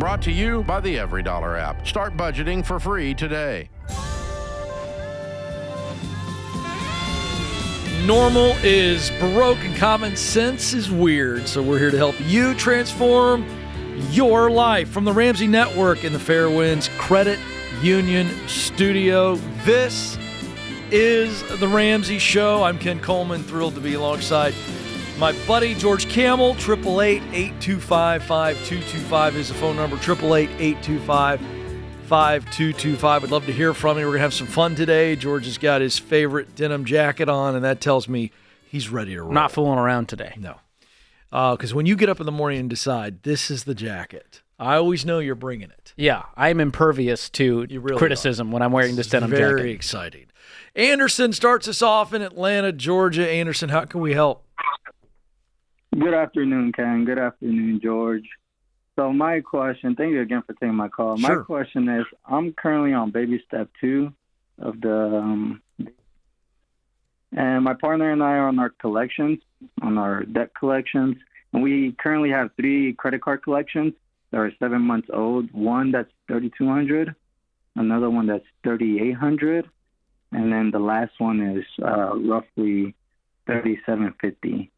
brought to you by the EveryDollar app. Start budgeting for free today. Normal is broke and common sense is weird. So we're here to help you transform your life. From the Ramsey Network in the Fairwinds Credit Union Studio, this is The Ramsey Show. I'm Ken Coleman, thrilled to be alongside my buddy George Kamel. 888-825-5225 is the phone number. 888-825-5225. We'd love to hear from you. We're going to have some fun today. George has got his favorite denim jacket on, and that tells me he's ready to roll. Not fooling around today. No. Because when you get up in the morning and decide, this is the jacket, I always know you're bringing it. Yeah, I'm impervious to really criticism when I'm wearing this denim very jacket. Very exciting. Anderson starts us off in Atlanta, Georgia. Anderson, how can we help? Good afternoon, Ken. Good afternoon, George. So my question, thank you again for taking my call. Sure. My question is, I'm currently on baby step 2 of the, and my partner and I are on our collections, on our debt collections, and we currently have 3 credit card collections that are 7 months old. One that's $3,200, another one that's $3,800, and then the last one is roughly $3,750.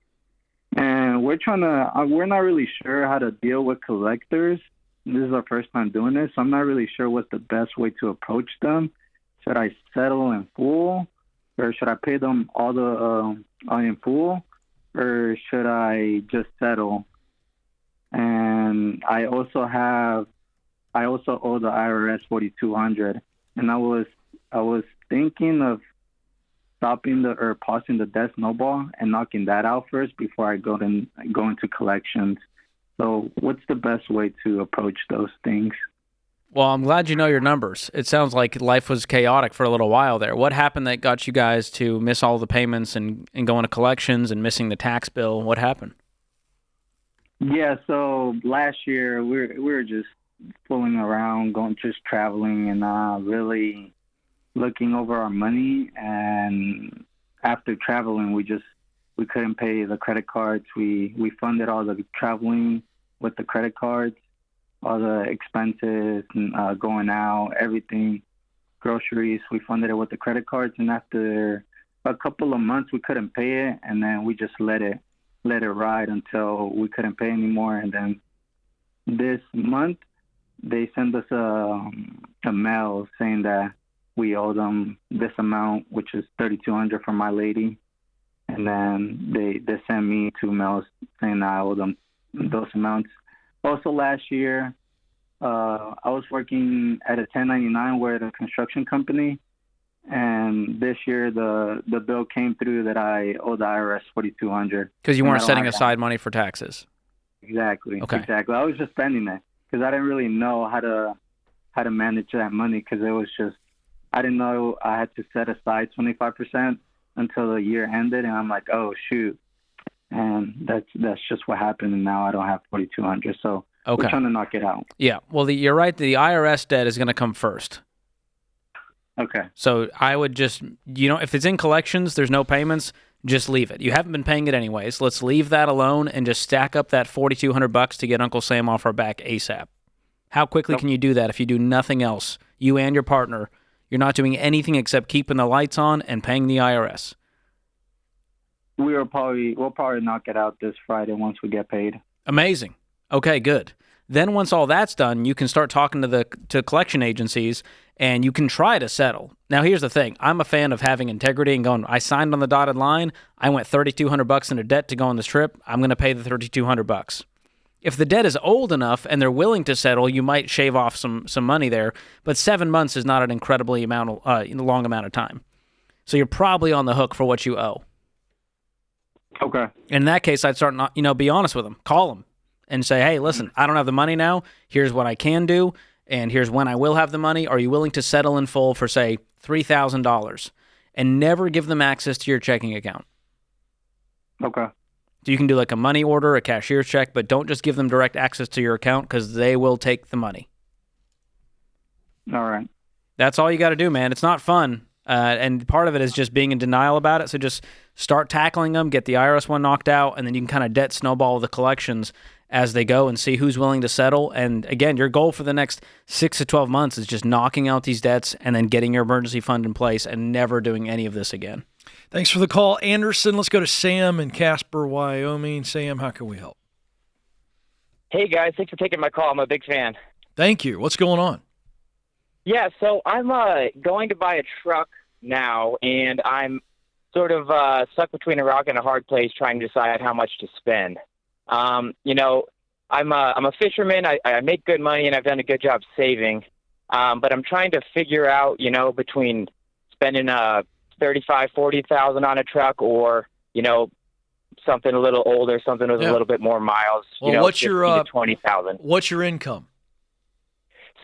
And we're not really sure how to deal with collectors. This is our first time doing this, so I'm not really sure what's the best way to approach them. Should I settle in full, or should I pay them all in full, or should I just settle? And I also owe the IRS $4,200, and I was thinking of pausing the debt snowball and knocking that out first before I go into collections. So what's the best way to approach those things? Well, I'm glad you know your numbers. It sounds like life was chaotic for a little while there. What happened that got you guys to miss all the payments and go into collections and missing the tax bill? What happened? Yeah, so last year we were just fooling around, just traveling and really looking over our money, and after traveling we couldn't pay the credit cards. We funded all the traveling with the credit cards, all the expenses, going out, everything, groceries, we funded it with the credit cards, and after a couple of months we couldn't pay it, and then we just let it ride until we couldn't pay anymore. And then this month they sent us a mail saying that we owe them this amount, which is $3,200 for my lady. And then they sent me 2 mails saying that I owe them those amounts. Also last year, I was working at a 1099 at a construction company. And this year, the bill came through that I owe the IRS $4,200. Because you weren't setting aside money for taxes. Exactly. Okay. Exactly. I was just spending it because I didn't really know how to manage that money, because it was just, I didn't know I had to set aside 25% until the year ended, and I'm like, oh shoot, and that's just what happened. And now I don't have $4,200, so okay. We're trying to knock it out. Yeah, well, you're right. The IRS debt is going to come first. Okay. So I would just, if it's in collections, there's no payments, just leave it. You haven't been paying it anyways. Let's leave that alone and just stack up that $4,200 to get Uncle Sam off our back ASAP. How quickly can you do that if you do nothing else? You and your partner. You're not doing anything except keeping the lights on and paying the IRS. We'll probably knock it out this Friday once we get paid. Amazing. Okay, good. Then once all that's done, you can start talking to collection agencies, and you can try to settle. Now, here's the thing. I'm a fan of having integrity and going, I signed on the dotted line. I went $3,200 into debt to go on this trip. I'm going to pay the $3,200. If the debt is old enough and they're willing to settle, you might shave off some money there. But 7 months is not an incredibly long amount of time. So you're probably on the hook for what you owe. Okay. In that case, I'd start be honest with them. Call them and say, hey, listen, I don't have the money now. Here's what I can do, and here's when I will have the money. Are you willing to settle in full for, say, $3,000? And never give them access to your checking account. Okay. So you can do like a money order, a cashier's check, but don't just give them direct access to your account because they will take the money. All right. That's all you got to do, man. It's not fun. And part of it is just being in denial about it. So just start tackling them, get the IRS one knocked out, and then you can kind of debt snowball the collections. as they go and see who's willing to settle. And again, your goal for the next 6 to 12 months is just knocking out these debts and then getting your emergency fund in place and never doing any of this again. Thanks for the call, Anderson. Let's go to Sam in Casper, Wyoming. Sam, how can we help? Hey, guys. Thanks for taking my call. I'm a big fan. Thank you. What's going on? Yeah, so I'm going to buy a truck now, and I'm sort of stuck between a rock and a hard place trying to decide how much to spend. You know, I'm a fisherman. I make good money, and I've done a good job saving. But I'm trying to figure out, you know, between spending $35,000-$40,000 on a truck or, you know, something a little older, something with a little bit more miles. Well, you know, what's your $20,000. What's your income?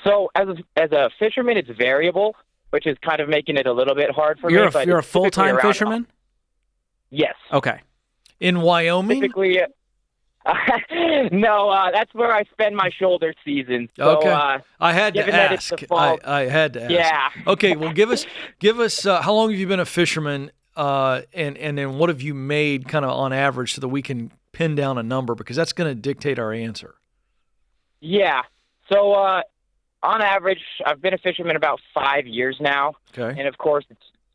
So as a fisherman, it's variable, which is kind of making it a little bit hard for me. You're a full-time fisherman? Yes. Okay. In Wyoming? Typically, no, that's where I spend my shoulder season. So, okay. I had to ask. I had to ask. Yeah. Okay. Well, give us. How long have you been a fisherman? And then what have you made, kind of on average, so that we can pin down a number, because that's going to dictate our answer. Yeah. So on average, I've been a fisherman about 5 years now. Okay. And of course,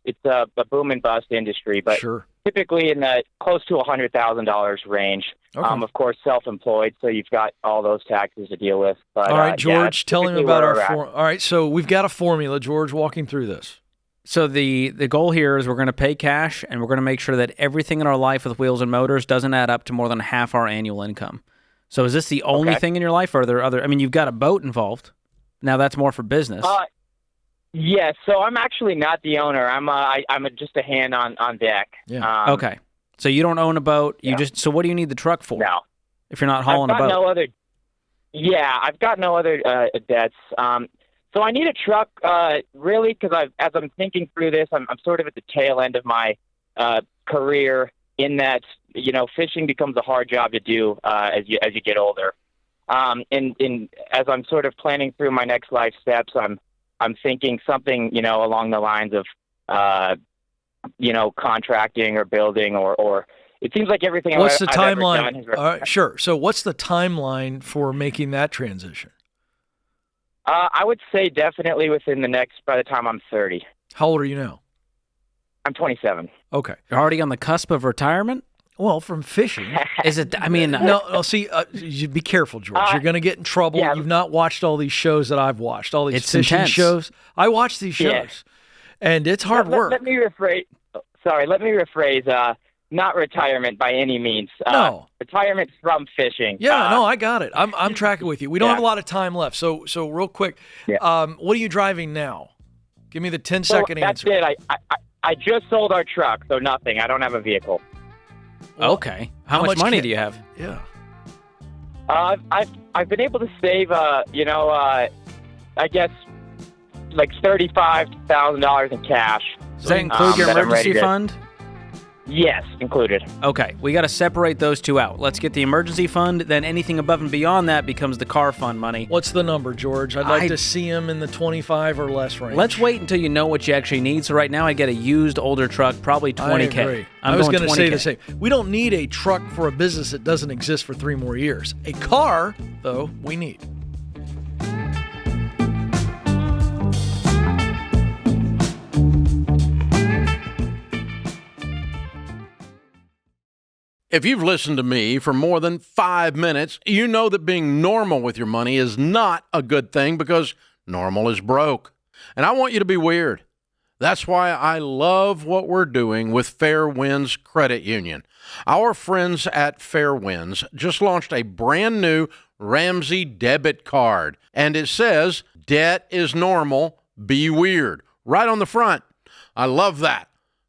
it's a boom and bust industry, but sure. Typically in the close to $100,000 range. Okay. Of course, self-employed, so you've got all those taxes to deal with. But, all right, George, tell him about our All right, so we've got a formula. George, walking through this. So the goal here is we're going to pay cash, and we're going to make sure that everything in our life with wheels and motors doesn't add up to more than half our annual income. So is this the only thing in your life, or are there other? I mean, you've got a boat involved. Now that's more for business. Yes, so I'm actually not the owner. I'm just a hand on deck. Yeah. Okay. So you don't own a boat. You just. So what do you need the truck for? No. If you're not hauling a boat. I've got no other debts. So I need a truck, really, because as I'm thinking through this, I'm sort of at the tail end of my career. In that, you know, fishing becomes a hard job to do as you get older. And as I'm sort of planning through my next life steps, I'm thinking something, you know, along the lines of, you know, contracting or building or it seems like everything. What's the I've timeline? Ever done All right, sure. So what's the timeline for making that transition? I would say definitely by the time I'm 30. How old are you now? I'm 27. Okay. You're already on the cusp of retirement? Well, from fishing. Is it? I mean, no. See, you be careful, George. You're going to get in trouble. Yeah. You've not watched all these shows that I've watched. All these fishing intense. shows. I watch these shows, and it's hard work. Let me rephrase. Sorry, let me rephrase. Not retirement by any means. No. Retirement from fishing. Yeah, no, I got it. I'm tracking with you. We don't have a lot of time left, so real quick. Yeah. What are you driving now? Give me the 10-second answer. That's it. I just sold our truck, so nothing. I don't have a vehicle. Well, okay. How much money do you have? Yeah. I've been able to save, I guess, like $35,000 in cash. Does that include your emergency fund? Yes, included. Okay, we got to separate those two out. Let's get the emergency fund, then anything above and beyond that becomes the car fund money. What's the number, George? I'd like to see him in the 25 or less range. Let's wait until you know what you actually need. So right now I get a used older truck, probably $20K. I agree. I was going to say the same. We don't need a truck for a business that doesn't exist for 3 more years. A car, though, we need. If you've listened to me for more than 5 minutes, you know that being normal with your money is not a good thing because normal is broke. And I want you to be weird. That's why I love what we're doing with Fair Winds Credit Union. Our friends at Fair Winds just launched a brand new Ramsey debit card. And it says, debt is normal, be weird, right on the front. I love that.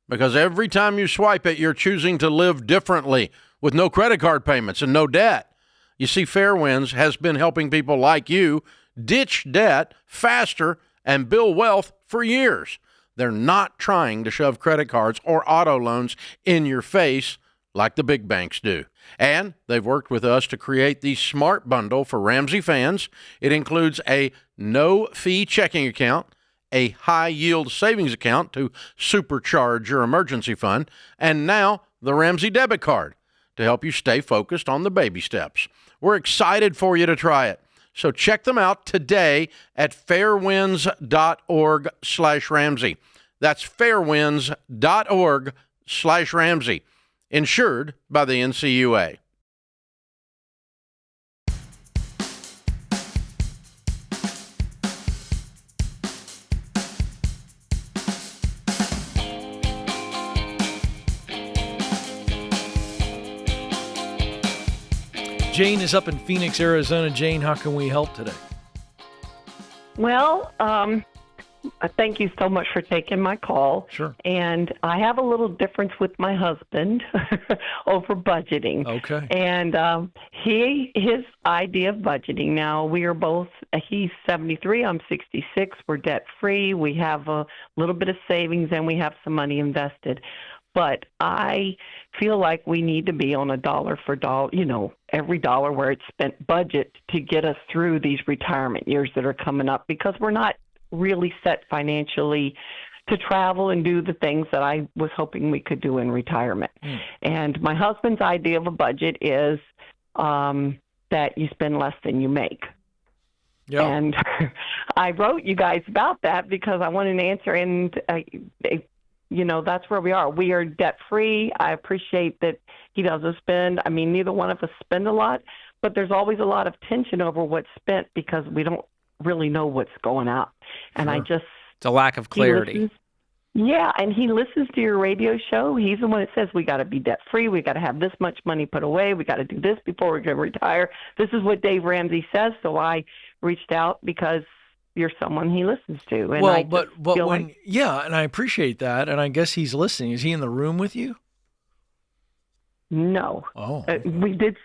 Because every time you swipe it, you're choosing to live differently with no credit card payments and no debt. You see, Fairwinds has been helping people like you ditch debt faster and build wealth for years. They're not trying to shove credit cards or auto loans in your face like the big banks do. And they've worked with us to create the Smart Bundle for Ramsey fans. It includes a no-fee checking account, a high-yield savings account to supercharge your emergency fund, and now the Ramsey debit card to help you stay focused on the baby steps. We're excited for you to try it. So check them out today at fairwinds.org/Ramsey. That's fairwinds.org/Ramsey. Insured by the NCUA. Jane is up in Phoenix, Arizona. Jane, how can we help today? Well, thank you so much for taking my call. Sure. And I have a little difference with my husband over budgeting. Okay. And his idea of budgeting. Now we are both. He's 73. I'm 66. We're debt free. We have a little bit of savings and we have some money invested. But I feel like we need to be on a dollar for dollar, every dollar where it's spent budget to get us through these retirement years that are coming up, because we're not really set financially to travel and do the things that I was hoping we could do in retirement. And my husband's idea of a budget is that you spend less than you make. Yeah. And I wrote you guys about that because I wanted an answer, and that's where we are. We are debt-free. I appreciate that he doesn't spend. I mean, neither one of us spend a lot, but there's always a lot of tension over what's spent because we don't really know what's going out. And Sure. It's a lack of clarity. And he listens to your radio show. He's the one that says we got to be debt-free. We got to have this much money put away. We got to do this before we're going to retire. This is what Dave Ramsey says, so I reached out because you're someone he listens to. And and I appreciate that, and I guess he's listening. Is he in the room with you? No. Oh. We did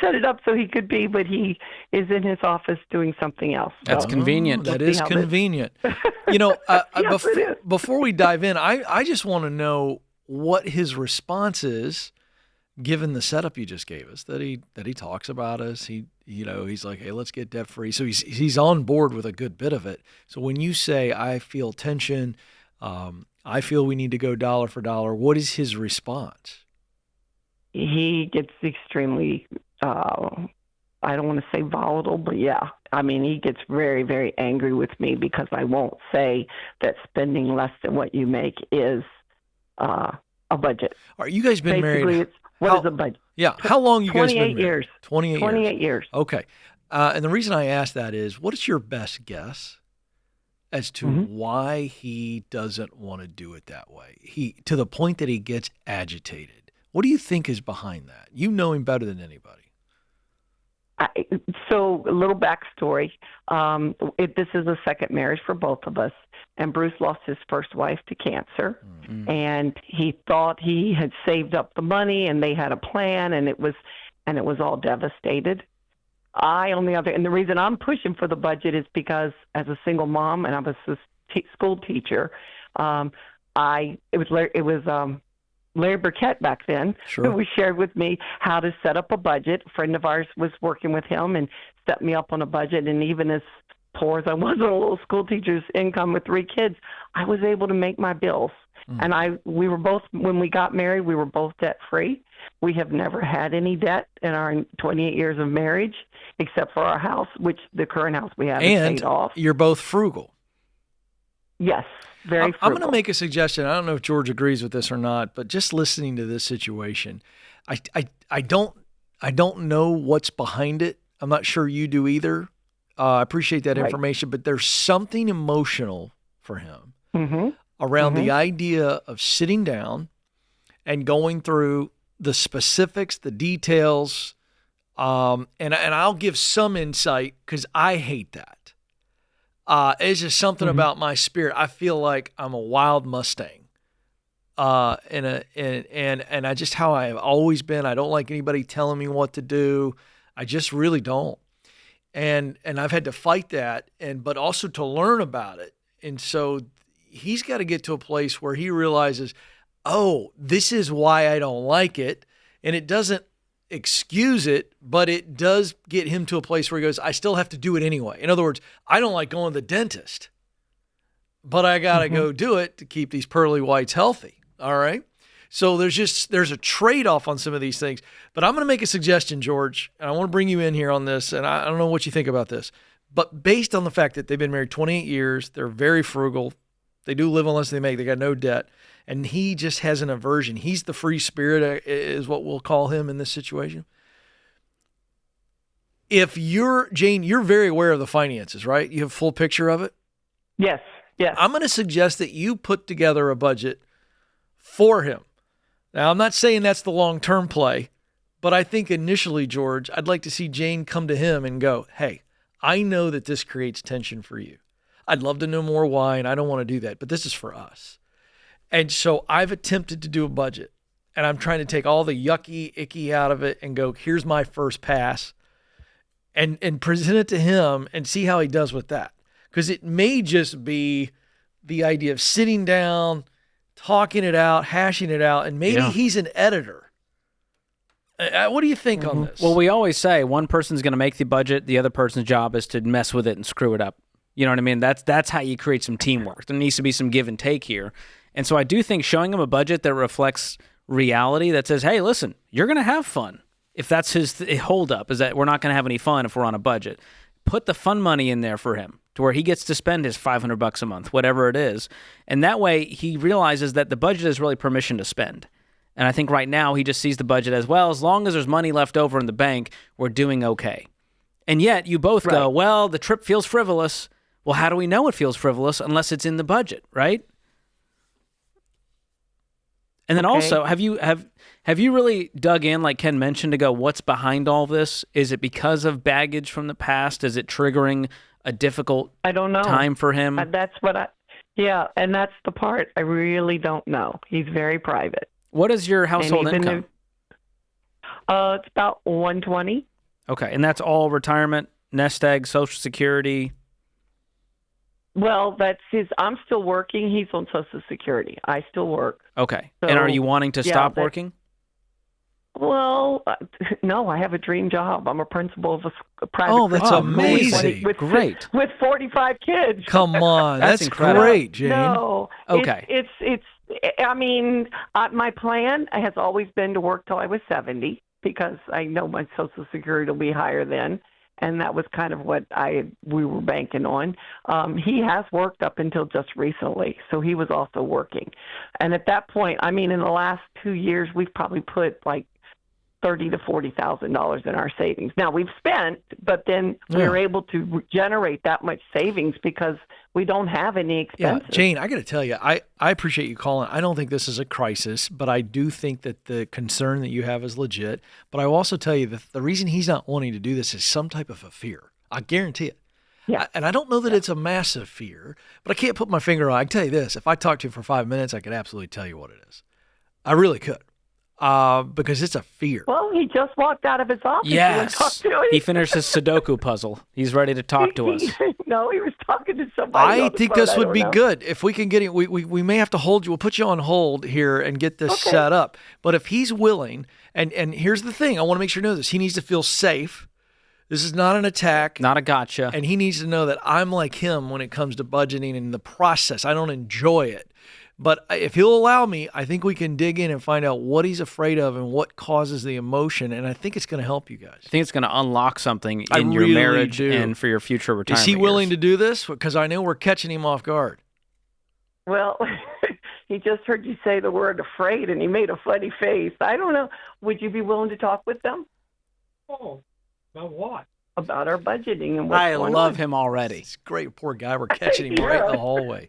set it up so he could be, but he is in his office doing something else. That's convenient. That is convenient. Yes, it is. Before we dive in, I just want to know what his response is, given the setup you just gave us. That he talks about us. He's like, hey, let's get debt free. So he's on board with a good bit of it. So when you say I feel tension, I feel we need to go dollar for dollar, what is his response? He gets extremely, I don't want to say volatile, but yeah. I mean, he gets very, very angry with me because I won't say that spending less than what you make is a budget. Are you guys been married? What is a budget? Yeah. How long you guys been married? 28 years. 28 years. Okay. And the reason I ask that is, what is your best guess as to why he doesn't want to do it that way? To the point that he gets agitated. What do you think is behind that? You know him better than anybody. So a little backstory. This is a second marriage for both of us. And Bruce lost his first wife to cancer. And he thought he had saved up the money and they had a plan, and it was all devastated. And the reason I'm pushing for the budget is because as a single mom, and I was a school teacher, it was Larry Burkett back then, who shared with me how to set up a budget. A friend of ours was working with him and set me up on a budget. And even as poor as I was on a little school teacher's income with 3 kids, I was able to make my bills. And we were both, when we got married, we were both debt free. We have never had any debt in our 28 years of marriage, except for our house, which the current house we have is paid off. And you're both frugal. Yes. Very frugal. I'm going to make a suggestion. I don't know if George agrees with this or not, but just listening to this situation, I don't know what's behind it. I'm not sure you do either. I appreciate that information, but there's something emotional for him around the idea of sitting down and going through the specifics, the details, and I'll give some insight because I hate that. It's just something about my spirit. I feel like I'm a wild Mustang, and I just how I have always been. I don't like anybody telling me what to do. I just really don't, and I've had to fight that, but also to learn about it. And so he's got to get to a place where he realizes, oh, this is why I don't like it, and it doesn't excuse it, but it does get him to a place where he goes, I still have to do it anyway. In other words, I don't like going to the dentist, but I got to go do it to keep these pearly whites healthy. All right. So there's a trade-off on some of these things. But I'm going to make a suggestion, George, and I want to bring you in here on this, and I don't know what you think about this. But based on the fact that they've been married 28 years, they're very frugal, they do live on less than they make, they got no debt, and he just has an aversion. He's the free spirit, is what we'll call him in this situation. If Jane, you're very aware of the finances, right? You have a full picture of it? Yes. I'm going to suggest that you put together a budget for him. Now, I'm not saying that's the long-term play, but I think initially, George, I'd like to see Jane come to him and go, hey, I know that this creates tension for you. I'd love to know more why, and I don't want to do that, but this is for us. And so I've attempted to do a budget, and I'm trying to take all the yucky, icky out of it and go, here's my first pass, and present it to him and see how he does with that. Because it may just be the idea of sitting down, talking it out, hashing it out, and maybe he's an editor. What do you think on this? Well, we always say one person's going to make the budget, the other person's job is to mess with it and screw it up. You know what I mean? That's how you create some teamwork. There needs to be some give and take here. And so I do think showing him a budget that reflects reality, that says, hey, listen, you're going to have fun. If that's his holdup, is that we're not going to have any fun if we're on a budget. Put the fun money in there for him to where he gets to spend his $500 a month, whatever it is. And that way he realizes that the budget is really permission to spend. And I think right now he just sees the budget as, well, as long as there's money left over in the bank, we're doing okay. And yet you both go, well, the trip feels frivolous. Well, how do we know it feels frivolous unless it's in the budget, right? And then also, have you really dug in, like Ken mentioned, to go, what's behind all this? Is it because of baggage from the past? Is it triggering a difficult time for him? That's what and that's the part I really don't know. He's very private. What is your household income? It's about $120. Okay, and that's all retirement, nest egg, Social Security? Well, that's his. I'm still working. He's on Social Security. I still work. Okay. So, and are you wanting to stop working? Well, no, I have a dream job. I'm a principal of a private. Oh, that's amazing. Great. With 45 kids. Come on. that's incredible. Great, Jane. No. Okay. It's I mean, my plan has always been to work till I was 70 because I know my Social Security will be higher then. And that was kind of what we were banking on. He has worked up until just recently, so he was also working. And at that point, I mean, in the last 2 years, we've probably put like $30,000 to $40,000 in our savings. Now we've spent, but then we were able to generate that much savings because we don't have any expenses. Yeah, Jane, I got to tell you, I appreciate you calling. I don't think this is a crisis, but I do think that the concern that you have is legit. But I will also tell you that the reason he's not wanting to do this is some type of a fear. I guarantee it. Yeah. And I don't know that it's a massive fear, but I can't put my finger on it. I can tell you this. If I talked to him for 5 minutes, I could absolutely tell you what it is. I really could. Because it's a fear. Well, he just walked out of his office. Yes. He finished his Sudoku puzzle. He's ready to talk to us. No, he was talking to somebody. I think this would be good. If we can get it, we may have to hold you. We'll put you on hold here and get this set up. But if he's willing, and here's the thing, I want to make sure you know this. He needs to feel safe. This is not an attack. Not a gotcha. And he needs to know that I'm like him when it comes to budgeting and the process. I don't enjoy it. But if he'll allow me, I think we can dig in and find out what he's afraid of and what causes the emotion. And I think it's going to help you guys. I think it's going to unlock something in your marriage and for your future retirement. Is he willing to do this? Because I know we're catching him off guard. Well, he just heard you say the word afraid, and he made a funny face. I don't know. Would you be willing to talk with them? Oh, about what? About our budgeting and what's going on. I love him already. He's a great poor guy. We're catching him right in the hallway.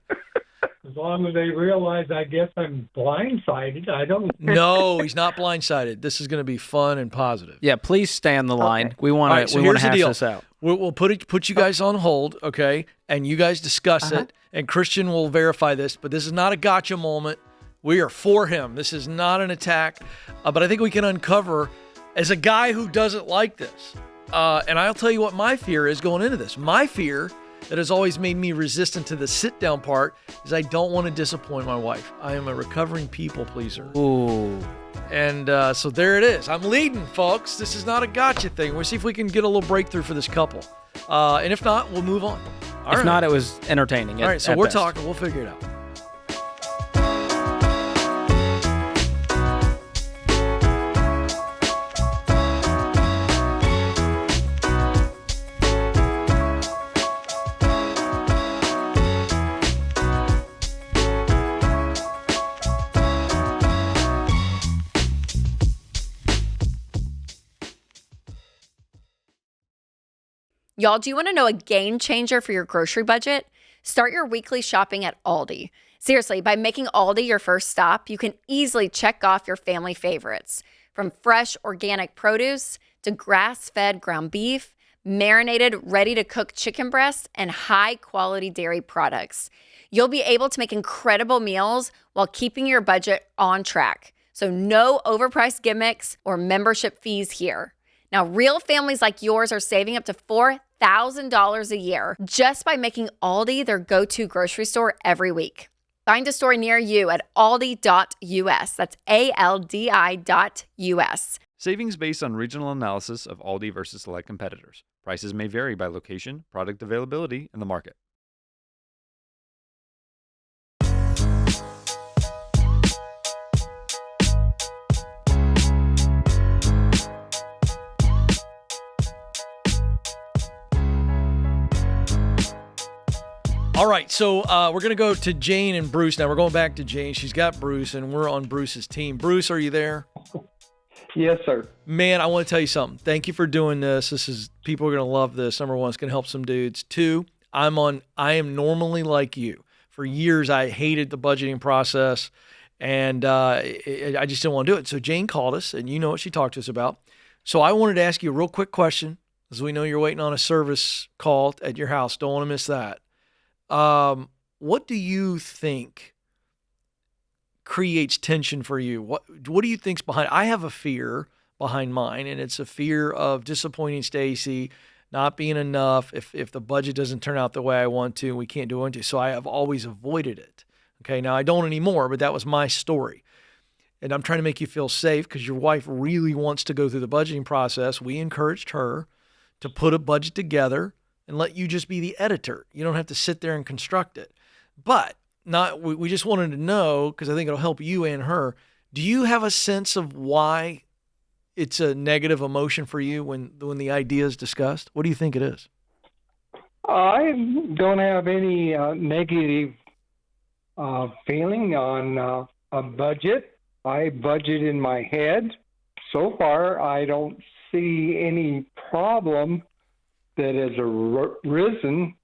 As long as they realize, I guess I'm blindsided. I don't. No, he's not blindsided. This is going to be fun and positive. Yeah, please stay on the line. Okay. We want to hash this out. We'll put you guys on hold, okay? And you guys discuss it. And Christian will verify this. But this is not a gotcha moment. We are for him. This is not an attack. But I think we can uncover, as a guy who doesn't like this, and I'll tell you what my fear is going into this. My fear that has always made me resistant to the sit-down part is I don't want to disappoint my wife. I am a recovering people pleaser. Ooh. And so there it is. I'm leading, folks. This is not a gotcha thing. We'll see if we can get a little breakthrough for this couple. And if not, we'll move on. If not, it was entertaining. All right, so we're talking. We'll figure it out. Y'all, do you want to know a game changer for your grocery budget? Start your weekly shopping at Aldi. Seriously, by making Aldi your first stop, you can easily check off your family favorites. From fresh organic produce to grass-fed ground beef, marinated, ready-to-cook chicken breasts, and high-quality dairy products. You'll be able to make incredible meals while keeping your budget on track. So no overpriced gimmicks or membership fees here. Now, real families like yours are saving up to $4,000 a year just by making Aldi their go-to grocery store every week. Find a store near you at aldi.us. That's ALDI.us. Savings based on regional analysis of Aldi versus select competitors. Prices may vary by location, product availability, and the market. All right, so we're going to go to Jane and Bruce now. We're going back to Jane. She's got Bruce, and we're on Bruce's team. Bruce, are you there? Yes, sir. Man, I want to tell you something. Thank you for doing this. People are going to love this. Number one, it's going to help some dudes. Two, I am normally like you. For years, I hated the budgeting process, and I just didn't want to do it. So Jane called us, and you know what she talked to us about. So I wanted to ask you a real quick question, as we know you're waiting on a service call at your house. Don't want to miss that. What do you think creates tension for you? What do you think's behind? I have a fear behind mine, and it's a fear of disappointing Stacy, not being enough if the budget doesn't turn out the way I want to, and we can't do what I want to. So I have always avoided it. Okay, now I don't anymore, but that was my story. And I'm trying to make you feel safe because your wife really wants to go through the budgeting process. We encouraged her to put a budget together and let you just be the editor. You don't have to sit there and construct it. But we just wanted to know, because I think it'll help you and her, do you have a sense of why it's a negative emotion for you when the idea is discussed? What do you think it is? I don't have any negative feeling on a budget. I budget in my head. So far, I don't see any problem that has arisen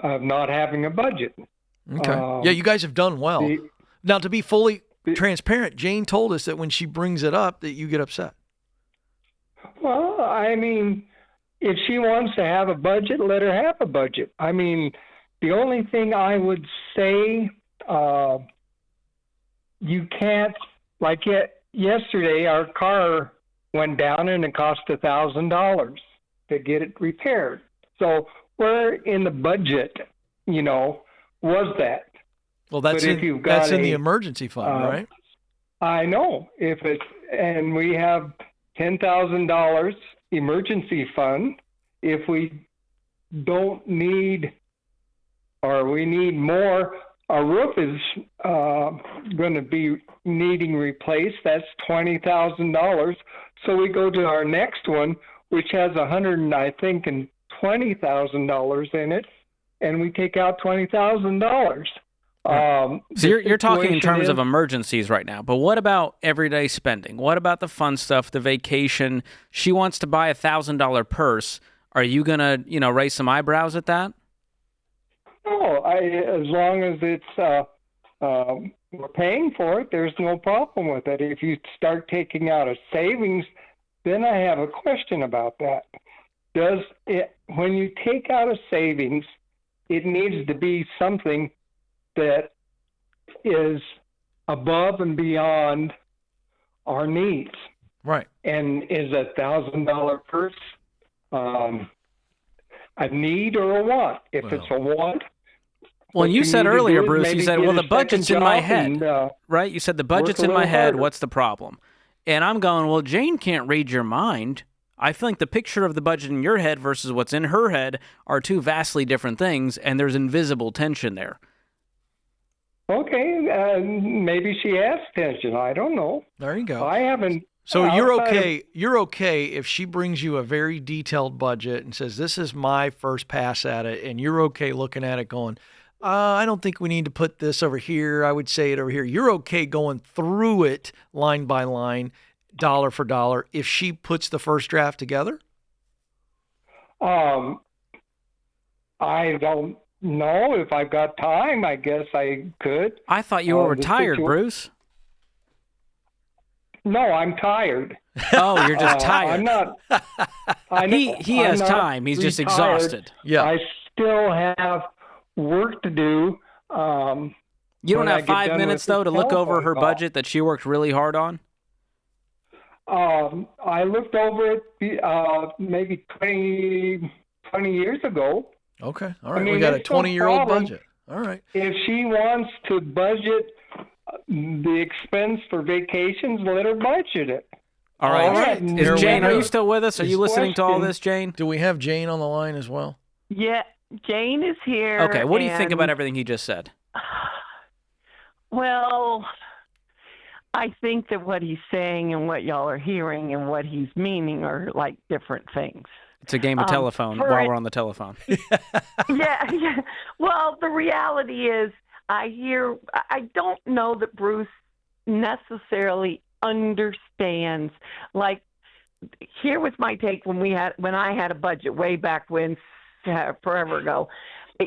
of not having a budget. Okay. Yeah, you guys have done well. Now, to be fully transparent, Jane told us that when she brings it up, that you get upset. Well, I mean, if she wants to have a budget, let her have a budget. I mean, the only thing I would say, you can't, like yesterday, our car went down and it cost $1,000 to get it repaired. So where in the budget, was that? Well, that's in the emergency fund, right? I know. And we have $10,000 emergency fund. If we don't need, or we need more, our roof is going to be needing replaced. That's $20,000. So we go to our next one, which has $20,000 in it, and we take out $20,000. So you're talking in terms of emergencies right now, but what about everyday spending? What about the fun stuff, the vacation? She wants to buy $1,000 purse. Are you gonna, raise some eyebrows at that? No, as long as it's we're paying for it, there's no problem with it. If you start taking out a savings, then I have a question about that. When you take out a savings, it needs to be something that is above and beyond our needs. Right. And is $1,000 purse a need or a want? If it's a want. Well, you said earlier, Bruce, you said, well, the budget's in my head, right? You said the budget's in my head. What's the problem? And I'm going, well, Jane can't read your mind. I think the picture of the budget in your head versus what's in her head are two vastly different things, and there's invisible tension there. Okay, maybe she has tension. I don't know. There you go. I haven't. So you're okay. You're okay if she brings you a very detailed budget and says, this is my first pass at it, and you're okay looking at it going, I don't think we need to put this over here. I would say it over here. You're okay going through it line by line, dollar for dollar, if she puts the first draft together? I don't know if I've got time. I guess I could. I thought you were retired, Bruce. No, I'm tired. Oh, you're just tired. I'm not. He has time. He's just retired. exhausted. Yeah. I still have work to do. You don't when I have get 5 done minutes, with though, to this look over telephone her call. budget that she worked really hard on? I looked over it maybe 20 years ago. Okay. All right. I mean, we got a it's no 20-year-old problem. budget. All right. If she wants to budget the expense for vacations, let her budget it. All right. All right. Here we Jane, are go. you still with us? Are you listening to all Question. this, Jane? Do we have Jane on the line as well? Yeah, Jane is here. Okay. What do you think and- about everything he just said? Well, I think that what he's saying and what y'all are hearing and what he's meaning are like different things. It's a game of telephone for while it- we're on the telephone. Yeah. Well, the reality is, I don't know that Bruce necessarily understands. Like, here was my take when I had a budget way back when, forever ago.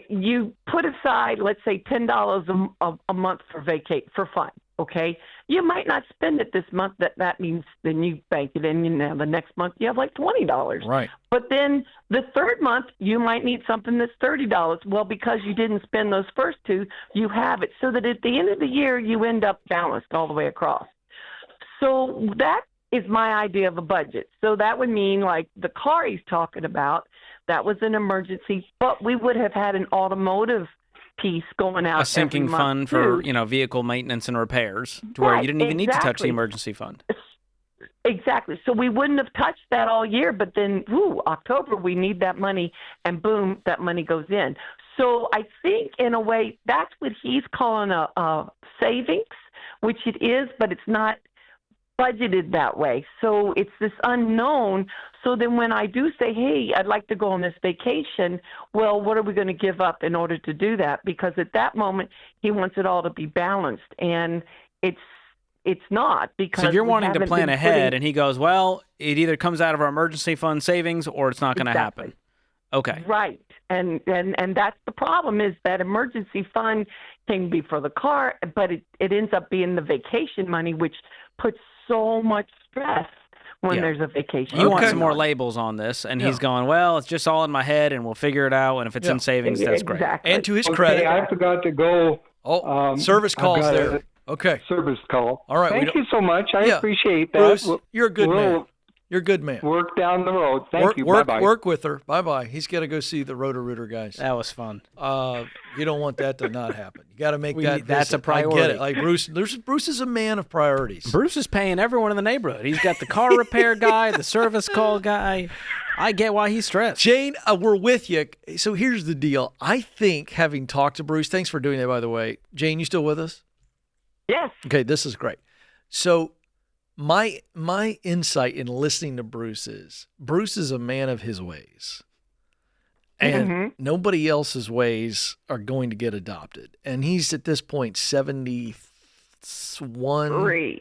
You put aside, let's say, $10 a month for fun. Okay, you might not spend it this month. That means then you bank it in. And now the next month you have like $20. Right. But then the third month you might need something that's $30. Well, because you didn't spend those first two, you have it so that at the end of the year you end up balanced all the way across. So that is my idea of a budget. So that would mean like the car he's talking about. That was an emergency, but we would have had an automotive piece going out A sinking every month fund for, too. Vehicle maintenance and repairs to where Right, you didn't even need to touch the exactly. emergency fund. Exactly. So we wouldn't have touched that all year, but then, October, we need that money, and boom, that money goes in. So I think, in a way, that's what he's calling a savings, which it is, but it's not budgeted that way. So it's this unknown. So then when I do say, hey, I'd like to go on this vacation, well, what are we going to give up in order to do that? Because at that moment, he wants it all to be balanced, and it's not, because So you're we wanting to haven't plan been ahead, putting- and he goes, well, it either comes out of our emergency fund savings or it's not going to Exactly. happen. Okay. Right. And that's the problem, is that emergency fund can be for the car, but it ends up being the vacation money, which puts so much stress when Yeah. there's a vacation. You want Okay. some more labels on this, and Yeah. he's going, well, it's just all in my head, and we'll figure it out, and if it's Yeah. in savings, that's great. Exactly. And to his Okay, credit. I forgot to go. Service I've calls got there. a Okay. Service call. All right, we Thank don't- you so much. I Yeah. appreciate that. Bruce, you're a good We'll man. You're a good man. Work down the road. Thank you. Work, Bye-bye. work with her. Bye-bye. He's got to go see the Roto-Rooter guys. That was fun. You don't want that to not happen. You got to make that that's a visit. I get priority. it. Like Bruce is a man of priorities. Bruce is paying everyone in the neighborhood. He's got the car repair guy, the service call guy. I get why he's stressed. Jane, we're with you. So here's the deal. I think, having talked to Bruce, thanks for doing that, by the way. Jane, you still with us? Yes. Okay, this is great. So my insight in listening to Bruce is a man of his ways. And nobody else's ways are going to get adopted. And he's at this point 71,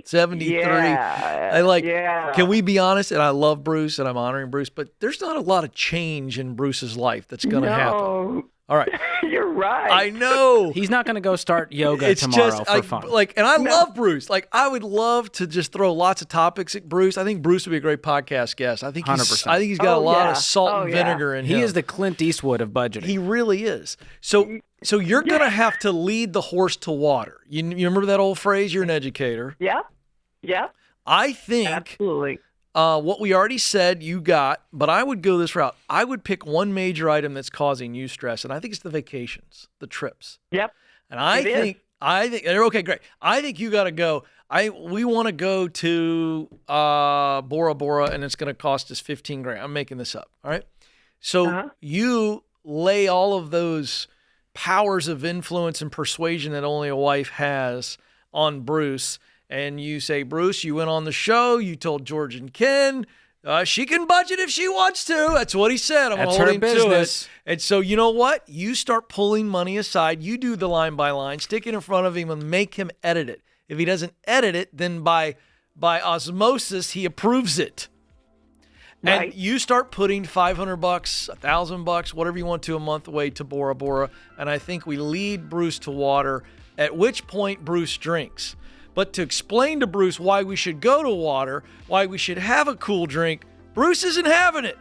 73. Yeah. Can we be honest? And I love Bruce and I'm honoring Bruce, but there's not a lot of change in Bruce's life that's going to happen. No, All right. you're right. I know. He's not going to go start yoga It's tomorrow just for fun. and I love Bruce. Like, I would love to just throw lots of topics at Bruce. I think Bruce would be a great podcast guest. I think 100%. he's got a lot yeah. of salt Oh, and yeah. vinegar in him. He is the Clint Eastwood of budgeting. He really is. So you're going to have to lead the horse to water. You remember that old phrase? You're an educator. Yep. I think Absolutely. what we already said you got, but I would go this route. I would pick one major item that's causing you stress, and I think it's the vacations, the trips. Yep. And I think okay, great. I think you got to go. We want to go to Bora Bora, and it's going to cost us $15,000. I'm making this up. All right. So you lay all of those powers of influence and persuasion that only a wife has on Bruce, and you say, Bruce, you went on the show. You told George and Ken. She can budget if she wants to. That's what he said. I'm That's holding her business. to it. And so you know what? You start pulling money aside. You do the line by line, stick it in front of him, and make him edit it. If he doesn't edit it, then by osmosis, he approves it. Right. And you start putting $500, $1,000, whatever you want to a month away to Bora Bora, and I think we lead Bruce to water, at which point Bruce drinks. But to explain to Bruce why we should go to water, why we should have a cool drink, Bruce isn't having it.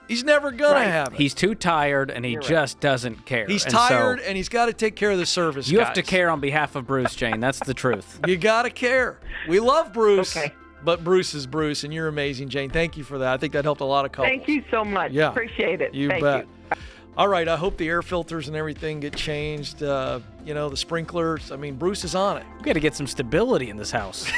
He's never going to have it. He's too tired, and he just doesn't care. He's And tired, so and he's got to take care of the service you guys. have to care on behalf of Bruce, Jane. That's the truth. You got to care. We love Bruce. Okay. But Bruce is Bruce, and you're amazing, Jane. Thank you for that. I think that helped a lot of couples. Thank you so much. Yeah. Appreciate it. You Thank bet. you. All right, I hope the air filters and everything get changed. The sprinklers. I mean, Bruce is on it. We got to get some stability in this house.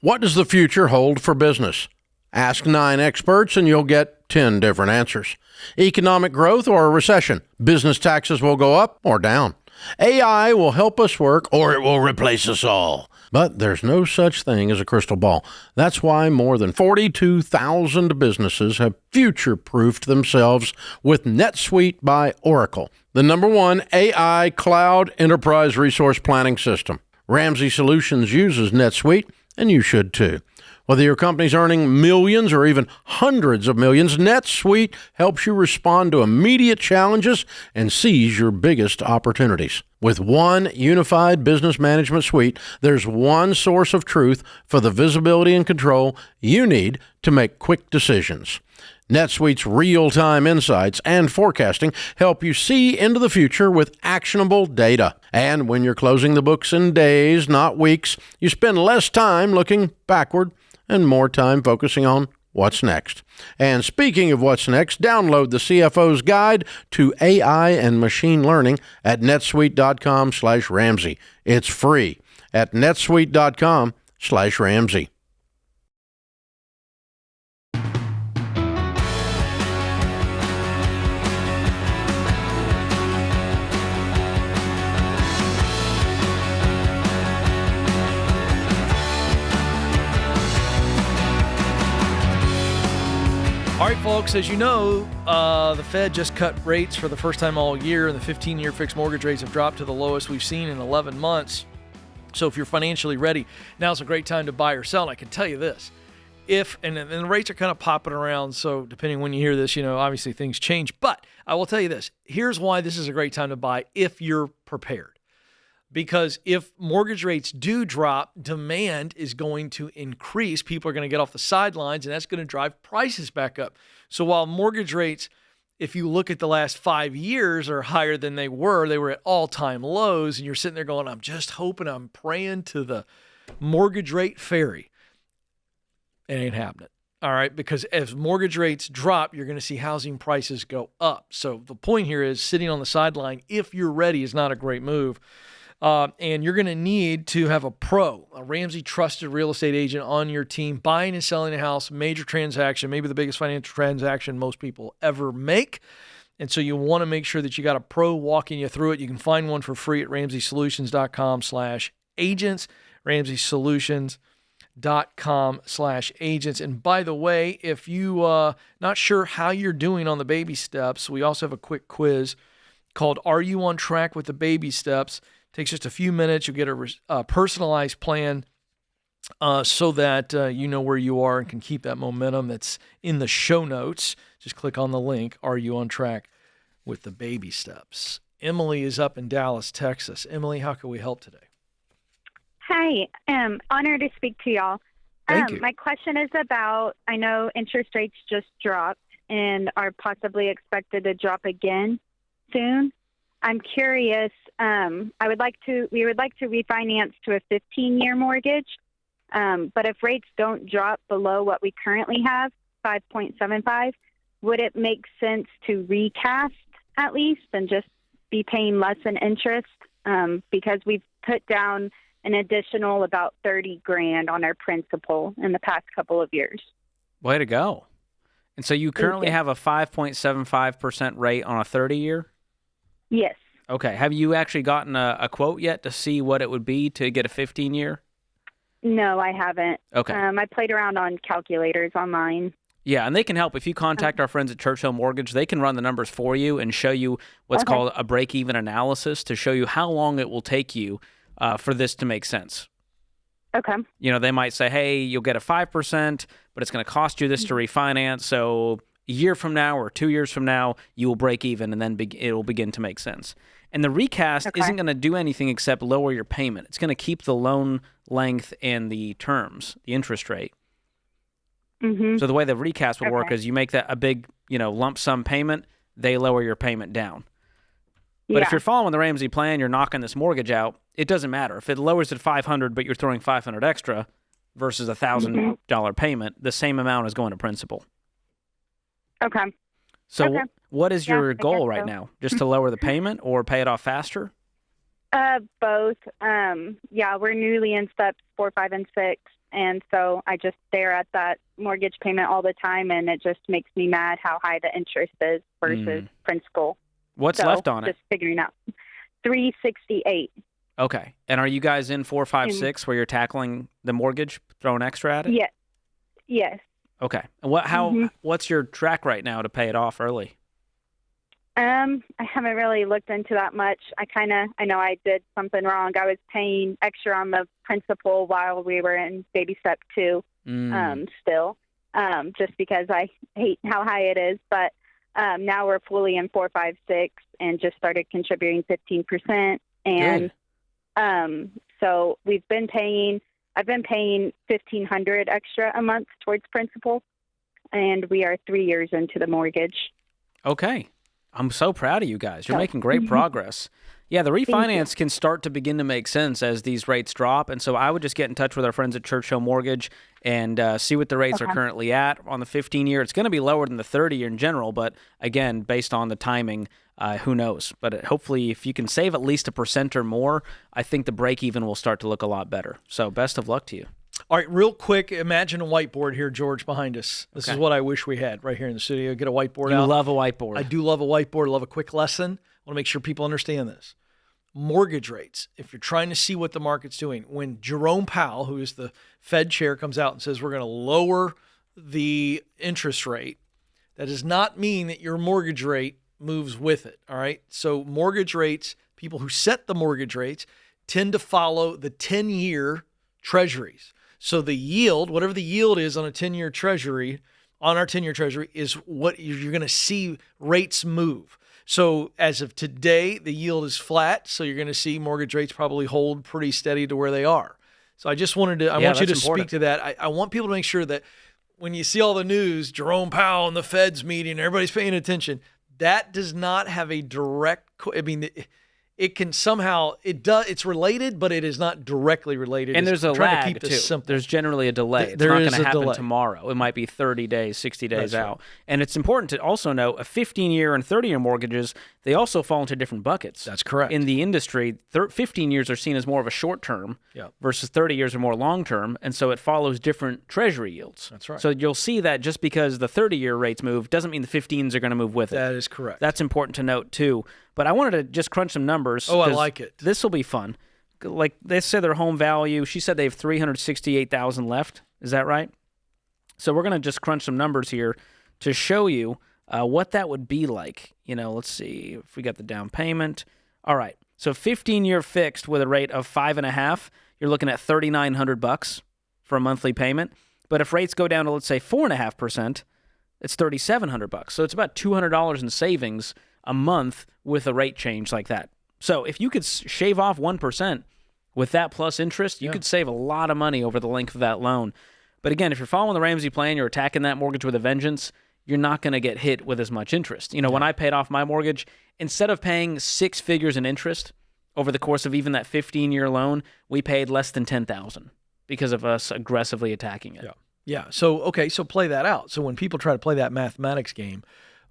What does the future hold for business? Ask 9 experts and you'll get 10 different answers. Economic growth or a recession? Business taxes will go up or down. AI will help us work or it will replace us all. But there's no such thing as a crystal ball. That's why more than 42,000 businesses have future-proofed themselves with NetSuite by Oracle, the #1 AI cloud enterprise resource planning system. Ramsey Solutions uses NetSuite, and you should too. Whether your company's earning millions or even hundreds of millions, NetSuite helps you respond to immediate challenges and seize your biggest opportunities. With one unified business management suite, there's one source of truth for the visibility and control you need to make quick decisions. NetSuite's real-time insights and forecasting help you see into the future with actionable data. And when you're closing the books in days, not weeks, you spend less time looking backward and more time focusing on what's next. And speaking of what's next, download the CFO's Guide to AI and Machine Learning at netsuite.com/Ramsey. It's free at netsuite.com/Ramsey. All right, folks, as you know, the Fed just cut rates for the first time all year, and the 15-year fixed mortgage rates have dropped to the lowest we've seen in 11 months. So if you're financially ready, now's a great time to buy or sell. And I can tell you this, and the rates are kind of popping around, so depending when you hear this, obviously things change. But I will tell you this, here's why this is a great time to buy if you're prepared. Because if mortgage rates do drop, demand is going to increase. People are going to get off the sidelines, and that's going to drive prices back up. So while mortgage rates, if you look at the last 5 years, are higher than they were at all-time lows, and you're sitting there going, I'm just hoping, I'm praying to the mortgage rate fairy. It ain't happening. All right, because as mortgage rates drop, you're going to see housing prices go up. So the point here is sitting on the sideline, if you're ready, is not a great move. And you're going to need to have a Ramsey trusted real estate agent on your team, buying and selling a house, major transaction, maybe the biggest financial transaction most people ever make. And so you want to make sure that you got a pro walking you through it. You can find one for free at RamseySolutions.com/agents, RamseySolutions.com/agents. And by the way, if you not sure how you're doing on the baby steps, we also have a quick quiz called Are You on Track with the Baby Steps? Takes just a few minutes. You'll get a personalized plan so that you know where you are and can keep that momentum. That's in the show notes. Just click on the link. Are you on track with the baby steps? Emily is up in Dallas, Texas. Emily, how can we help today? Hi. Honored to speak to y'all. Thank you. My question is about, I know interest rates just dropped and are possibly expected to drop again soon. I'm curious. We would like to refinance to a 15-year mortgage, but if rates don't drop below what we currently have, 5.75, would it make sense to recast at least and just be paying less in interest? Because we've put down an additional about $30,000 on our principal in the past couple of years. Way to go. And so you currently have a 5.75% rate on a 30-year? Yes. Okay. Have you actually gotten a quote yet to see what it would be to get a 15-year? No, I haven't. Okay. I played around on calculators online. Yeah, and they can help. If you contact our friends at Churchill Mortgage, they can run the numbers for you and show you what's called a break-even analysis to show you how long it will take you for this to make sense. Okay. You know, they might say, hey, you'll get a 5%, but it's going to cost you this to refinance. So a year from now or 2 years from now, you will break even, and then it will begin to make sense. And the recast isn't going to do anything except lower your payment. It's going to keep the loan length and the terms, the interest rate. Mm-hmm. So the way the recast will work is you make that a big, lump sum payment, they lower your payment down. But if you're following the Ramsey plan, you're knocking this mortgage out, it doesn't matter. If it lowers it $500, but you're throwing $500 extra versus $1,000 payment, the same amount is going to principal. Okay. So what is your goal right now? Just to lower the payment or pay it off faster? Both. We're newly in steps 4, 5, and 6. And so I just stare at that mortgage payment all the time, and it just makes me mad how high the interest is versus principal. What's left on it? Just figuring out. $368. Okay. And are you guys in 4, 5, 6 where you're tackling the mortgage, throwing extra at it? Yes. Okay. And what's your track right now to pay it off early? I haven't really looked into that much. I know I did something wrong. I was paying extra on the principal while we were in baby step 2, still, just because I hate how high it is. But now we're fully in 4, 5, 6 and just started contributing 15%. And so I've been paying $1,500 extra a month towards principal, and we are 3 years into the mortgage. Okay. I'm so proud of you guys. You're making great progress. Yeah, the refinance can start to begin to make sense as these rates drop. And so I would just get in touch with our friends at Churchill Mortgage and see what the rates are currently at on the 15-year. It's going to be lower than the 30-year in general, but again, based on the timing, who knows? But hopefully, if you can save at least 1% or more, I think the break-even will start to look a lot better. So best of luck to you. All right, real quick, imagine a whiteboard here, George, behind us. This is what I wish we had right here in the studio. Get a whiteboard out. You love a whiteboard. I do love a whiteboard. I love a quick lesson. I want to make sure people understand this. Mortgage rates, if you're trying to see what the market's doing, when Jerome Powell, who is the Fed chair, comes out and says we're going to lower the interest rate, that does not mean that your mortgage rate moves with it, all right? So mortgage rates, people who set the mortgage rates, tend to follow the 10-year treasuries. So the yield, whatever the yield is on a 10-year treasury, on our 10-year treasury, is what you're going to see rates move. So as of today, the yield is flat, so you're going to see mortgage rates probably hold pretty steady to where they are. So I just wanted to, I want you to speak to that. I want people to make sure that when you see all the news, Jerome Powell and the Fed's meeting, everybody's paying attention, that does not have a direct, it can somehow, it's related, but it is not directly related. And there's a lag, too. Simple. There's generally a delay. It's not going to happen tomorrow. It might be 30 days, 60 days out. And it's important to also know a 15-year and 30-year mortgages, they also fall into different buckets. That's correct. In the industry, 15 years are seen as more of a short term versus 30 years are more long term. And so it follows different treasury yields. That's right. So you'll see that just because the 30-year rates move doesn't mean the 15s are going to move with it. That is correct. That's important to note, too. But I wanted to just crunch some numbers. Oh, I like it. This will be fun. Like they said, their home value. She said they have $368,000 left. Is that right? So we're gonna just crunch some numbers here to show you what that would be like. Let's see if we got the down payment. All right. So 15-year fixed with a rate of 5.5. You're looking at $3,900 for a monthly payment. But if rates go down to let's say 4.5%, it's $3,700. So it's about $200 in savings a month with a rate change like that. So if you could shave off 1% with that plus interest, you could save a lot of money over the length of that loan. But again, if you're following the Ramsey plan, you're attacking that mortgage with a vengeance, you're not going to get hit with as much interest. When I paid off my mortgage, instead of paying 6 figures in interest over the course of even that 15-year loan, we paid less than $10,000 because of us aggressively attacking it. Yeah. So play that out. So when people try to play that mathematics game,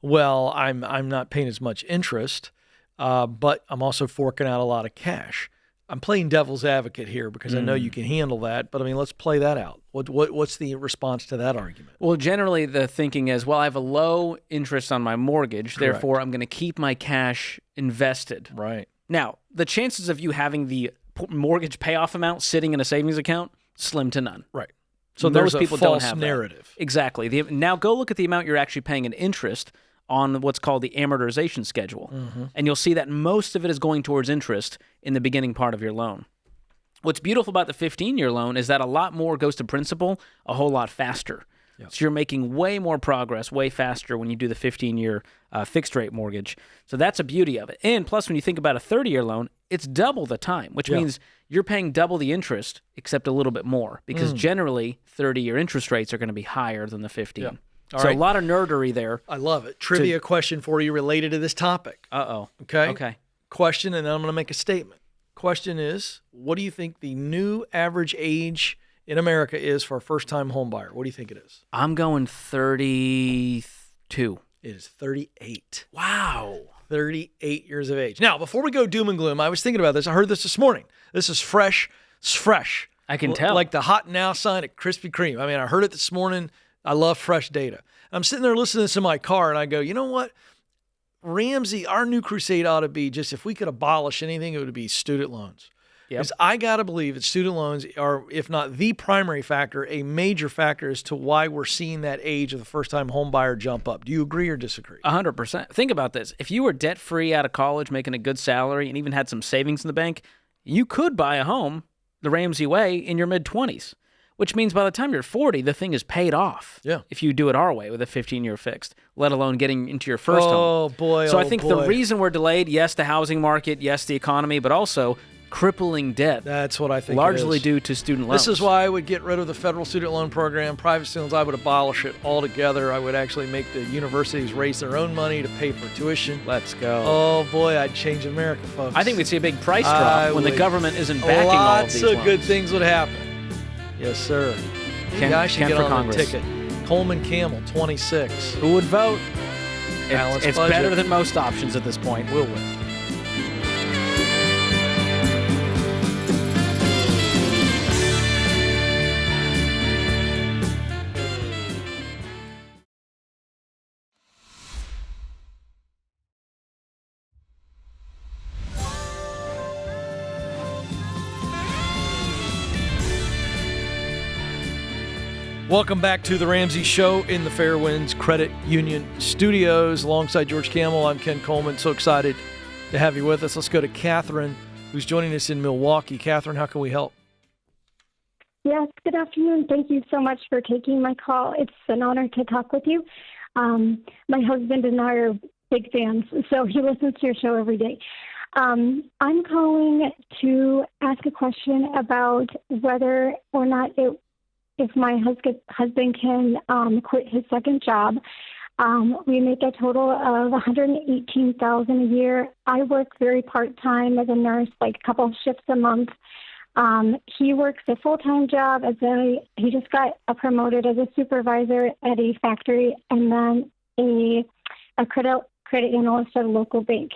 well, I'm not paying as much interest, but I'm also forking out a lot of cash. I'm playing devil's advocate here because I know you can handle that, but let's play that out. What's the response to that argument? Well, generally the thinking is, well, I have a low interest on my mortgage, therefore I'm going to keep my cash invested. Right. Now, the chances of you having the mortgage payoff amount sitting in a savings account, slim to none. Right. So Most there's a people false don't have narrative. That. Exactly. Now go look at the amount you're actually paying in interest on what's called the amortization schedule. And you'll see that most of it is going towards interest in the beginning part of your loan. What's beautiful about the 15-year loan is that a lot more goes to principal a whole lot faster. Yep. So you're making way more progress, way faster when you do the 15-year fixed-rate mortgage. So that's a beauty of it. And plus, when you think about a 30-year loan, it's double the time, which means you're paying double the interest, except a little bit more, because generally 30-year interest rates are going to be higher than the 15. Yep. So a lot of nerdery there. I love it. Trivia question for you related to this topic. Uh-oh. Okay. Question, and then I'm going to make a statement. Question is, what do you think the new average age in America is for a first-time home buyer? What do you think it is? I'm going 32. It is 38. Wow. 38 years of age. Now, before we go doom and gloom, I was thinking about this. I heard this morning. This is fresh. It's fresh. I can tell. Like the hot now sign at Krispy Kreme. I mean, I heard it this morning. I love fresh data. I'm sitting there listening to this in my car, and I go, you know what? Ramsey, our new crusade ought to be just, if we could abolish anything, it would be student loans. Because I got to believe that student loans are, if not the primary factor, a major factor as to why we're seeing that age of the first-time home buyer jump up. Do you agree or disagree? 100%. Think about this. If you were debt-free out of college, making a good salary, and even had some savings in the bank, you could buy a home the Ramsey way in your mid-20s, which means by the time you're 40, the thing is paid off. Yeah. If you do it our way with a 15-year fixed, let alone getting into your first home. Oh, boy. So I think the reason we're delayed, yes, the housing market, yes, the economy, but also crippling debt. That's what I think largely it is. due to student loans. This is why I would get rid of the federal student loan program. Private students, I would abolish it altogether. I would actually make the universities raise their own money to pay for tuition. Let's go. Oh, boy, I'd change America, folks. I think we'd see a big price drop when the government isn't backing all of these Lots of loans. good things would happen. Yes, sir. You guys should get for on Congress. the ticket. Coleman Kamel, 26. Who would vote? Balanced It's budget. better than most options at this point. We'll win. Welcome back to the Ramsey Show in the Fairwinds Credit Union Studios. Alongside George Kamel, I'm Ken Coleman. So excited to have you with us. Let's go to Catherine, who's joining us in Milwaukee. Catherine, how can we help? Yes, good afternoon. Thank you so much for taking my call. It's an honor to talk with you. My husband and I are big fans, so he listens to your show every day. I'm calling to ask a question about whether or not if my husband can quit his second job. We make a total of $118,000 a year. I work very part-time as a nurse, like a couple of shifts a month. He works a full-time job he just got promoted as a supervisor at a factory and then a credit analyst at a local bank.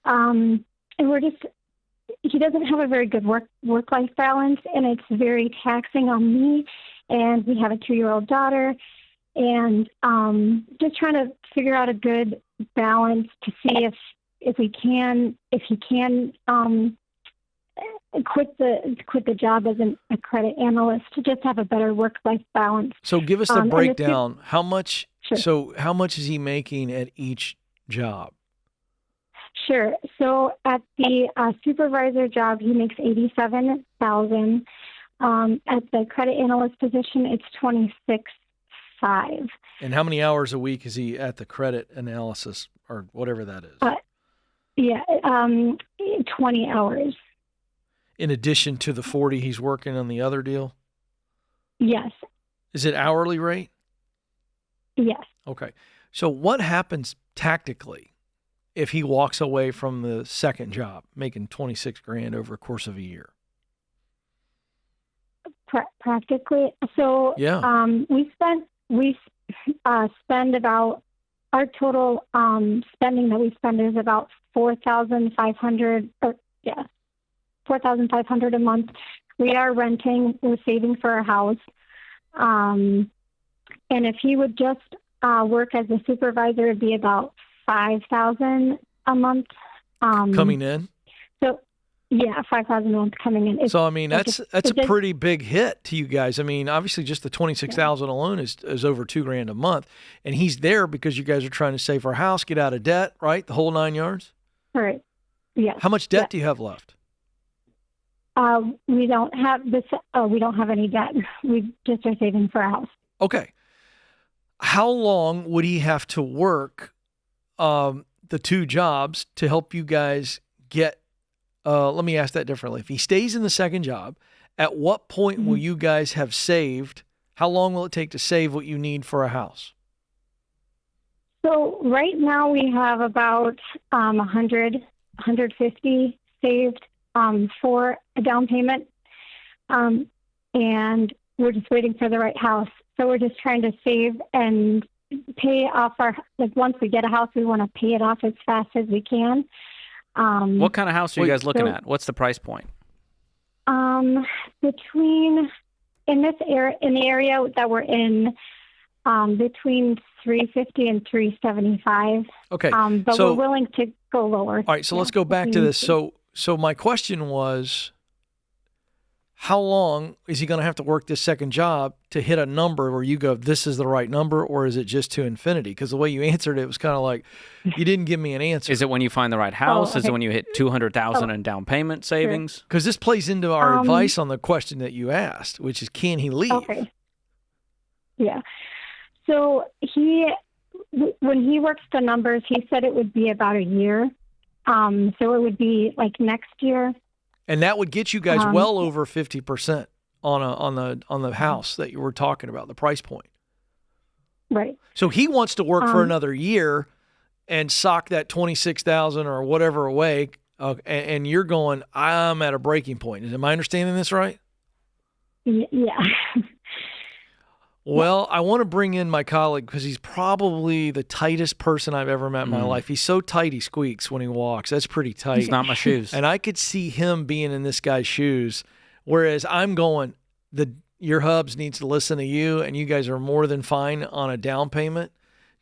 And he doesn't have a very good work-life balance, and it's very taxing on me. And we have a 2-year-old daughter, and just trying to figure out a good balance to see if he can quit the job as a credit analyst to just have a better work-life balance. So give us the breakdown. How much? Sure. So how much is he making at each job? Sure. So at the supervisor job, he makes $87,000. At the credit analyst position, it's $26,500. And how many hours a week is he at the credit analysis or whatever that is? 20 hours. In addition to the 40 he's working on the other deal? Yes. Is it hourly rate? Yes. Okay. So what happens tactically if he walks away from the second job, making $26,000 over a course of a year? Practically. So we spend about, our total spending that we spend is about $4,500 a month. We are renting, we're saving for a house. And if he would just work as a supervisor, it'd be about $5,000 a month. Coming in? So Yeah, 5,000 a month coming in. So I mean, that's a pretty big hit to you guys. I mean, obviously, just the 26,000 alone is over $2,000 a month, and he's there because you guys are trying to save for a house, get out of debt, right? The whole 9 yards. Right. Yeah. How much debt do you have left? We don't have this. We don't have any debt. We just are saving for a house. Okay. How long would he have to work the 2 jobs to help you guys get? Let me ask that differently. If he stays in the second job, at what point will you guys have saved? How long will it take to save what you need for a house? So right now we have about 150 saved for a down payment, and we're just waiting for the right house. So we're just trying to save and pay off once we get a house, we want to pay it off as fast as we can. What kind of house are you guys looking at? What's the price point? Between in the area that we're in, between 350 and 375. Okay, but we're willing to go lower. All right, so let's go back to this. So my question was, how long is he going to have to work this second job to hit a number where you go, this is the right number, or is it just to infinity? Because the way you answered it was kind of like, you didn't give me an answer. Is it when you find the right house? Is it when you hit 200,000 in down payment savings? Because this plays into our advice on the question that you asked, which is, can he leave? Okay. Yeah. So when he works the numbers, he said it would be about a year. So it would be like next year. And that would get you guys well over 50% on the house that you were talking about, the price point. Right. So he wants to work for another year and sock that 26,000 or whatever away, and you're going, I'm at a breaking point. Am I understanding this right? Yeah. Well, I want to bring in my colleague because he's probably the tightest person I've ever met in my life. He's so tight he squeaks when he walks. That's pretty tight. It's not my shoes. And I could see him being in this guy's shoes, whereas I'm going, your hubs needs to listen to you, and you guys are more than fine on a down payment.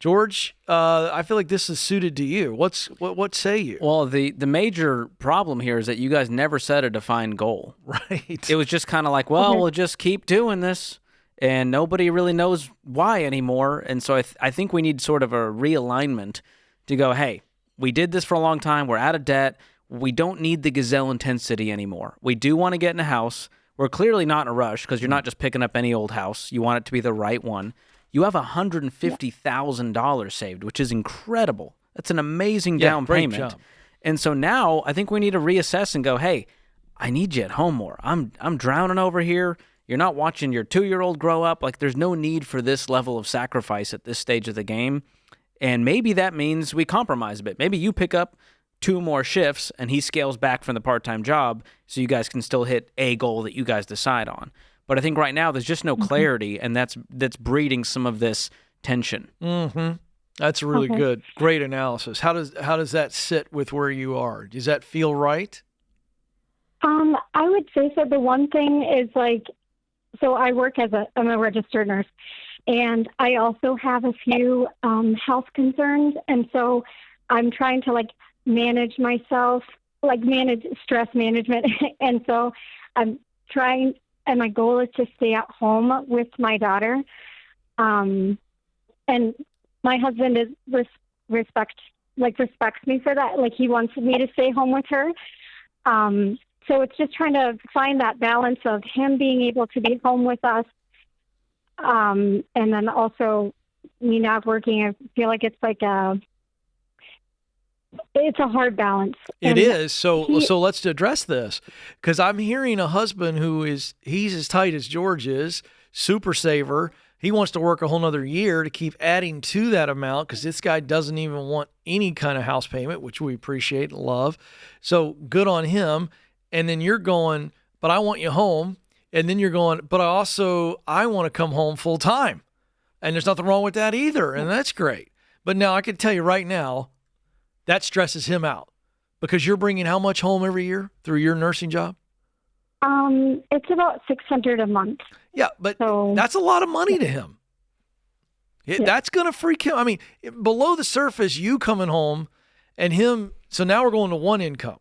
George, I feel like this is suited to you. What say you? Well, the major problem here is that you guys never set a defined goal. Right. It was just kind of like, well, we'll just keep doing this. And nobody really knows why anymore. And so I think we need sort of a realignment to go, hey, we did this for a long time. We're out of debt. We don't need the gazelle intensity anymore. We do want to get in a house. We're clearly not in a rush because you're not just picking up any old house. You want it to be the right one. You have $150,000 saved, which is incredible. That's an amazing down payment. Job. And so now I think we need to reassess and go, hey, I need you at home more. I'm drowning over here. You're not watching your 2-year-old grow up. Like, there's no need for this level of sacrifice at this stage of the game. And maybe that means we compromise a bit. Maybe you pick up 2 more shifts and he scales back from the part-time job so you guys can still hit a goal that you guys decide on. But I think right now there's just no clarity, and that's breeding some of this tension. Mm-hmm. That's really good. Great analysis. How does that sit with where you are? Does that feel right? I would say so. The one thing is so I work I'm a registered nurse, and I also have a few health concerns, and so I'm trying to manage myself, manage stress management, and so I'm trying. And my goal is to stay at home with my daughter, and my husband respects me for that. He wants me to stay home with her. So it's just trying to find that balance of him being able to be home with us, and then also me not working. I feel like it's it's a hard balance. It is. So let's address this, because I'm hearing a husband he's as tight as George is, super saver. He wants to work a whole nother year to keep adding to that amount because this guy doesn't even want any kind of house payment, which we appreciate and love. So good on him. And then you're going, but I want you home. And then you're going, but I want to come home full time. And there's nothing wrong with that either. And that's great. But now I can tell you right now, that stresses him out because you're bringing how much home every year through your nursing job? It's about $600 a month. Yeah, but that's a lot of money to him. That's going to freak him. I mean, below the surface, you coming home and him. So now we're going to one income.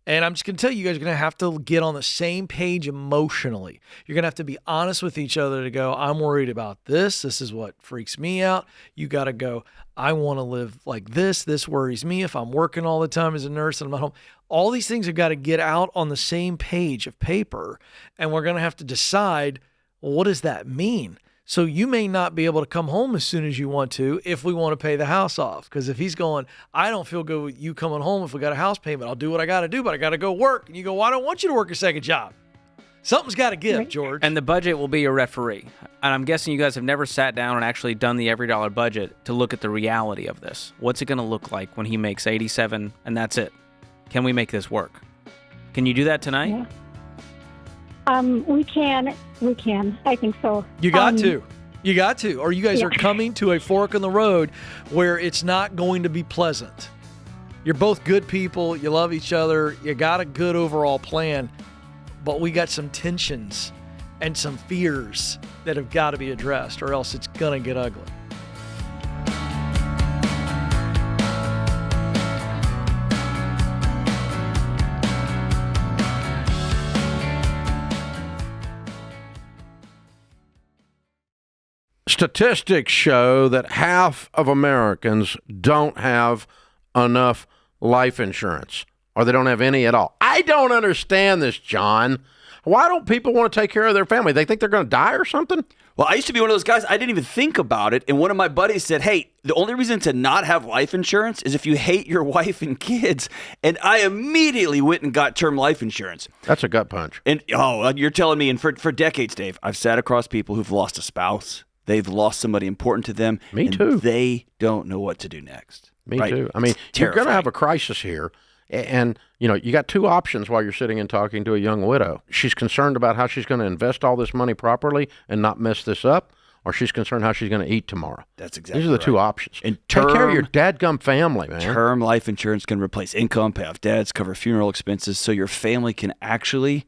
And I'm just going to tell you, you guys are going to have to get on the same page emotionally. You're going to have to be honest with each other to go, I'm worried about this. This is what freaks me out. You got to go, I want to live like this. This worries me if I'm working all the time as a nurse and I'm at home. All these things have got to get out on the same page of paper. And we're going to have to decide, well, what does that mean? So you may not be able to come home as soon as you want to if we want to pay the house off. Because if he's going, I don't feel good with you coming home if we got a house payment. I'll do what I got to do, but I got to go work. And you go, well, I don't want you to work a second job. Something's got to give, George. And the budget will be your referee. And I'm guessing you guys have never sat down and actually done the EveryDollar budget to look at the reality of this. What's it going to look like when he makes 87 and that's it? Can we make this work? Can you do that tonight? Yeah. We can. I think so. You got to. You got to. Or you guys are coming to a fork in the road where it's not going to be pleasant. You're both good people. You love each other. You got a good overall plan. But we got some tensions and some fears that have got to be addressed, or else it's going to get ugly. Statistics show that half of Americans don't have enough life insurance, or they don't have any at all. I don't understand this, John. Why don't people want to take care of their family? They think they're going to die or something? Well, I used to be one of those guys, I didn't even think about it. And one of my buddies said, hey, the only reason to not have life insurance is if you hate your wife and kids. And I immediately went and got term life insurance. That's a gut punch. And, you're telling me, and for decades, Dave, I've sat across people who've lost a spouse. They've lost somebody important to them. Me too. They don't know what to do next. Me too. I mean, you're going to have a crisis here. And, you got two options while you're sitting and talking to a young widow. She's concerned about how she's going to invest all this money properly and not mess this up, or she's concerned how she's going to eat tomorrow. That's exactly These are the two options. And take care of your dadgum family, man. Term life insurance can replace income, pay off debts, cover funeral expenses, so your family can actually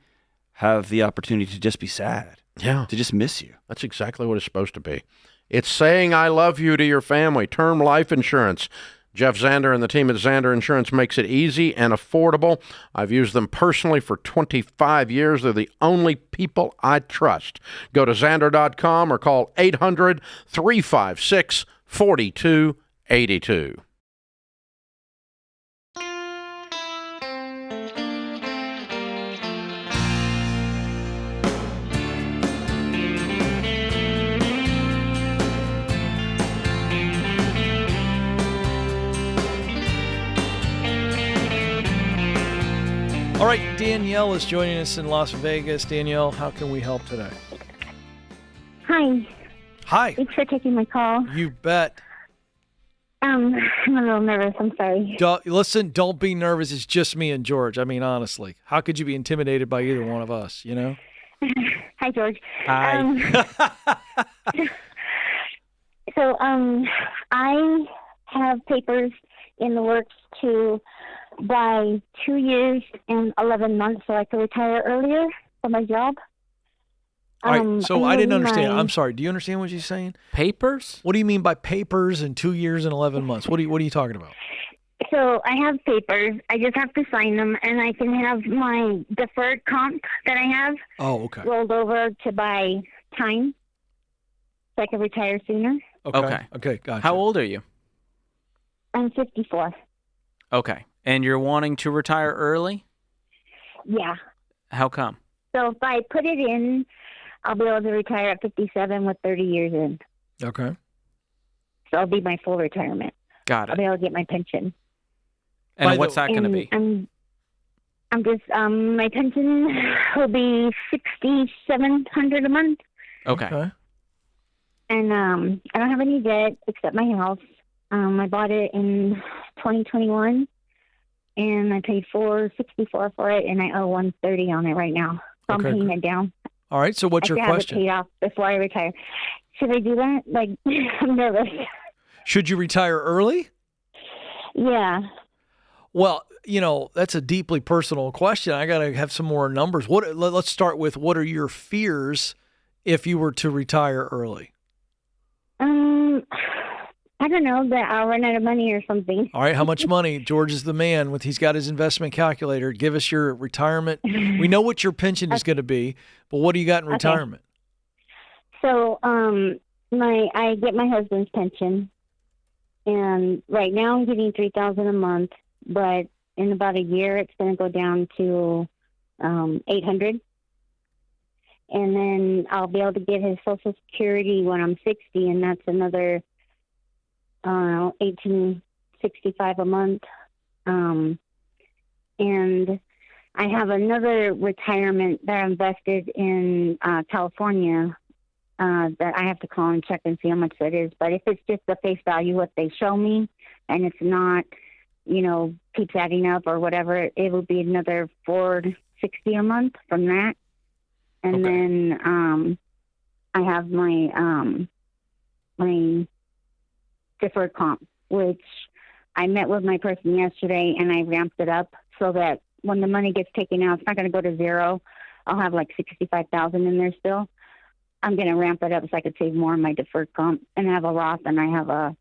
have the opportunity to just be sad. Yeah. To just miss you. That's exactly what it's supposed to be. It's saying I love you to your family. Term life insurance. Jeff Zander and the team at Zander Insurance makes it easy and affordable. I've used them personally for 25 years. They're the only people I trust. Go to Zander.com or call 800-356-4282. All right, Danielle is joining us in Las Vegas. Danielle, how can we help today? Hi. Hi. Thanks for taking my call. You bet. I'm a little nervous. I'm sorry. Listen, don't be nervous. It's just me and George. I mean, honestly, how could you be intimidated by either one of us, Hi, George. Hi. So, I have papers in the works to buy 2 years and 11 months so I can retire earlier from my job. All right, so I didn't understand. I'm sorry. Do you understand what she's saying? Papers? What do you mean by papers in 2 years and 11 months? What are you talking about? So I have papers. I just have to sign them, and I can have my deferred comp that I have rolled over to buy time so I can retire sooner. Okay, gotcha. How old are you? I'm 54. Okay. And you're wanting to retire early? Yeah. How come? So if I put it in, I'll be able to retire at 57 with 30 years in. Okay. So I'll be my full retirement. Got it. I'll be able to get my pension. And what's that going to be? I'm just my pension will be $6,700 a month. Okay. And I don't have any debt except my house. I bought it in 2021, and I paid $464 for it, and I owe $130 on it right now. So I'm paying it down. All right. So what's your question? I have it paid off before I retire. Should I do that? Like, I'm nervous. Should you retire early? Yeah. Well, that's a deeply personal question. I got to have some more numbers. Let's start with, what are your fears if you were to retire early? I don't know, that I'll run out of money or something. All right, how much money? George is the man. He's got his investment calculator. Give us your retirement. We know what your pension is going to be, but what do you got in retirement? So, I get my husband's pension, and right now I'm getting $3,000 a month, but in about a year it's going to go down to $800, and then I'll be able to get his Social Security when I'm 60, and that's another $1,865 a month. And I have another retirement that I invested in California that I have to call and check and see how much that is. But if it's just the face value, what they show me, and it's not, keeps adding up or whatever, it will be another $460 a month from that. And then I have my my deferred comp, which I met with my person yesterday, and I ramped it up so that when the money gets taken out, it's not going to go to zero. I'll have like $65,000 in there still. I'm going to ramp it up so I could save more in my deferred comp, and I have a Roth, and I have a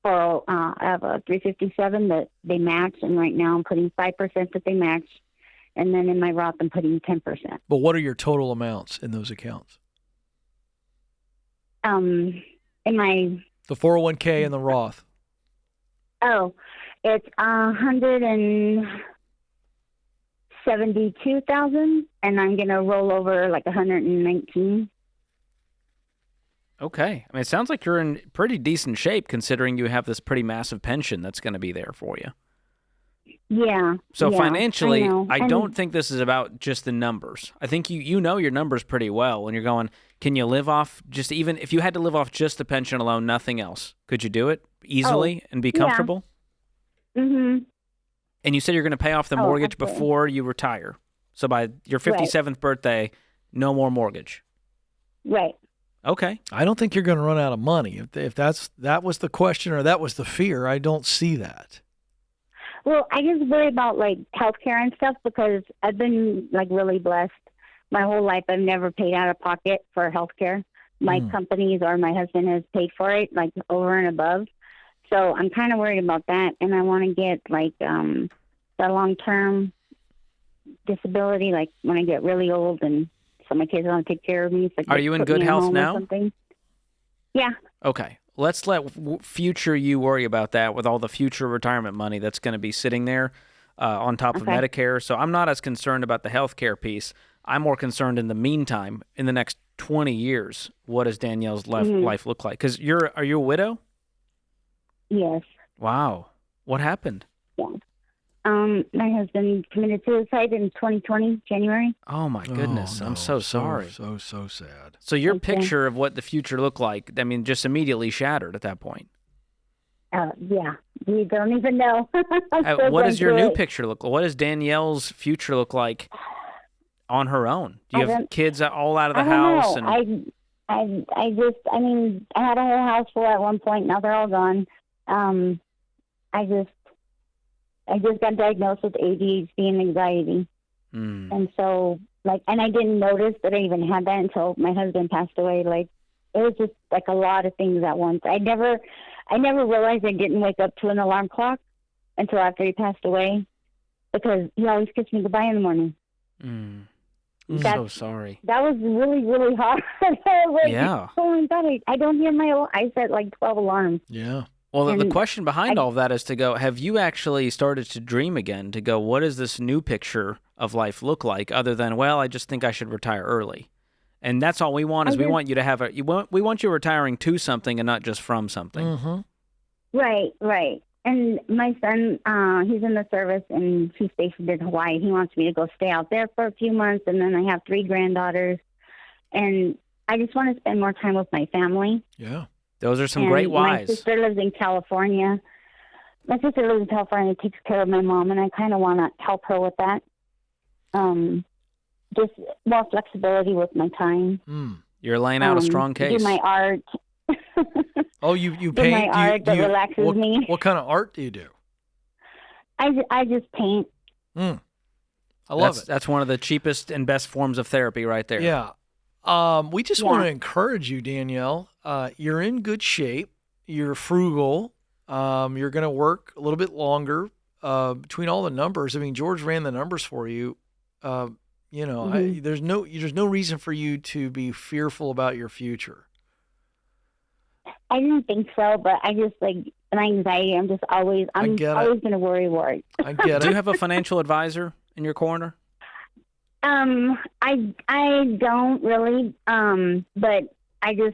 357 that they match, and right now I'm putting 5% that they match, and then in my Roth I'm putting 10%. But what are your total amounts in those accounts? In my The 401k and the Roth. It's 172,000, and I'm gonna roll over like 119. Okay. I mean, it sounds like you're in pretty decent shape considering you have this pretty massive pension that's going to be there for you. Yeah. So yeah, financially, I don't think this is about just the numbers. I think you know your numbers pretty well, and you're going, can you live off just even if you had to live off just the pension alone, nothing else? Could you do it easily and be comfortable? Yeah. Mm-hmm. And you said you're going to pay off the mortgage absolutely. before you retire. So by your 57th birthday, no more mortgage. Right. Okay. I don't think you're going to run out of money. If that was the question or that was the fear, I don't see that. Well, I just worry about like healthcare and stuff because I've been like really blessed my whole life. I've never paid out of pocket for healthcare. My companies or my husband has paid for it, like over and above. So I'm kind of worried about that, and I want to get like the long-term disability, like when I get really old and so my kids want to take care of me. So are you in good health now? Yeah. Okay. Let's let future you worry about that with all the future retirement money that's going to be sitting there on top of Medicare. So I'm not as concerned about the healthcare piece. I'm more concerned in the meantime, in the next 20 years, what does Danielle's life look like? Because are you a widow? Yes. Wow. What happened? Yeah. My husband committed suicide in 2020, January. Oh, my goodness. I'm so sorry. So sad. So your picture of what the future looked like, I mean, just immediately shattered at that point. Yeah. We don't even know. What does your new picture look like? What does Danielle's future look like on her own? Do you have kids all out of the house? I had a whole house full at one point. Now they're all gone. I just got diagnosed with ADHD and anxiety. And so, and I didn't notice that I even had that until my husband passed away. Like, it was just like a lot of things at once. I never realized I didn't wake up to an alarm clock until after he passed away because he always kissed me goodbye in the morning. I'm so sorry. That was really, really hard. Yeah. Oh my God, I don't hear I set like 12 alarms. Yeah. Well, the question behind all of that is to go, have you actually started to dream again, to go, what does this new picture of life look like other than, well, I just think I should retire early? And that's all we want is we want you to have we want you retiring to something and not just from something. Mm-hmm. Right. And my son, he's in the service and he's stationed in Hawaii. He wants me to go stay out there for a few months. And then I have 3 granddaughters. And I just want to spend more time with my family. Yeah. Those are some great whys. My sister lives in California. Takes care of my mom, and I kind of want to help her with that. Just more flexibility with my time. You're laying out a strong case. Do my art. Oh, you do paint? my art that relaxes me. What kind of art do you do? I just paint. I love it. That's one of the cheapest and best forms of therapy right there. Yeah. We just want to encourage you, Danielle. You're in good shape. you're frugal. You're going to work a little bit longer. Between all the numbers, I mean, George ran the numbers for you. There's no reason for you to be fearful about your future. I didn't think so, but I just my anxiety. I'm always going to worry. I get it. Do you have a financial advisor in your corner? I don't really, but I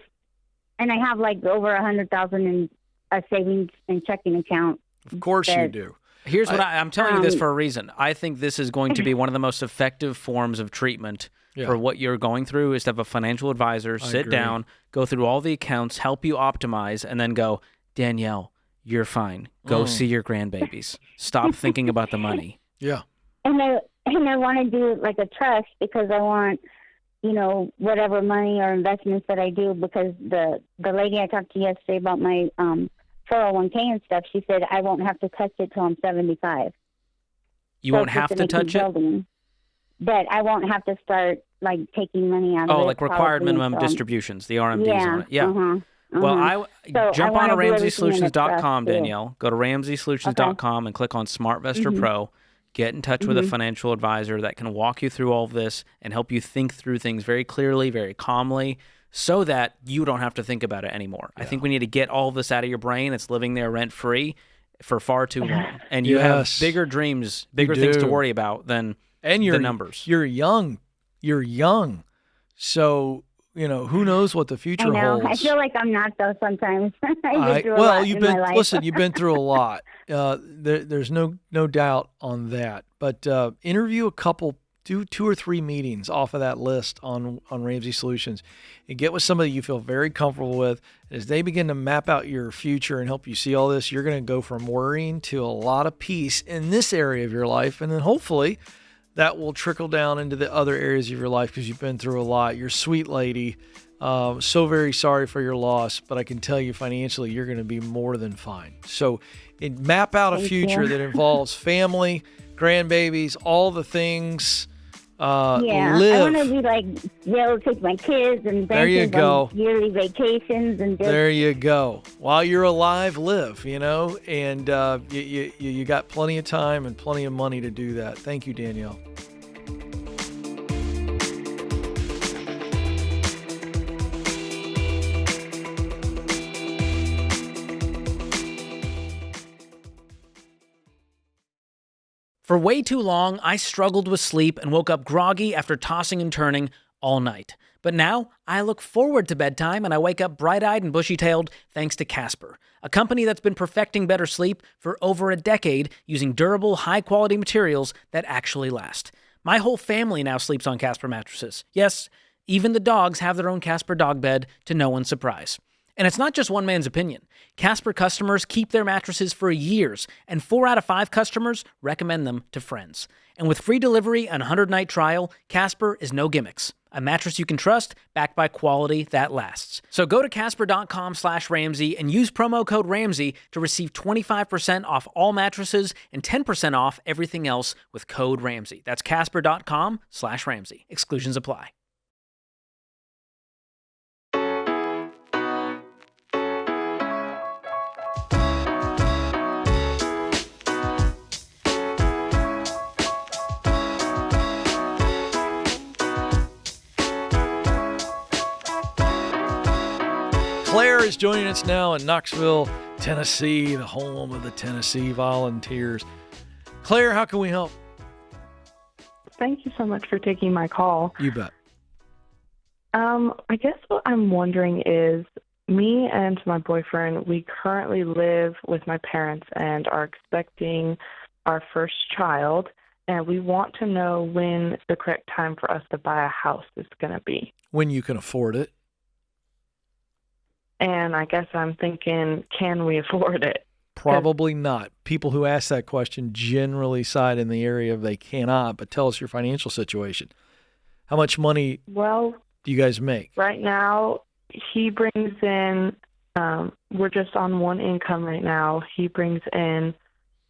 have over 100,000 in a savings and checking account. Of course you do. Here's what I'm telling you this for a reason. I think this is going to be one of the most effective forms of treatment for what you're going through is to have a financial advisor, sit down, go through all the accounts, help you optimize, and then go, Danielle, you're fine. Go see your grandbabies. Stop thinking about the money. Yeah. And I want to do like a trust because I want, whatever money or investments that I do, because the lady I talked to yesterday about my 401k and stuff, she said I won't have to touch it till I'm 75. You won't have to touch it? But I won't have to start taking money out of it. Oh, like required minimum distributions, the RMDs on it. Yeah. Well, jump on to RamseySolutions.com, Danielle. Go to RamseySolutions.com and click on SmartVestor Pro. Get in touch with a financial advisor that can walk you through all of this and help you think through things very clearly, very calmly, so that you don't have to think about it anymore. Yeah. I think we need to get all of this out of your brain. It's living there rent-free for far too long. And you have bigger dreams, bigger things to worry about than the numbers. You're young. So, who knows what the future holds. I feel like I'm not, though, sometimes. You've been through a lot. There's no doubt on that. But interview a couple, do 2 or 3 meetings off of that list on Ramsey Solutions and get with somebody you feel very comfortable with. As they begin to map out your future and help you see all this, you're going to go from worrying to a lot of peace in this area of your life. And then hopefully that will trickle down into the other areas of your life because you've been through a lot. You're a sweet lady. So very sorry for your loss, but I can tell you financially you're going to be more than fine. So map out a future that involves family, grandbabies, all the things. I want to be able to take my kids and on yearly vacations and just... There you go. While you're alive, live. And you got plenty of time and plenty of money to do that. Thank you, Danielle. For way too long, I struggled with sleep and woke up groggy after tossing and turning all night. But now, I look forward to bedtime and I wake up bright-eyed and bushy-tailed thanks to Casper, a company that's been perfecting better sleep for over a decade using durable, high-quality materials that actually last. My whole family now sleeps on Casper mattresses. Yes, even the dogs have their own Casper dog bed, to no one's surprise. And it's not just one man's opinion. Casper customers keep their mattresses for years, and 4 out of 5 customers recommend them to friends. And with free delivery and a 100-night trial, Casper is no gimmicks. A mattress you can trust, backed by quality that lasts. So go to Casper.com/Ramsey and use promo code Ramsey to receive 25% off all mattresses and 10% off everything else with code Ramsey. That's Casper.com/Ramsey. Exclusions apply. Claire is joining us now in Knoxville, Tennessee, the home of the Tennessee Volunteers. Claire, how can we help? Thank you so much for taking my call. You bet. I guess what I'm wondering is, me and my boyfriend, we currently live with my parents and are expecting our first child, and we want to know when the correct time for us to buy a house is going to be. When you can afford it. And I guess I'm thinking, can we afford it? Probably not. People who ask that question generally side in the area of they cannot, but tell us your financial situation. How much money do you guys make? Right now, he brings in, we're just on one income right now. He brings in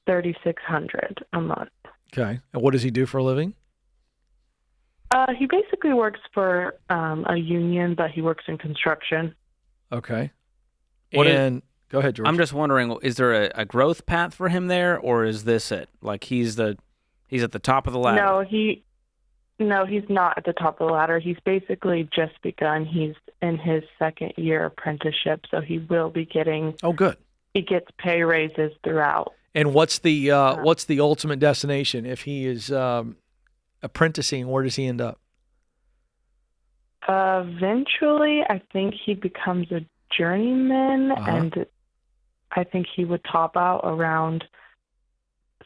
$3,600 a month. Okay. And what does he do for a living? He basically works for a union, but he works in construction. Okay. Go Go ahead, George. I'm just wondering, is there a growth path for him there, or is this it? Like he's at the top of the ladder? No, he's not at the top of the ladder. He's basically just begun. He's in his second year apprenticeship, so he will be getting. Oh, good. He gets pay raises throughout. And what's the ultimate destination if he is apprenticing? Where does he end up? Eventually, I think he becomes a journeyman, and I think he would top out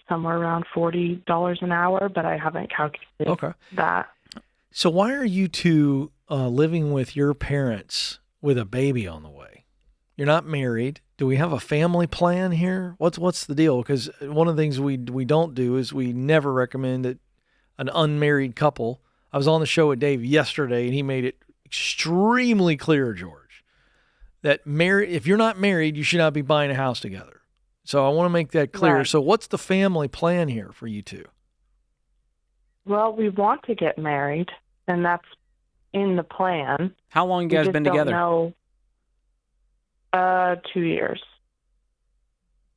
somewhere around $40 an hour, but I haven't calculated that. So why are you two living with your parents with a baby on the way? You're not married. Do we have a family plan here? What's the deal? Because one of the things we don't do is we never recommend that an unmarried couple. I was on the show with Dave yesterday, and he made it extremely clear, George, that if you're not married, you should not be buying a house together. So I want to make that clear. Right. So what's the family plan here for you two? Well, we want to get married, and that's in the plan. How long you guys been together? No, 2 years.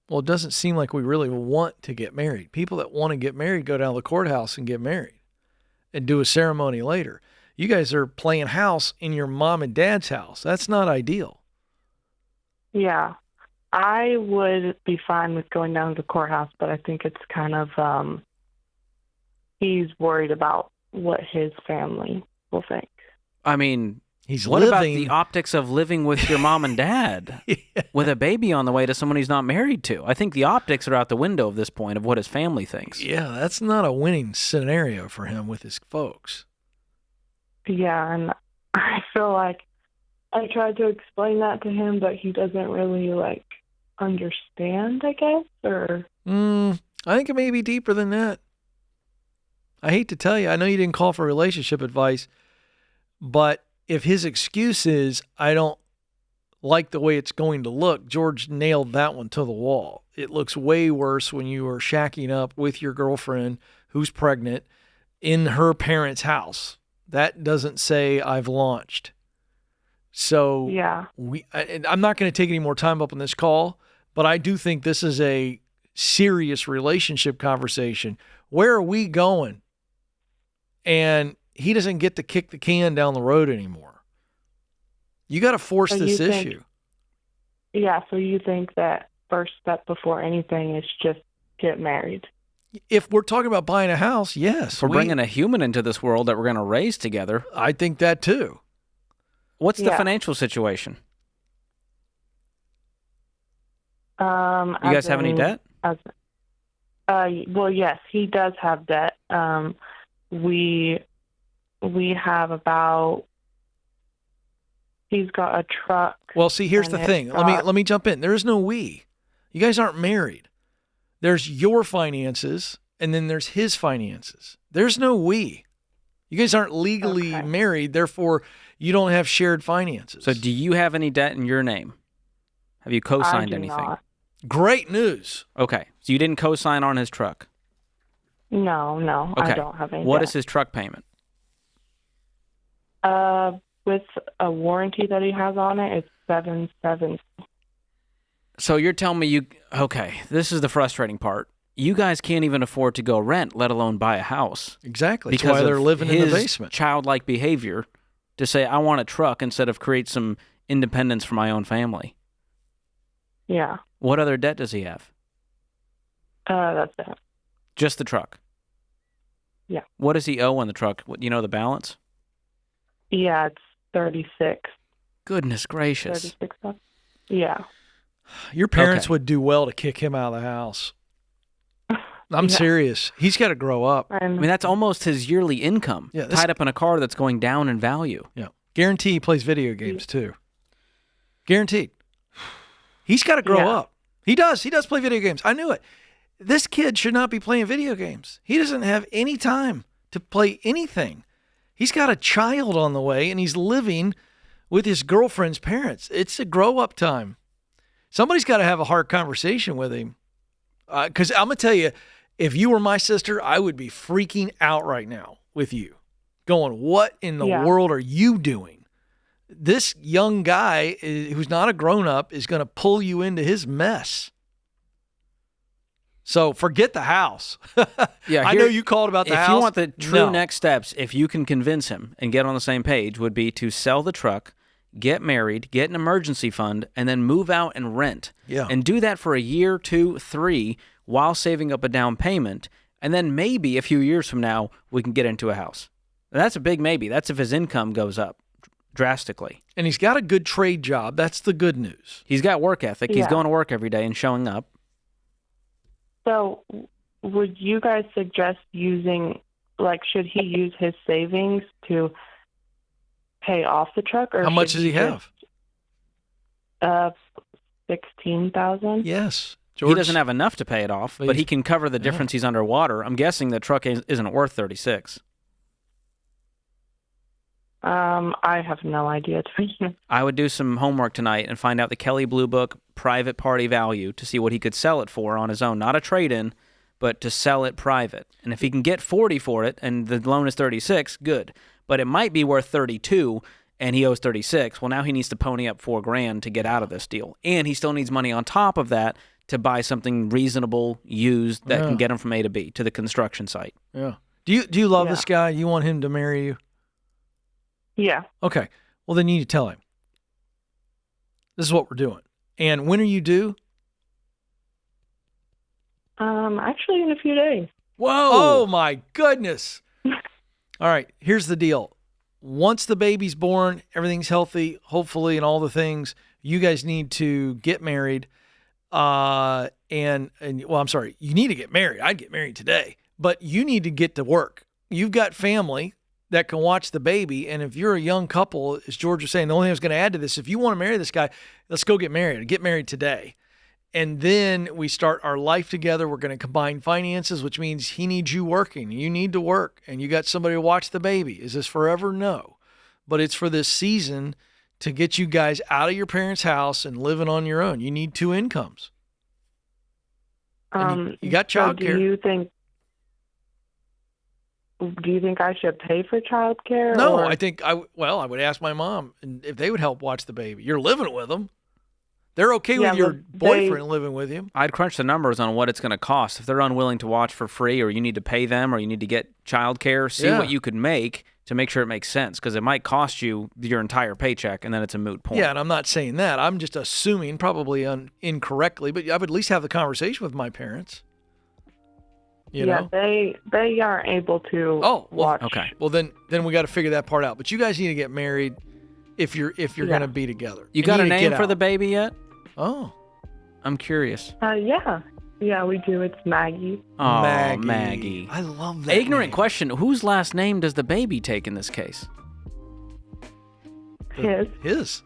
Well, it doesn't seem like we really want to get married. People that want to get married go down to the courthouse and get married and do a ceremony later. You guys are playing house in your mom and dad's house. That's not ideal. Yeah. I would be fine with going down to the courthouse, but I think it's kind of, he's worried about what his family will think. I mean, what about the optics of living with your mom and dad with a baby on the way to someone he's not married to? I think the optics are out the window at this point of what his family thinks. Yeah, that's not a winning scenario for him with his folks. Yeah, and I feel like I tried to explain that to him, but he doesn't really, understand, I guess, or... I think it may be deeper than that. I hate to tell you, I know you didn't call for relationship advice, but if his excuse is, I don't like the way it's going to look, George nailed that one to the wall. It looks way worse when you are shacking up with your girlfriend who's pregnant in her parents' house. That doesn't say I've launched. So yeah, I'm not going to take any more time up on this call, but I do think this is a serious relationship conversation. Where are we going? And he doesn't get to kick the can down the road anymore. You got to force this issue. Yeah, so you think that first step before anything is just get married? If we're talking about buying a house, yes. We're bringing a human into this world that we're going to raise together. I think that too. What's the financial situation? You guys have any debt? Well, yes, he does have debt. We have about. He's got a truck. Well, see, here's the thing. Let me jump in. There is no we. You guys aren't married. There's your finances, and then there's his finances. There's no we. You guys aren't legally married, therefore you don't have shared finances. So do you have any debt in your name? Have you co-signed anything? Not. Great news. Okay. So you didn't co-sign on his truck? No, okay. I don't have any What debt. is his truck payment? With a warranty that he has on it, it's $770. So you're telling me this is the frustrating part. You guys can't even afford to go rent, let alone buy a house. Exactly. That's why they're living in the basement. Childlike behavior to say, I want a truck instead of create some independence for my own family. Yeah. What other debt does he have? That's it. Just the truck? Yeah. What does he owe on the truck? You know the balance? Yeah, it's 36. Goodness gracious. 36 bucks. Yeah. Your parents would do well to kick him out of the house. I'm serious. He's got to grow up. I mean, that's almost his yearly income tied up in a car that's going down in value. Yeah. Guarantee he plays video games too. Guaranteed. He's got to grow up. He does. He does play video games. I knew it. This kid should not be playing video games. He doesn't have any time to play anything. He's got a child on the way, and he's living with his girlfriend's parents. It's a grow-up time. Somebody's got to have a hard conversation with him. Because I'm going to tell you, if you were my sister, I would be freaking out right now with you. Going, what in the world are you doing? this young guy who's not a grown-up is going to pull you into his mess. So forget the house. Yeah, I know you called about the house. If you want the true next steps, if you can convince him and get on the same page, would be to sell the truck, get married, get an emergency fund, and then move out and rent. Yeah. And do that for a year, 2, 3, while saving up a down payment. And then maybe a few years from now, we can get into a house. And that's a big maybe. That's if his income goes up drastically. And he's got a good trade job. That's the good news. He's got work ethic. He's Yeah. going to work every day and showing up. So, would you guys suggest using, like, should he use his savings to pay off the truck, or How much should does he have? $16,000. Yes. He doesn't have enough to pay it off, but he he's- can cover the difference. He's underwater. I'm guessing the truck isn't worth 36. I have no idea. I would do some homework tonight and find out the Kelley Blue Book private party value to see what he could sell it for on his own. Not a trade-in, but to sell it private. And if he can get 40 for it and the loan is 36, good. But it might be worth 32 and he owes 36. Well, now he needs to pony up $4,000 to get out of this deal. And he still needs money on top of that to buy something reasonable, used, that can get him from A to B to the construction site. Yeah. Do you love this guy? You want him to marry you? Yeah. Okay. Well, then you need to tell him. This is what we're doing. And when are you due? Actually, in a few days. Whoa. Oh, my goodness. All right. Here's the deal. Once the baby's born, everything's healthy, hopefully, and all the things, you guys need to get married. Well, I'm sorry. You need to get married. I'd get married today. But you need to get to work. You've got family that can watch the baby. And if you're a young couple, as George was saying, the only thing I was going to add to this, if you want to marry this guy, let's go get married. Get married today. And then we start our life together. We're going to combine finances, which means he needs you working. You need to work. And you got somebody to watch the baby. Is this forever? No. But it's for this season to get you guys out of your parents' house and living on your own. You need 2 incomes. You got childcare. So do you think I should pay for childcare? No, or? I think I would ask my mom and if they would help watch the baby. You're living with them. They're okay with your boyfriend living with you. I'd crunch the numbers on what it's going to cost. If they're unwilling to watch for free, or you need to pay them, or you need to get childcare, see what you could make to make sure it makes sense, because it might cost you your entire paycheck, and then it's a moot point. Yeah, and I'm not saying that. I'm just assuming, probably incorrectly, but I would at least have the conversation with my parents. You know? they are able to watch. Okay. Well, then we got to figure that part out. But you guys need to get married if you're going to be together. You got a name for the baby yet? Oh, I'm curious. Yeah, we do. It's Maggie. Oh, Maggie. I love that. Ignorant question. Whose last name does the baby take in this case? His.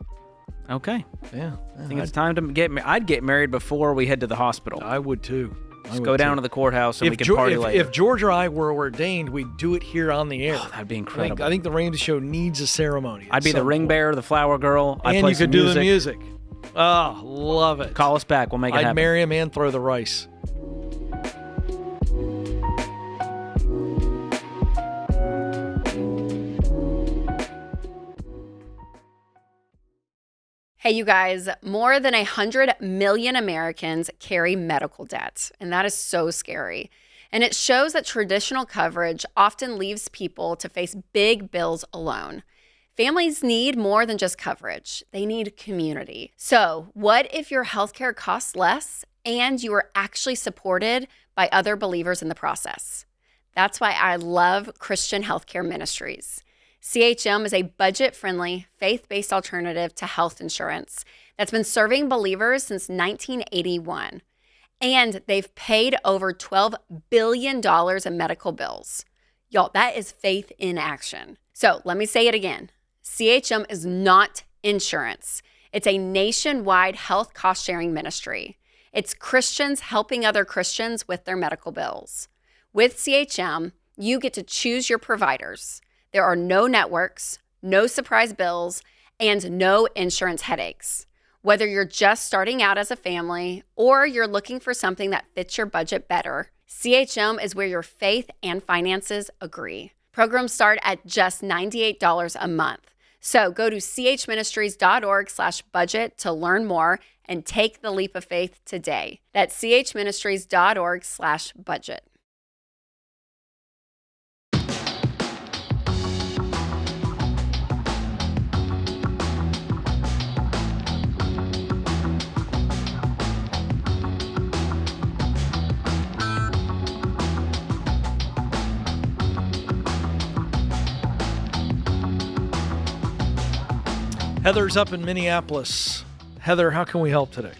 Okay. Yeah. I think it's time to get married. I'd get married before we head to the hospital. I would too. Just go down to the courthouse and we can party later. If George or I were ordained, we'd do it here on the air. Oh, that'd be incredible. I think the Ramsey Show needs a ceremony. I'd be the ring bearer, the flower girl. I'd and play you could do the music. Oh, love it. Call us back. We'll make it happen. I'd marry him and throw the rice. Hey, you guys, more than 100 million Americans carry medical debt, and that is so scary. And it shows that traditional coverage often leaves people to face big bills alone. Families need more than just coverage. They need community. So, what if your healthcare costs less and you are actually supported by other believers in the process? That's why I love Christian Healthcare Ministries. CHM is a budget-friendly, faith-based alternative to health insurance that's been serving believers since 1981. And they've paid over $12 billion in medical bills. Y'all, that is faith in action. So let me say it again. CHM is not insurance. It's a nationwide health cost-sharing ministry. It's Christians helping other Christians with their medical bills. With CHM, you get to choose your providers. There are no networks, no surprise bills, and no insurance headaches. Whether you're just starting out as a family or you're looking for something that fits your budget better, CHM is where your faith and finances agree. Programs start at just $98 a month. So go to chministries.org/budget to learn more and take the leap of faith today. That's chministries.org/budget. Heather's up in Minneapolis. Heather, how can we help today?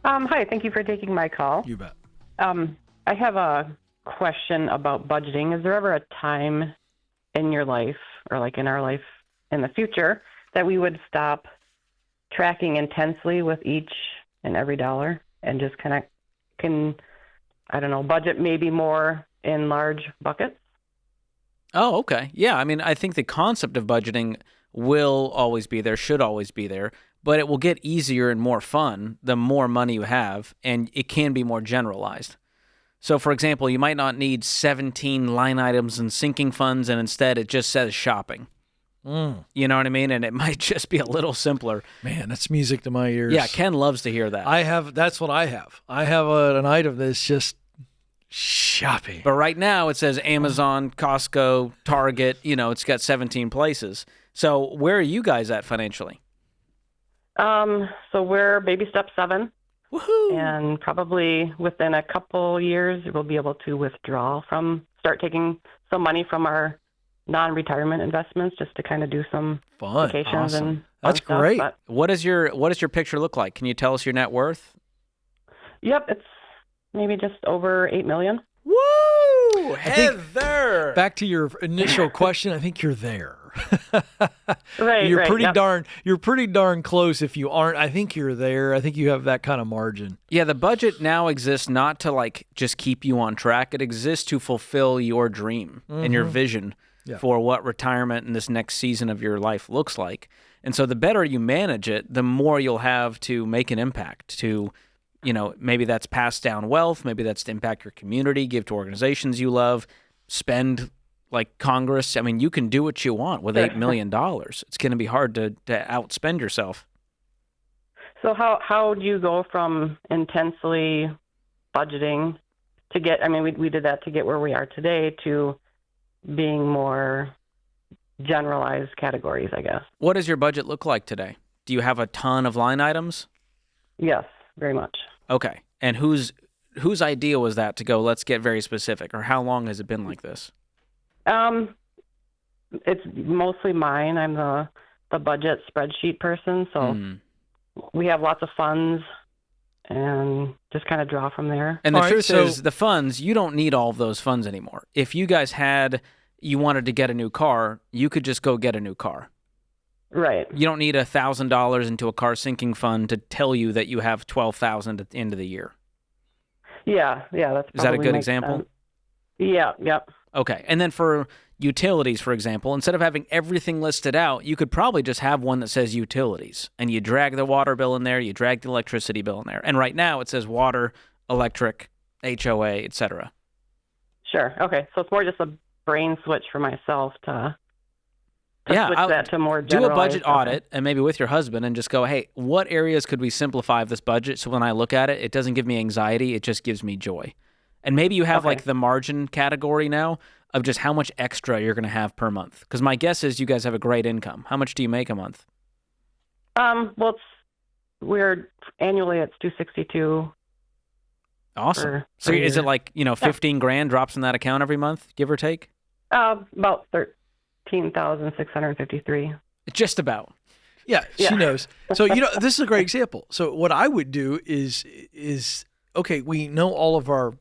Hi, thank you for taking my call. You bet. I have a question about budgeting. Is there ever a time in your life, or like in our life in the future, that we would stop tracking intensely with each and every dollar and just kind of budget maybe more in large buckets? Oh, okay. Yeah, I mean, I think the concept of budgeting will always be there, should always be there, but it will get easier and more fun the more money you have, and it can be more generalized. So, for example, you might not need 17 line items and sinking funds, and instead it just says shopping. You know what I mean? And it might just be a little simpler. Man, that's music to my ears. Yeah, Ken loves to hear that. That's what I have. I have an item that's just shopping. But right now it says Amazon, Costco, Target, it's got 17 places. So where are you guys at financially? So we're baby step 7. Woohoo! And probably within a couple years, we'll be able to start taking some money from our non-retirement investments just to kind of do some fun vacations. Awesome. And that's fun great. Stuff, what does your picture look like? Can you tell us your net worth? Yep, it's maybe just over $8 million. Woo! Heather! Back to your initial question, I think you're there. Right, you're right, pretty yep. You're pretty darn close. If you aren't, I think you're there. I think you have that kind of margin. Yeah, the budget now exists not to just keep you on track. It exists to fulfill your dream and your vision for what retirement in this next season of your life looks like. And so the better you manage it, the more you'll have to make an impact to, maybe that's pass down wealth, maybe that's to impact your community, give to organizations you love, spend like Congress. I mean, you can do what you want with $8 million. It's going to be hard to outspend yourself. So how do you go from intensely budgeting to get, we did that to get where we are today, to being more generalized categories, I guess. What does your budget look like today? Do you have a ton of line items? Yes, very much. Okay. And whose idea was that to go, let's get very specific, or how long has it been like this? It's mostly mine. I'm the budget spreadsheet person, so we have lots of funds and just kind of draw from there. And the truth is, the funds, you don't need all of those funds anymore. If you guys you wanted to get a new car, you could just go get a new car. Right. You don't need $1,000 into a car sinking fund to tell you that you have $12,000 at the end of the year. Yeah, that's Is that a good makes example? sense. Yeah, yep. Okay. And then for utilities, for example, instead of having everything listed out, you could probably just have one that says utilities, and you drag the water bill in there, you drag the electricity bill in there. And right now it says water, electric, HOA, etc. Sure. Okay. So it's more just a brain switch for myself to switch that to more do generalized. a budget audit, and maybe with your husband, and just go, hey, what areas could we simplify this budget so when I look at it, it doesn't give me anxiety, it just gives me joy. And maybe you have like the margin category now of just how much extra you're going to have per month. Because my guess is you guys have a great income. How much do you make a month? Well, we're annually it's $262. Awesome. So is it like 15 grand drops in that account every month, give or take? About 13,653. Just about. Yeah, she knows. So this is a great example. So what I would do is okay, we know all of our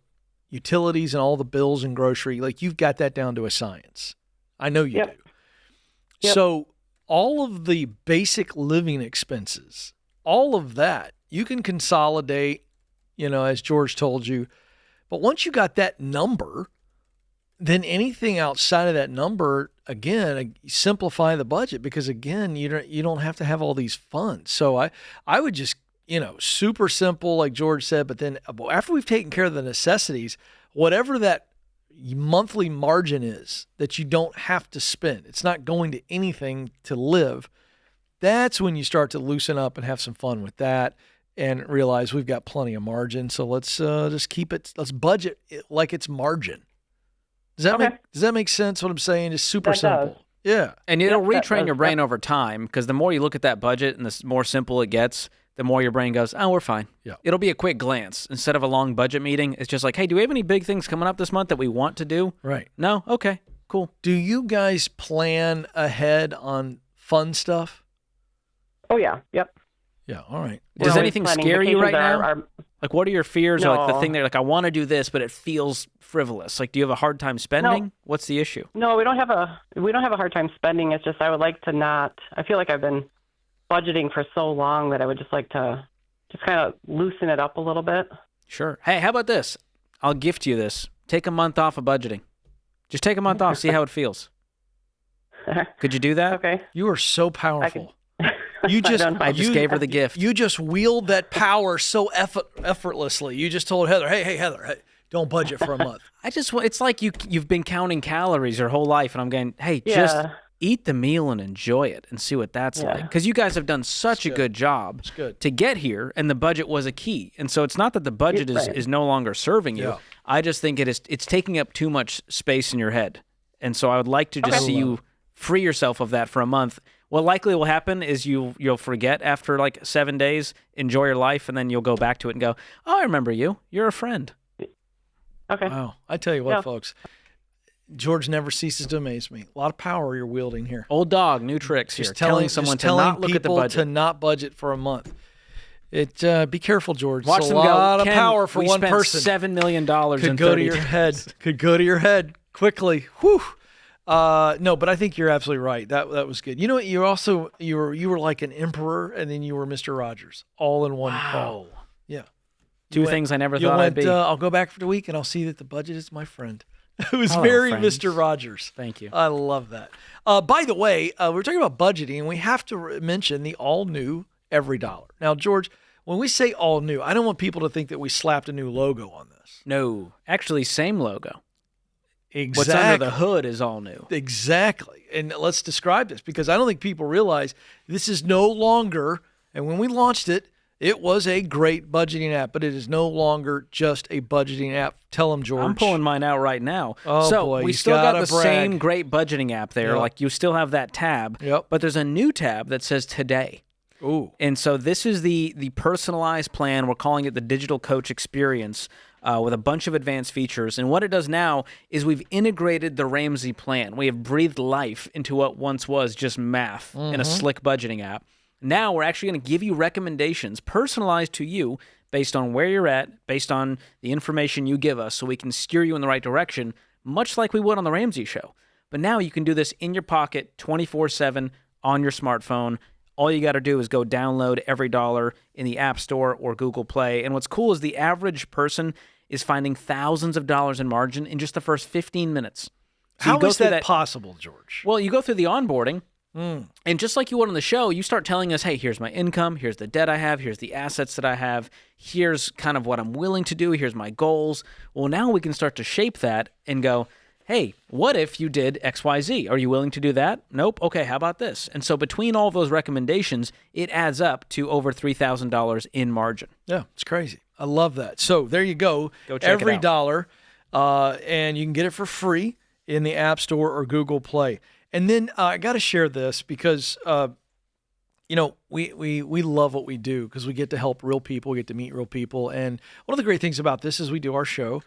utilities and all the bills and grocery, like you've got that down to a science. I know you do. Yep. So all of the basic living expenses, all of that, you can consolidate, as George told you. But once you got that number, then anything outside of that number, again, simplify the budget, because again, you don't have to have all these funds. So I would just, super simple, like George said, but then after we've taken care of the necessities, whatever that monthly margin is that you don't have to spend, it's not going to anything to live, that's when you start to loosen up and have some fun with that and realize we've got plenty of margin. So let's just keep it, let's budget it like it's margin. Does that make sense what I'm saying? Just super That simple. does. Yeah. And it'll Yep, that retrain does. your brain over time, because the more you look at that budget and the more simple it gets, the more your brain goes, oh, we're fine. Yeah. It'll be a quick glance. Instead of a long budget meeting, it's just like, hey, do we have any big things coming up this month that we want to do? Right. No? Okay, cool. Do you guys plan ahead on fun stuff? Oh, yeah. Yep. Yeah. All right. Does always anything planning. scare you right Vacations now? are- Like, what are your fears? Or like the No. thing that like, I want to do this, but it feels frivolous. Like, do you have a hard time spending? What's the issue? No, we don't have a hard time spending. It's just I would like to not. I feel like I've been budgeting for so long that I would just like to just kind of loosen it up a little bit. Sure. Hey, how about this? I'll gift you this. Take a month off of budgeting. Just take a month off, see how it feels. Could you do that? Okay. You are so powerful. You just I just gave her the gift. You just wield that power so effortlessly. You just told Heather, hey, Heather, hey, don't budget for a month. It's like you've been counting calories your whole life, and I'm going, hey, Yeah. just eat the meal and enjoy it and see what that's like. Because you guys have done such a good job to get here, and the budget was a key. And so it's not that the budget is no longer serving you. Yeah. I just think it's taking up too much space in your head. And so I would like to just see you free yourself of that for a month. What likely will happen is you'll forget after like 7 days, enjoy your life, and then you'll go back to it and go, oh, I remember you. You're a friend. Okay. Wow. I tell you what, Yeah. folks, George never ceases to amaze me. A lot of power you're wielding here. Old dog, new tricks here. Telling someone to not look at the people budget. to not budget for a month. Be careful, George. Watch it's them a go. lot of Ken, power for we one spent person. $7 million Could in go 30 to your days. head. Could go to your head quickly. Whew. No, but I think you're absolutely right. That was good. You know what? You were like an emperor, and then you were Mr. Rogers, all in one call. Yeah. Two things I never You thought I'd went, be. I'll go back for the week, and I'll see that the budget is my friend. It was Hello, very friends. Mr. Rogers. Thank you. I love that. By the way, we're talking about budgeting, and we have to mention the all-new EveryDollar. Now, George, when we say all-new, I don't want people to think that we slapped a new logo on this. No, actually, same logo. Exactly. What's under the hood is all new. Exactly. And let's describe this, because I don't think people realize this is no longer, and when we launched it, it was a great budgeting app, but it is no longer just a budgeting app. Tell them, George. I'm pulling mine out right now. Oh, so boy, we he's still got gotta the brag. same great budgeting app there. Yep. Like you still have that tab. Yep. But there's a new tab that says today. Ooh. And so this is the personalized plan. We're calling it the Digital Coach Experience with a bunch of advanced features. And what it does now is we've integrated the Ramsey plan. We have breathed life into what once was just math in a slick budgeting app. Now we're actually going to give you recommendations personalized to you based on where you're at, based on the information you give us, so we can steer you in the right direction, much like we would on the Ramsey Show. But now you can do this in your pocket 24/7 on your smartphone. All you got to do is go download EveryDollar in the App Store or Google Play. And what's cool is the average person is finding thousands of dollars in margin in just the first 15 minutes. So How you go is through that possible, George? Well, you go through the onboarding. And just like you would on the show, you start telling us, hey, here's my income, here's the debt I have, here's the assets that I have, here's kind of what I'm willing to do, here's my goals. Well, now we can start to shape that and go, hey, what if you did XYZ? Are you willing to do that? Nope. Okay, how about this? And so between all those recommendations, it adds up to over $3,000 in margin. Yeah, it's crazy. I love that. So there you go. Go check it out. EveryDollar, and you can get it for free in the App Store or Google Play. And then I got to share this because, we love what we do because we get to help real people, we get to meet real people. And one of the great things about this is we do our show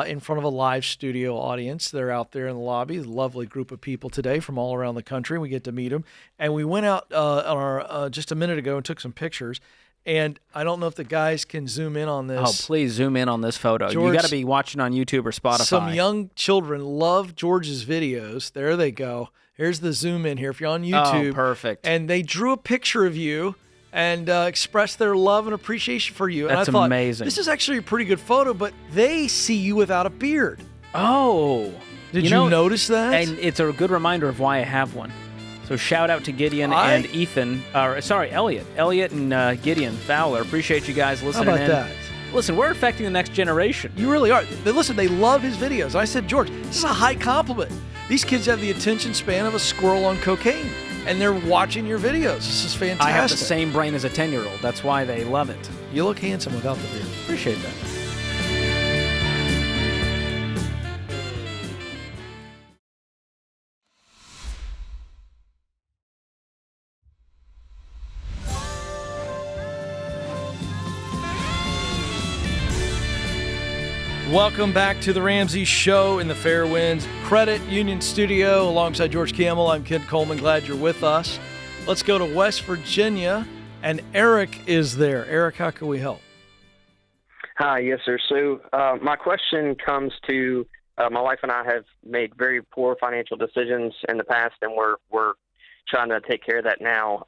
in front of a live studio audience. They're out there in the lobby, a lovely group of people today from all around the country. We get to meet them. And we went out on our just a minute ago and took some pictures. And I don't know if the guys can zoom in on this. Oh, please zoom in on this photo. George, you got to be watching on YouTube or Spotify. Some young children love George's videos. There they go. Here's the zoom in here. If you're on YouTube. Oh, perfect. And they drew a picture of you and expressed their love and appreciation for you. And That's I thought, amazing. this is actually a pretty good photo, but they see you without a beard. Oh. Did you notice that? And it's a good reminder of why I have one. So shout out to Gideon and Ethan, Elliot. Elliot and Gideon Fowler. Appreciate you guys listening about in. that? Listen, we're affecting the next generation. You really are. Listen, they love his videos. I said, George, this is a high compliment. These kids have the attention span of a squirrel on cocaine, and they're watching your videos. This is fantastic. I have the same brain as a 10-year-old. That's why they love it. You look handsome without the beard. Appreciate that. Welcome back to the Ramsey Show in the Fairwinds Credit Union Studio. Alongside George Kamel, I'm Ken Coleman. Glad you're with us. Let's go to West Virginia, and Eric is there. Eric, how can we help? Hi, yes, sir. So my question comes to my wife and I have made very poor financial decisions in the past, and we're trying to take care of that now.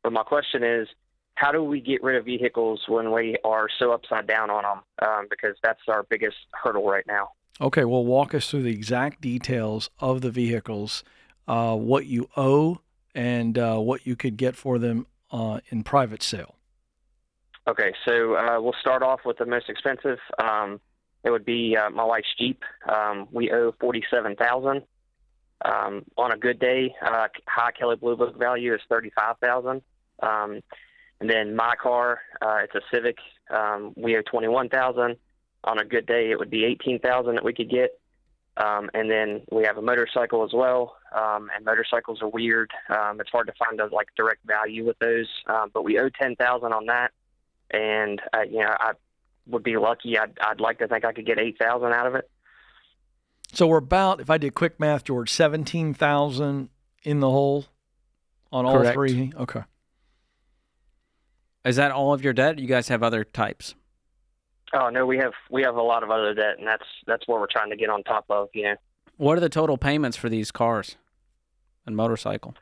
But my question is, how do we get rid of vehicles when we are so upside down on them? Because that's our biggest hurdle right now. Okay, well, walk us through the exact details of the vehicles, what you owe, and what you could get for them in private sale. Okay, so we'll start off with the most expensive. It would be my wife's Jeep. We owe $47,000. On a good day, high Kelley Blue Book value is $35,000. And then my car, it's a Civic. We owe $21,000. On a good day, it would be $18,000 that we could get. And then we have a motorcycle as well. And motorcycles are weird. It's hard to find a direct value with those. But we owe $10,000 on that. And I would be lucky. I'd like to think I could get $8,000 out of it. So we're about, if I did quick math, George, $17,000 in the hole on all Correct. three. Okay. Is that all of your debt? You guys have other types? Oh no, we have a lot of other debt, and that's what we're trying to get on top of. What are the total payments for these cars and motorcycle?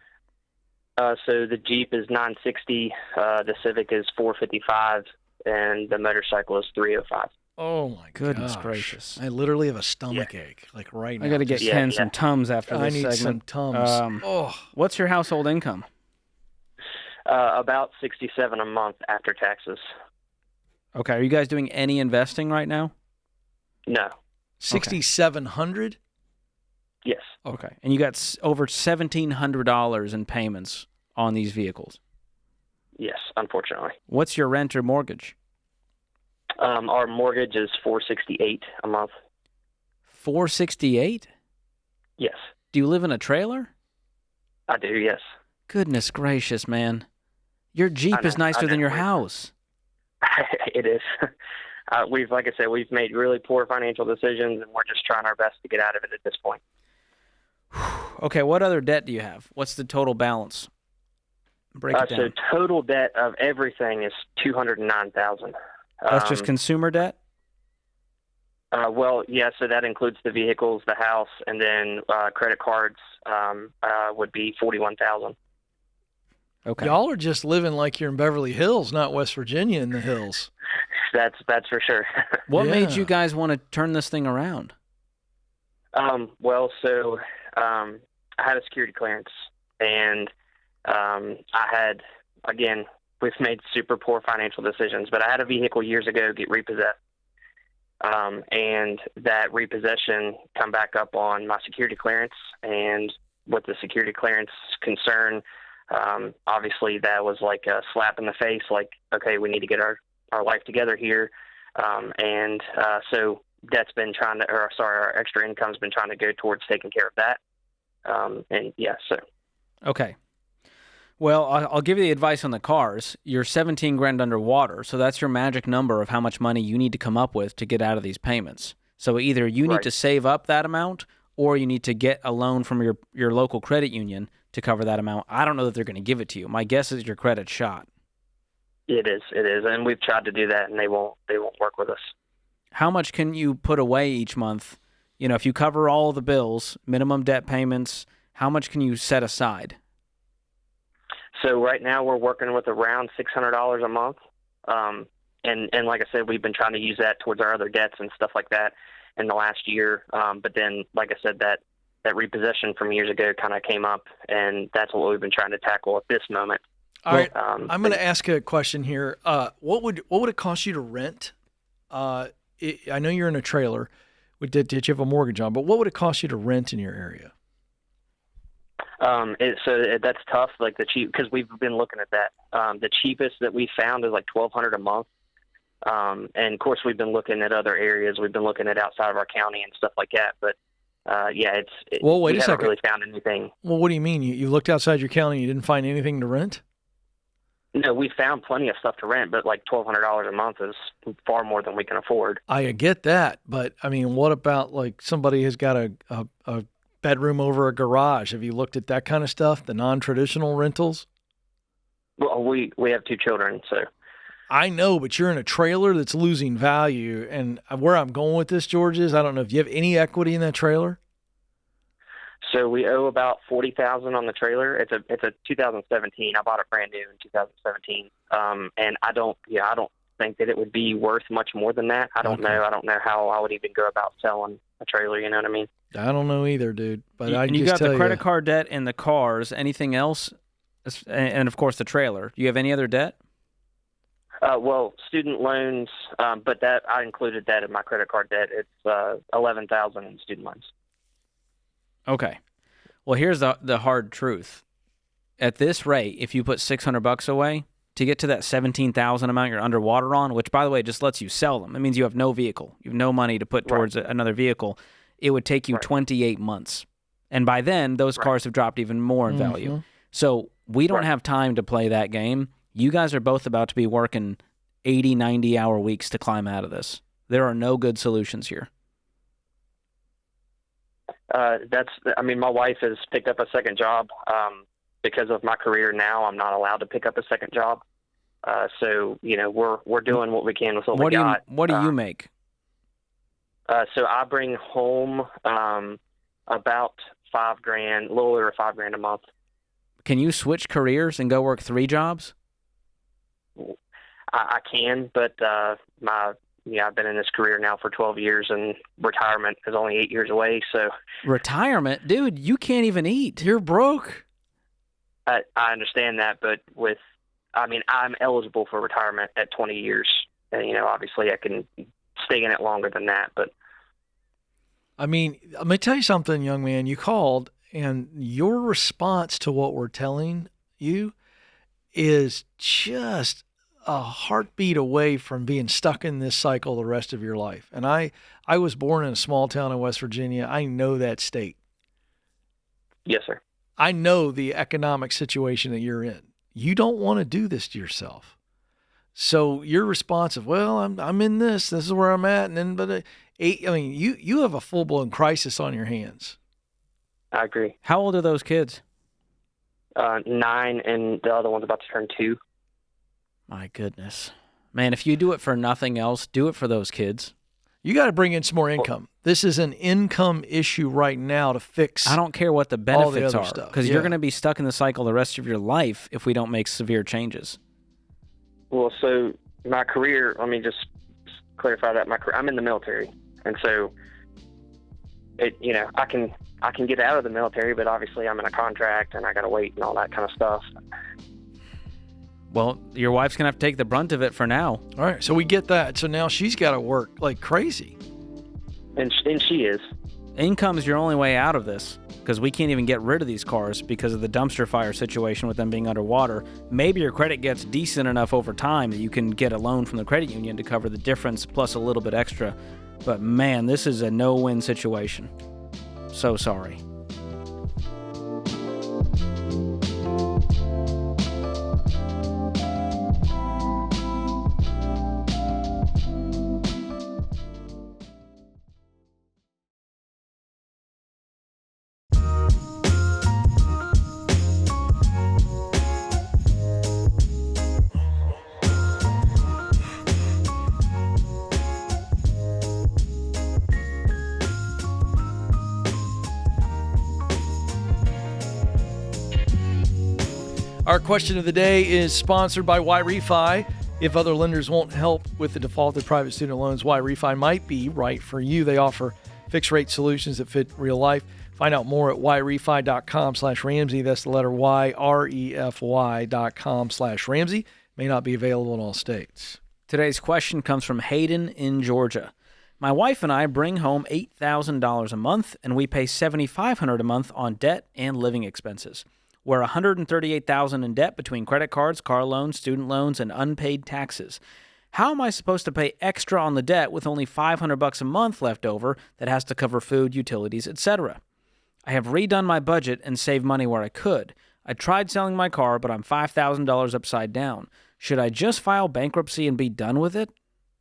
So the Jeep is $960, the Civic is $455, and the motorcycle is $305. Oh my Goodness gosh. gracious! I literally have a stomach ache, right now. I got to get Ken some Tums after I this need segment. some Tums. What's your household income? About $67 a month after taxes. Okay, are you guys doing any investing right now? No. $6,700? Yes. Okay, and you got over $1,700 in payments on these vehicles? Yes, unfortunately. What's your rent or mortgage? Our mortgage is $468 a month. $468? Yes. Do you live in a trailer? I do, yes. Goodness gracious, man. Your Jeep is nicer than your house. It is. Like I said, we've made really poor financial decisions, and we're just trying our best to get out of it at this point. Okay, what other debt do you have? What's the total balance? Break it down. So total debt of everything is $209,000. That's just consumer debt? Well, yeah, so that includes the vehicles, the house, and then credit cards would be $41,000. Okay. Y'all are just living like you're in Beverly Hills, not West Virginia in the hills. That's for sure. What made you guys want to turn this thing around? Well, so I had a security clearance, and I had, again, we've made super poor financial decisions, but I had a vehicle years ago get repossessed. And that repossession come back up on my security clearance, and with the security clearance concern, obviously that was like a slap in the face, like, okay, we need to get our life together here. So debt's been our extra income's been trying to go towards taking care of that. Okay. Well, I'll give you the advice on the cars. You're $17,000 underwater, so that's your magic number of how much money you need to come up with to get out of these payments. So either you need to save up that amount, or you need to get a loan from your local credit union to cover that amount. I don't know that they're going to give it to you. My guess is your credit's shot. It is, and we've tried to do that, and they won't work with us. How much can you put away each month? You know, if you cover all the bills, minimum debt payments, how much can you set aside? So right now we're working with around $600 a month. And like I said, we've been trying to use that towards our other debts and stuff like that in the last year. But then, like I said, that repossession from years ago kind of came up, and that's what we've been trying to tackle at this moment. All right, I'm going to ask a question here. What would it cost you to rent I know you're in a trailer. Did you have a mortgage on? But what would it cost you to rent in your area? That's tough. Like because we've been looking at that. The cheapest that we found is like $1,200 a month. And of course, we've been looking at other areas. We've been looking at outside of our county and stuff like that. But Well, wait we a haven't second. really found anything. Well, what do you mean? You looked outside your county and you didn't find anything to rent? No, we found plenty of stuff to rent, but like $1,200 a month is far more than we can afford. I get that, but I mean, what about like somebody has got a bedroom over a garage? Have you looked at that kind of stuff, the non-traditional rentals? Well, we have 2 children, so. I know, but you're in a trailer that's losing value, and where I'm going with this, George, is I don't know if you have any equity in that trailer. So we owe about $40,000 on the trailer. It's a 2017. I bought it brand new in 2017. And I don't think that it would be worth much more than that. I don't know. I don't know how I would even go about selling a trailer. You know what I mean? I don't know either, dude. But you got the credit card debt and the cars. Anything else? And of course the trailer. Do you have any other debt? Well, student loans, but that I included that in my credit card debt. It's $11,000 in student loans. Okay. Well, here's the hard truth. At this rate, if you put $600 away to get to that $17,000 amount you're underwater on, which by the way just lets you sell them. It means you have no vehicle. You have no money to put towards another vehicle. It would take you 28 months. And by then, those cars have dropped even more in value. So we don't have time to play that game. You guys are both about to be working 80, 90-hour weeks to climb out of this. There are no good solutions here. My wife has picked up a second job. Because of my career now, I'm not allowed to pick up a second job. So, we're doing what we can with what we got. What do you make? So I bring home about $5,000, a little over $5,000 a month. Can you switch careers and go work 3 jobs? I can, but I've been in this career now for 12 years, and retirement is only 8 years away. So retirement, dude, you can't even eat. You're broke. I understand that, but I'm eligible for retirement at 20 years, and obviously I can stay in it longer than that. But I mean, let me tell you something, young man. You called, and your response to what we're telling you is just a heartbeat away from being stuck in this cycle the rest of your life. And I was born in a small town in West Virginia. I know that state. Yes, sir. I know the economic situation that you're in. You don't want to do this to yourself. So your response of, well, I'm in this. This is where I'm at. And then, you have a full-blown crisis on your hands. I agree. How old are those kids? 9, and the other one's about to turn 2. My goodness. Man, if you do it for nothing else, do it for those kids. You got to bring in some more income. This is an income issue right now to fix. I don't care what the benefits are, because Yeah. you're going to be stuck in the cycle the rest of your life if we don't make severe changes. Well, so my career, let me just clarify that. I'm in the military, and so I can get out of the military, but obviously I'm in a contract and I got to wait and all that kind of stuff. Well, your wife's going to have to take the brunt of it for now. All right, so we get that. So now she's got to work like crazy. And she is. Income is your only way out of this, because we can't even get rid of these cars because of the dumpster fire situation with them being underwater. Maybe your credit gets decent enough over time that you can get a loan from the credit union to cover the difference plus a little bit extra. But man, this is a no-win situation. So sorry. Our question of the day is sponsored by YRefi. If other lenders won't help with the defaulted private student loans, YRefi might be right for you. They offer fixed rate solutions that fit real life. Find out more at yrefy.com/Ramsey. That's the letter Y, REFY.com/Ramsey. May not be available in all states. Today's question comes from Hayden in Georgia. My wife and I bring home $8,000 a month, and we pay $7,500 a month on debt and living expenses. We're $138,000 in debt between credit cards, car loans, student loans, and unpaid taxes. How am I supposed to pay extra on the debt with only $500 a month left over that has to cover food, utilities, etc.? I have redone my budget and saved money where I could. I tried selling my car, but I'm $5,000 upside down. Should I just file bankruptcy and be done with it?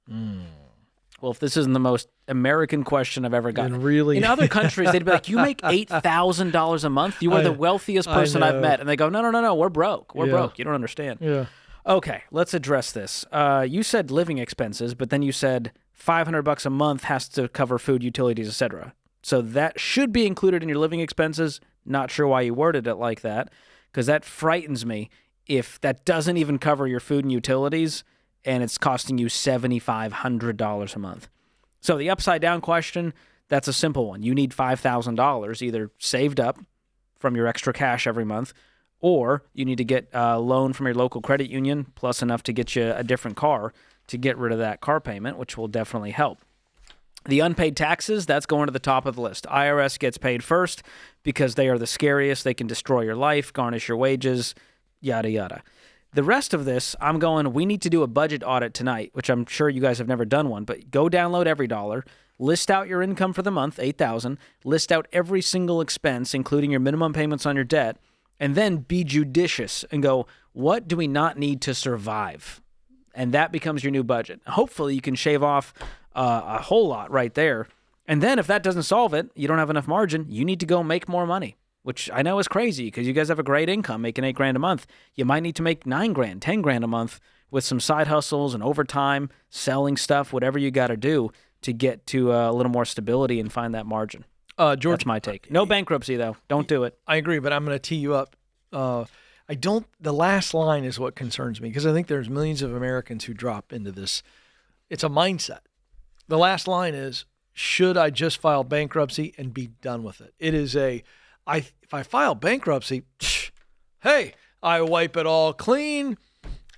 Well, if this isn't the most American question I've ever gotten. Really? In other countries, they'd be like, you make $8,000 a month? You are the wealthiest person I've met. And they go, no, we're broke. We're broke. You don't understand. Yeah. Okay, let's address this. You said living expenses, but then you said $500 a month has to cover food, utilities, etc. So that should be included in your living expenses. Not sure why you worded it like that, because that frightens me if that doesn't even cover your food and utilities and it's costing you $7,500 a month. So the upside down question, that's a simple one. You need $5,000 either saved up from your extra cash every month, or you need to get a loan from your local credit union plus enough to get you a different car to get rid of that car payment, which will definitely help. The unpaid taxes, that's going to the top of the list. IRS gets paid first because they are the scariest. They can destroy your life, garnish your wages, yada, yada. The rest of this, I'm going, we need to do a budget audit tonight, which I'm sure you guys have never done one, but go download EveryDollar, list out your income for the month, $8,000, list out every single expense, including your minimum payments on your debt, and then be judicious and go, what do we not need to survive? And that becomes your new budget. Hopefully you can shave off a whole lot right there. And then if that doesn't solve it, you don't have enough margin, you need to go make more money, which I know is crazy because you guys have a great income making $8,000 a month. You might need to make $9,000, $10,000 a month with some side hustles and overtime, selling stuff, whatever you got to do to get to a little more stability and find that margin. George, that's my take. No bankruptcy though. Don't do it. I agree, but I'm going to tee you up. The last line is what concerns me because I think there's millions of Americans who drop into this. It's a mindset. The last line is, should I just file bankruptcy and be done with it? It is if I file bankruptcy, hey, I wipe it all clean.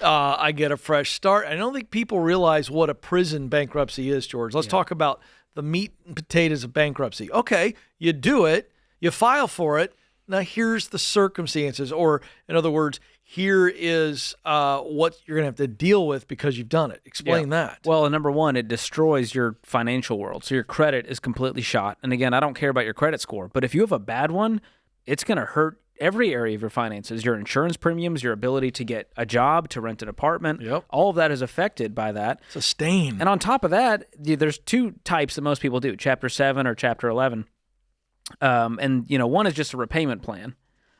I get a fresh start. I don't think people realize what a prison bankruptcy is, George. Let's talk about the meat and potatoes of bankruptcy. Okay, you do it. You file for it. Now here's the circumstances, or in other words, here is what you're going to have to deal with because you've done it. Explain that. Well, number one, it destroys your financial world. So your credit is completely shot. And again, I don't care about your credit score, but if you have a bad one, it's going to hurt every area of your finances, your insurance premiums, your ability to get a job, to rent an apartment. All of that is affected by that. It's a stain. And on top of that, there's two types that most people do, Chapter 7 or Chapter 11. And, one is just a repayment plan.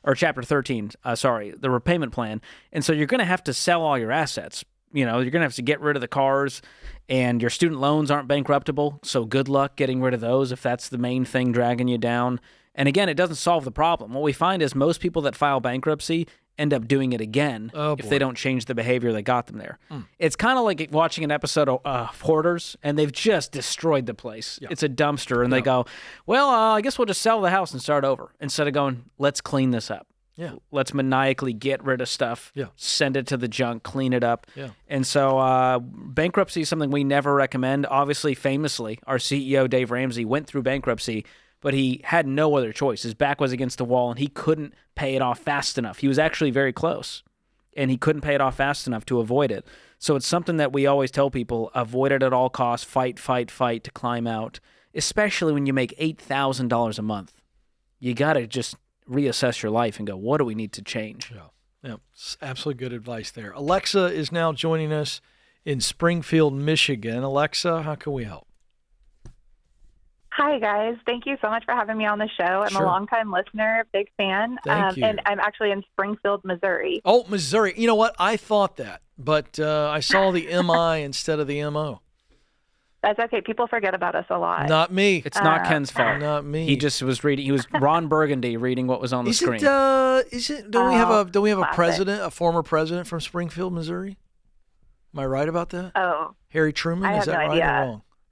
Or Chapter 13, the repayment plan. And so you're going to have to sell all your assets. You're going to have to get rid of the cars, and your student loans aren't bankruptable, so good luck getting rid of those if that's the main thing dragging you down. And again, it doesn't solve the problem. What we find is most people that file bankruptcy end up doing it again if they don't change the behavior that got them there. It's kind of like watching an episode of Hoarders, and they've just destroyed the place. It's a dumpster, and they go, well, I guess we'll just sell the house and start over, instead of going, let's clean this up. Let's maniacally get rid of stuff, send it to the junk, clean it up. And so bankruptcy is something we never recommend. Obviously, famously, our CEO, Dave Ramsey, went through bankruptcy, but he had no other choice. His back was against the wall, and he couldn't pay it off fast enough. He was actually very close, and he couldn't pay it off fast enough to avoid it. So it's something that we always tell people, avoid it at all costs, fight to climb out, especially when you make $8,000 a month. You got to just reassess your life and go, what do we need to change? Yeah, absolutely good advice there. Alexa is now joining us in Springfield, Michigan. Alexa, how can we help? Hi, guys. Thank you so much for having me on the show. I'm a longtime listener, big fan. Thank you. And I'm actually in Springfield, Missouri. Oh, Missouri. You know what? I thought that, but I saw the MI instead of the MO. That's okay. People forget about us a lot. Not me. It's not Ken's fault. Not me. He just was reading. He was Ron Burgundy reading what was on the screen. Don't we have a president, a former president from Springfield, Missouri? Am I right about that? Oh, Harry Truman. I Is have that no right idea. or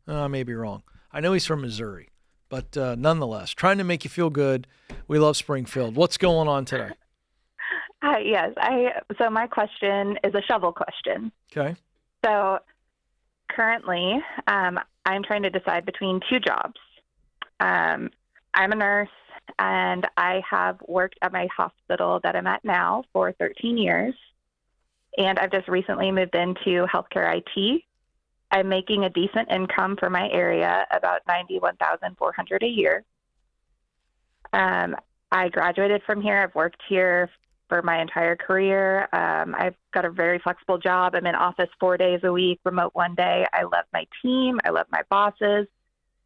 wrong? I may be wrong. I know he's from Missouri, but nonetheless, trying to make you feel good. We love Springfield. What's going on today? Yes. So my question is a shovel question. Okay. So currently, I'm trying to decide between two jobs. I'm a nurse, and I have worked at my hospital that I'm at now for 13 years. And I've just recently moved into healthcare IT. I'm making a decent income for my area, about $91,400 a year. I graduated from here. I've worked here for my entire career. I've got a very flexible job. I'm in office 4 days a week, remote 1 day. I love my team. I love my bosses.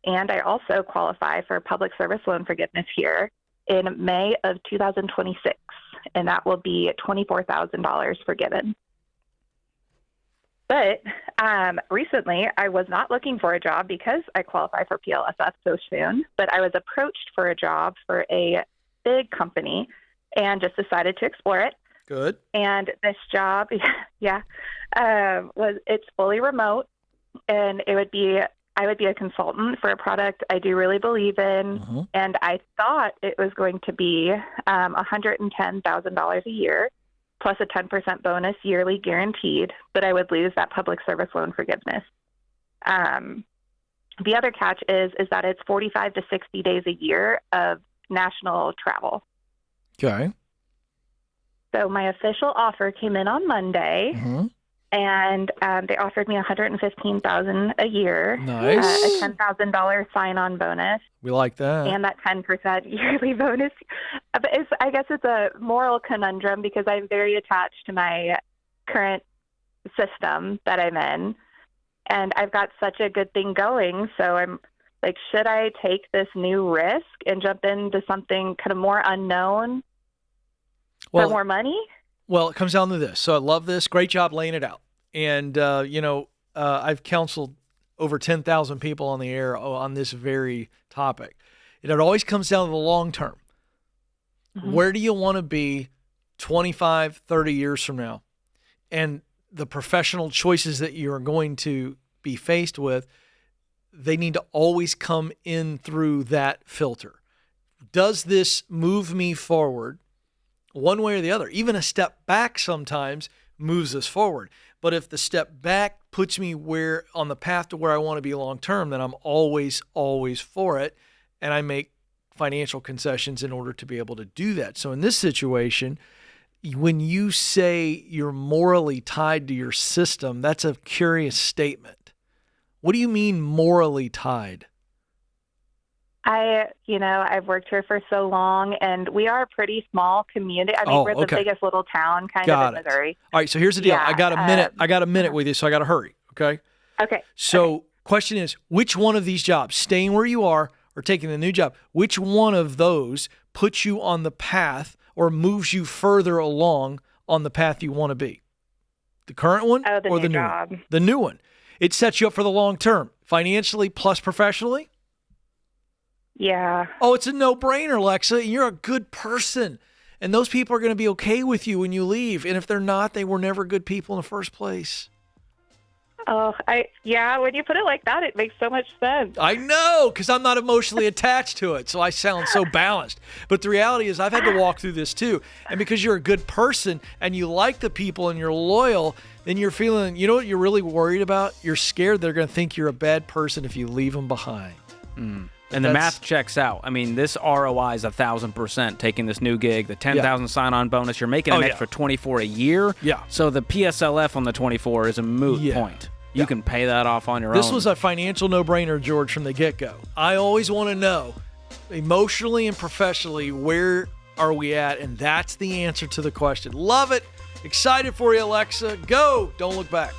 And I also qualify for public service loan forgiveness here in May of 2026. And that will be $24,000 forgiven. But recently, I was not looking for a job because I qualify for PLSF so soon. But I was approached for a job for a big company and just decided to explore it. Good. And this job, it's fully remote, and I would be a consultant for a product I do really believe in, and I thought it was going to be $110,000 a year plus a 10% bonus yearly guaranteed, but I would lose that public service loan forgiveness. The other catch is that it's 45 to 60 days a year of national travel. Okay. So my official offer came in on Monday, and they offered me $115,000 a year. Nice. A $10,000 sign-on bonus. We like that. And that 10% yearly bonus. But I guess it's a moral conundrum because I'm very attached to my current system that I'm in, and I've got such a good thing going. So I'm like, should I take this new risk and jump into something kind of more unknown for more money? Well, it comes down to this. So I love this. Great job laying it out. And, I've counseled over 10,000 people on the air on this very topic. And it always comes down to the long term. Where do you want to be 25, 30 years from now? And the professional choices that you're going to be faced with, they need to always come in through that filter. Does this move me forward one way or the other? Even a step back sometimes moves us forward. But if the step back puts me on the path to where I want to be long term, then I'm always, always for it. And I make financial concessions in order to be able to do that. So in this situation, when you say you're morally tied to your system, that's a curious statement. What do you mean morally tied? I've worked here for so long, and we are a pretty small community. I mean, we're the biggest little town kind of in Missouri. All right, so here's the deal. Yeah, I got a minute with you, so I got to hurry, okay? Okay. So question is, which one of these jobs, staying where you are or taking the new job, which one of those puts you on the path or moves you further along on the path you want to be? The current one or the new job? One? The new one. It sets you up for the long term, financially plus professionally? Yeah. Oh, it's a no-brainer, Lexa. You're a good person. And those people are going to be okay with you when you leave. And if they're not, they were never good people in the first place. Oh, when you put it like that, it makes so much sense. I know, because I'm not emotionally attached to it, so I sound so balanced. But the reality is I've had to walk through this too. And because you're a good person and you like the people and you're loyal, then you're feeling, you know what you're really worried about? You're scared they're going to think you're a bad person if you leave them behind. And the math checks out. I mean, this ROI is 1,000% taking this new gig. The 10,000 sign-on bonus, you're making an extra 24 a year. Yeah. So the PSLF on the 24 is a moot point. You can pay that off on your own. This was a financial no-brainer, George, from the get-go. I always want to know, emotionally and professionally, where are we at? And that's the answer to the question. Love it. Excited for you, Alexa. Go. Don't look back.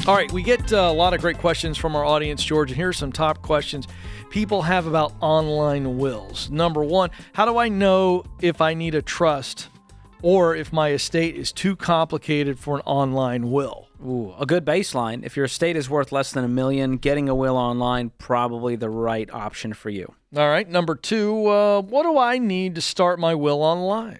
All right, we get a lot of great questions from our audience, George, and here are some top questions people have about online wills. Number one, how do I know if I need a trust or if my estate is too complicated for an online will? Ooh, a good baseline. If your estate is worth less than $1 million, getting a will online, probably the right option for you. All right. Number 2, what do I need to start my will online?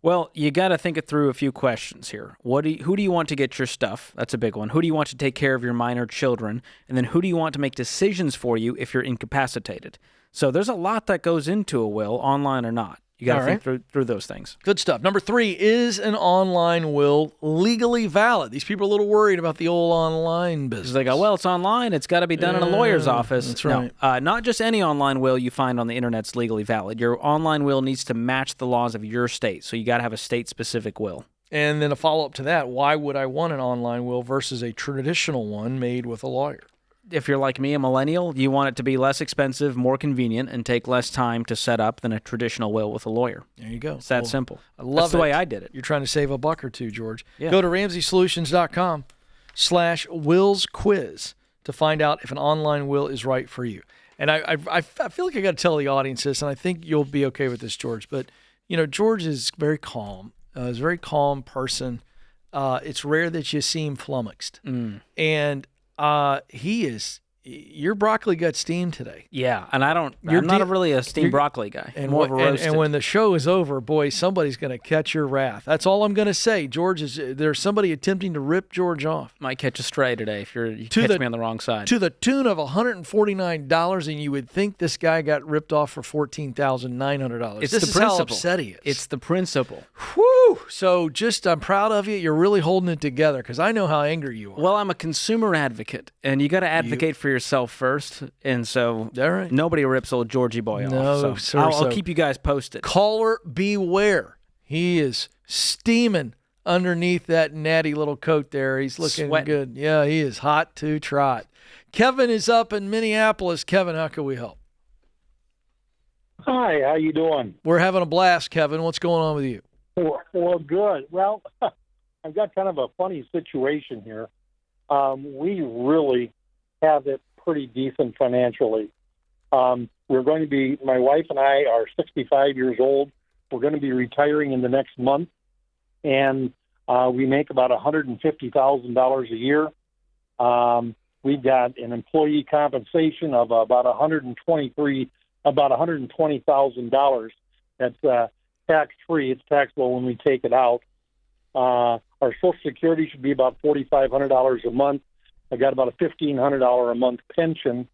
Well, you got to think it through a few questions here. Who do you want to get your stuff? That's a big one. Who do you want to take care of your minor children? And then who do you want to make decisions for you if you're incapacitated? So there's a lot that goes into a will, online or not. You got to think through those things. Good stuff. Number 3, is an online will legally valid? These people are a little worried about the old online business. They go, well, it's online. It's got to be done in a lawyer's office. That's right. No, not just any online will you find on the internet's legally valid. Your online will needs to match the laws of your state. So you got to have a state-specific will. And then a follow-up to that, why would I want an online will versus a traditional one made with a lawyer? If you're like me, a millennial, you want it to be less expensive, more convenient, and take less time to set up than a traditional will with a lawyer. There you go. It's that simple. I love That's the way I did it. You're trying to save a buck or two, George. Yeah. Go to RamseySolutions.com/wills quiz to find out if an online will is right for you. And I feel like I got to tell the audience this, and I think you'll be okay with this, George. But, George is very calm. He's a very calm person. It's rare that you see him flummoxed. And your broccoli got steamed today. Yeah, and I'm not really a steamed broccoli guy. And, more of a roasted. And when the show is over, boy, somebody's going to catch your wrath. That's all I'm going to say. There's somebody attempting to rip George off. Might catch a stray today if you catch me on the wrong side. To the tune of $149, and you would think this guy got ripped off for $14,900. It's this the is principle. How upset he is. It's the principle. Whew! So I'm proud of you. You're really holding it together because I know how angry you are. Well, I'm a consumer advocate, and you got to advocate for yourself first. And so nobody rips old Georgie boy off. So sir. I'll keep you guys posted. Caller beware. He is steaming underneath that natty little coat there. He's looking Sweating. good. Yeah, he is hot to trot. Kevin is up in Minneapolis. Kevin, how can we help? Hi, how you doing? We're having a blast, Kevin. What's going on with you? Well, good. Well, I've got kind of a funny situation here. We really have it pretty decent financially. We're going to be, my wife and I are 65 years old. We're going to be retiring in the next month, and we make about $150,000 a year. We've got an employee compensation of about $120,000. That's tax-free. It's taxable when we take it out. Our Social Security should be about $4,500 a month. I got about a $1,500 a month pension.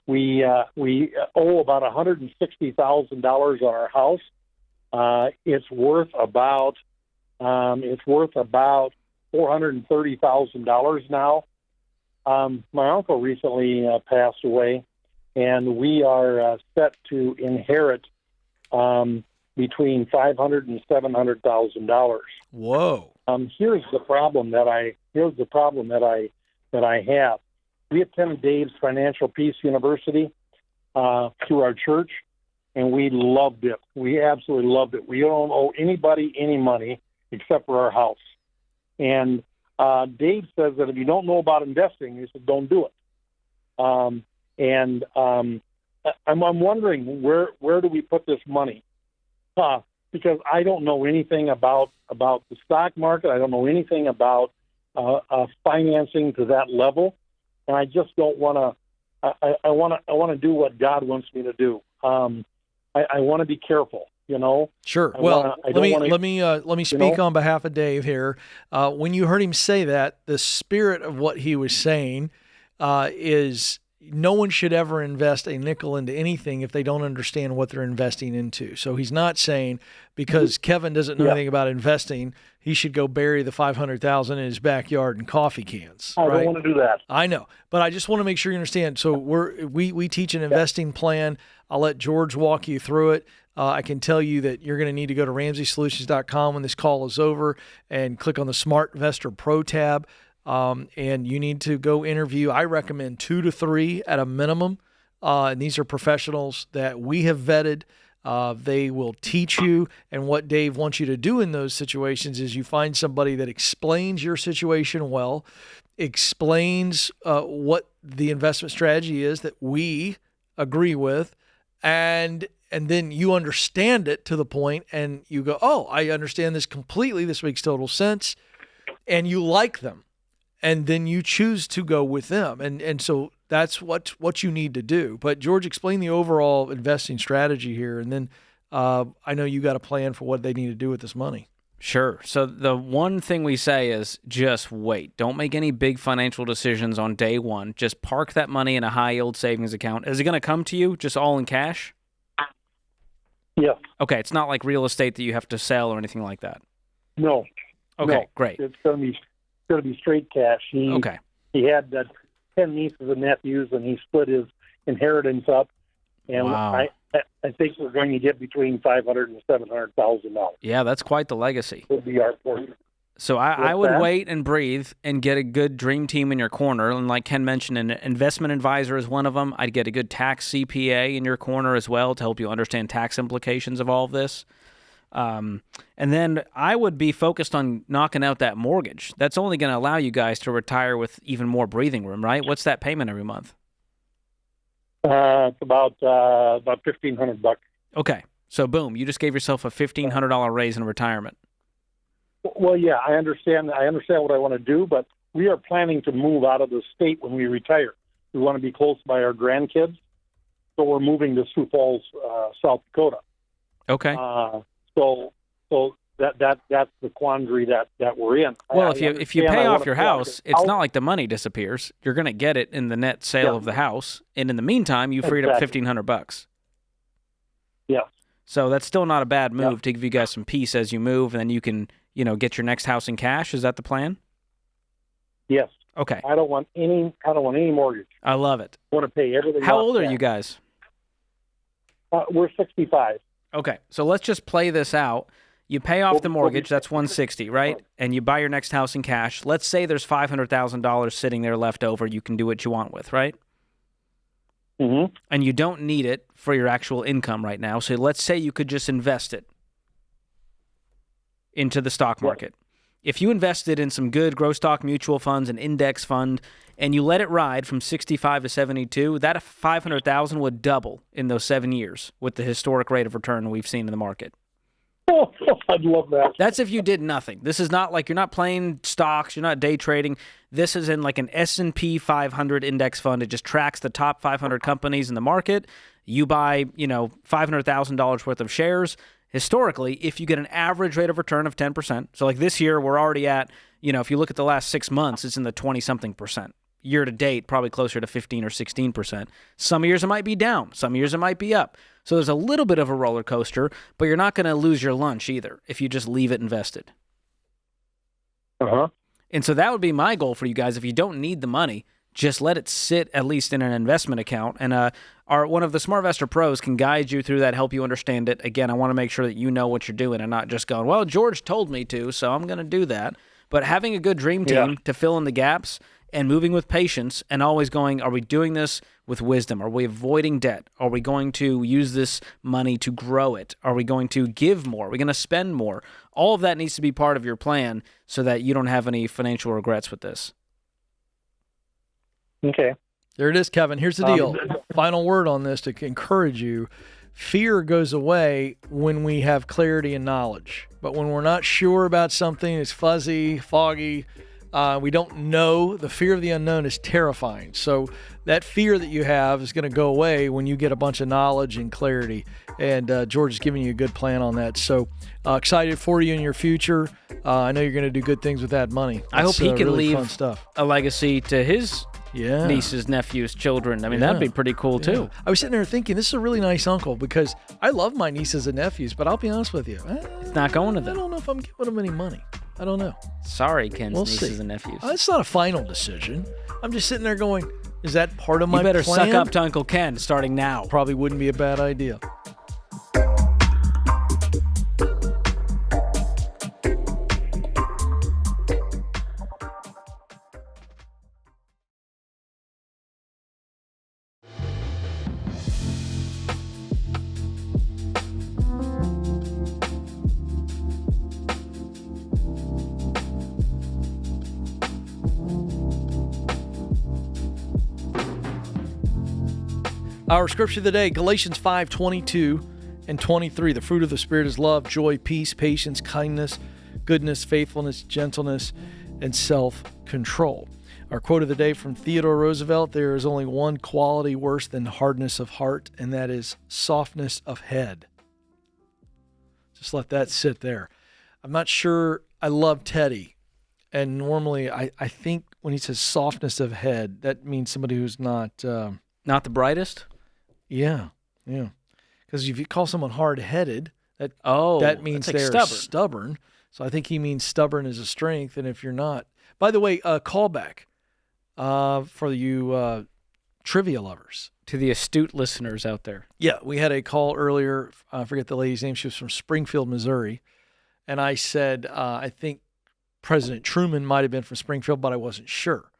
We owe about $160,000 on our house. It's worth about $430,000 now. My uncle recently passed away, and we are set to inherit between $500,000 and $700,000. Whoa! Here's the problem that I have. We attended Dave's Financial Peace University through our church, and we loved it. We absolutely loved it. We don't owe anybody any money except for our house. And Dave says that if you don't know about investing, he said, don't do it. I'm wondering where do we put this money? Because I don't know anything about the stock market. I don't know anything about financing to that level, and I just don't want to. I want to do what God wants me to do. I want to be careful. Sure. Let me speak on behalf of Dave here. When you heard him say that, the spirit of what he was saying is no one should ever invest a nickel into anything if they don't understand what they're investing into. So he's not saying because Kevin doesn't know anything about investing, he should go bury the $500,000 in his backyard in coffee cans. I don't want to do that. I know, but I just want to make sure you understand. So we teach an investing plan. I'll let George walk you through it. I can tell you that you're going to need to go to RamseySolutions.com when this call is over and click on the Smart Investor Pro tab. And you need to go interview. I recommend 2 to 3 at a minimum. And these are professionals that we have vetted. They will teach you. And what Dave wants you to do in those situations is you find somebody that explains your situation well, explains what the investment strategy is that we agree with, and then you understand it to the point and you go, oh, I understand this completely. This makes total sense. and you like them, and then you choose to go with them. And so that's what you need to do. But George, explain the overall investing strategy here, and then I know you got a plan for what they need to do with this money. Sure. So the one thing we say is just wait. Don't make any big financial decisions on day one. Just park that money in a high-yield savings account. Is it going to come to you just all in cash? Yes. Okay, it's not like real estate that you have to sell or anything like that. No. Okay, No. great. It's going to be straight cash. Okay. He had 10 nieces and nephews, and he split his inheritance up. And Wow. I think we're going to get between $500,000 and $700,000. Yeah, that's quite the legacy. Would be our portion. So I would that? wait and breathe and get a good dream team in your corner. And like Ken mentioned, an investment advisor is one of them. I'd get a good tax CPA in your corner as well to help you understand tax implications of all of this. And then I would be focused on knocking out that mortgage. That's only going to allow you guys to retire with even more breathing room, right? What's that payment every month? It's about $1,500. Okay. So boom, you just gave yourself a $1,500 raise in retirement. Well, yeah, I understand. I understand what I want to do, but we are planning to move out of the state when we retire. We want to be close by our grandkids, so we're moving to Sioux Falls, South Dakota. Okay. So that's the quandary that we're in. Well, if you pay off your house, it's not like the money disappears. You're going to get it in the net sale of the house, and in the meantime, you freed up $1,500. Yeah. So that's still not a bad move to give you guys some peace as you move, and then you can, get your next house in cash. Is that the plan? Yes. Okay. I don't want any mortgage. I love it. I want to pay everything. How off old are cash. you guys? We're 65. Okay, so let's just play this out. You pay off the mortgage, that's $160, right? And you buy your next house in cash. Let's say there's $500,000 sitting there left over. You can do what you want with, right? Mm-hmm. And you don't need it for your actual income right now. So let's say you could just invest it into the stock market. If you invested in some good growth stock mutual funds, an index fund, and you let it ride from 65 to 72, that $500,000 would double in those 7 years with the historic rate of return we've seen in the market. Oh, I'd love that. That's if you did nothing. This is not like you're not playing stocks, you're not day trading. This is in like an S&P 500 index fund. It just tracks the top 500 companies in the market. You buy, $500,000 worth of shares. Historically, if you get an average rate of return of 10%, so like this year, we're already at, if you look at the last 6 months, it's in the 20-something percent. Year to date, probably closer to 15 or 16%. Some years it might be down. Some years it might be up. So there's a little bit of a roller coaster, but you're not going to lose your lunch either if you just leave it invested. Uh-huh. And so that would be my goal for you guys. If you don't need the money, just let it sit at least in an investment account. And one of the SmartVestor pros can guide you through that, help you understand it. Again, I want to make sure that you know what you're doing and not just going, well, George told me to, so I'm going to do that. But having a good dream team to fill in the gaps and moving with patience and always going, are we doing this with wisdom? Are we avoiding debt? Are we going to use this money to grow it? Are we going to give more? Are we going to spend more? All of that needs to be part of your plan so that you don't have any financial regrets with this. Okay. There it is, Kevin. Here's the deal. Final word on this to encourage you. Fear goes away when we have clarity and knowledge. But when we're not sure about something, it's fuzzy, foggy, we don't know, the fear of the unknown is terrifying. So that fear that you have is going to go away when you get a bunch of knowledge and clarity. And George is giving you a good plan on that. So excited for you in your future. I know you're going to do good things with that money. I hope he can really leave fun stuff. a legacy to his nieces, nephews, children. I mean, that'd be pretty cool too. I was sitting there thinking, this is a really nice uncle because I love my nieces and nephews, but I'll be honest with you. It's not going to them. I don't know if I'm giving them any money. I don't know. Sorry, Ken's We'll nieces see. and nephews. It's not a final decision. I'm just sitting there going, is that part of my You better plan? suck up to Uncle Ken starting now. Probably wouldn't be a bad idea. Our scripture of the day, Galatians 5:22 and 23. The fruit of the Spirit is love, joy, peace, patience, kindness, goodness, faithfulness, gentleness, and self-control. Our quote of the day from Theodore Roosevelt: there is only one quality worse than hardness of heart, and that is softness of head. Just let that sit there. I'm not sure. I love Teddy. And normally I think when he says softness of head, that means somebody who's not the brightest? Yeah. Because if you call someone hard-headed, that means that's like they're stubborn. So I think he means stubborn is a strength, and if you're not. By the way, callback for you trivia lovers. To the astute listeners out there. Yeah, we had a call earlier. I forget the lady's name. She was from Springfield, Missouri. And I said, I think President Truman might have been from Springfield, but I wasn't sure.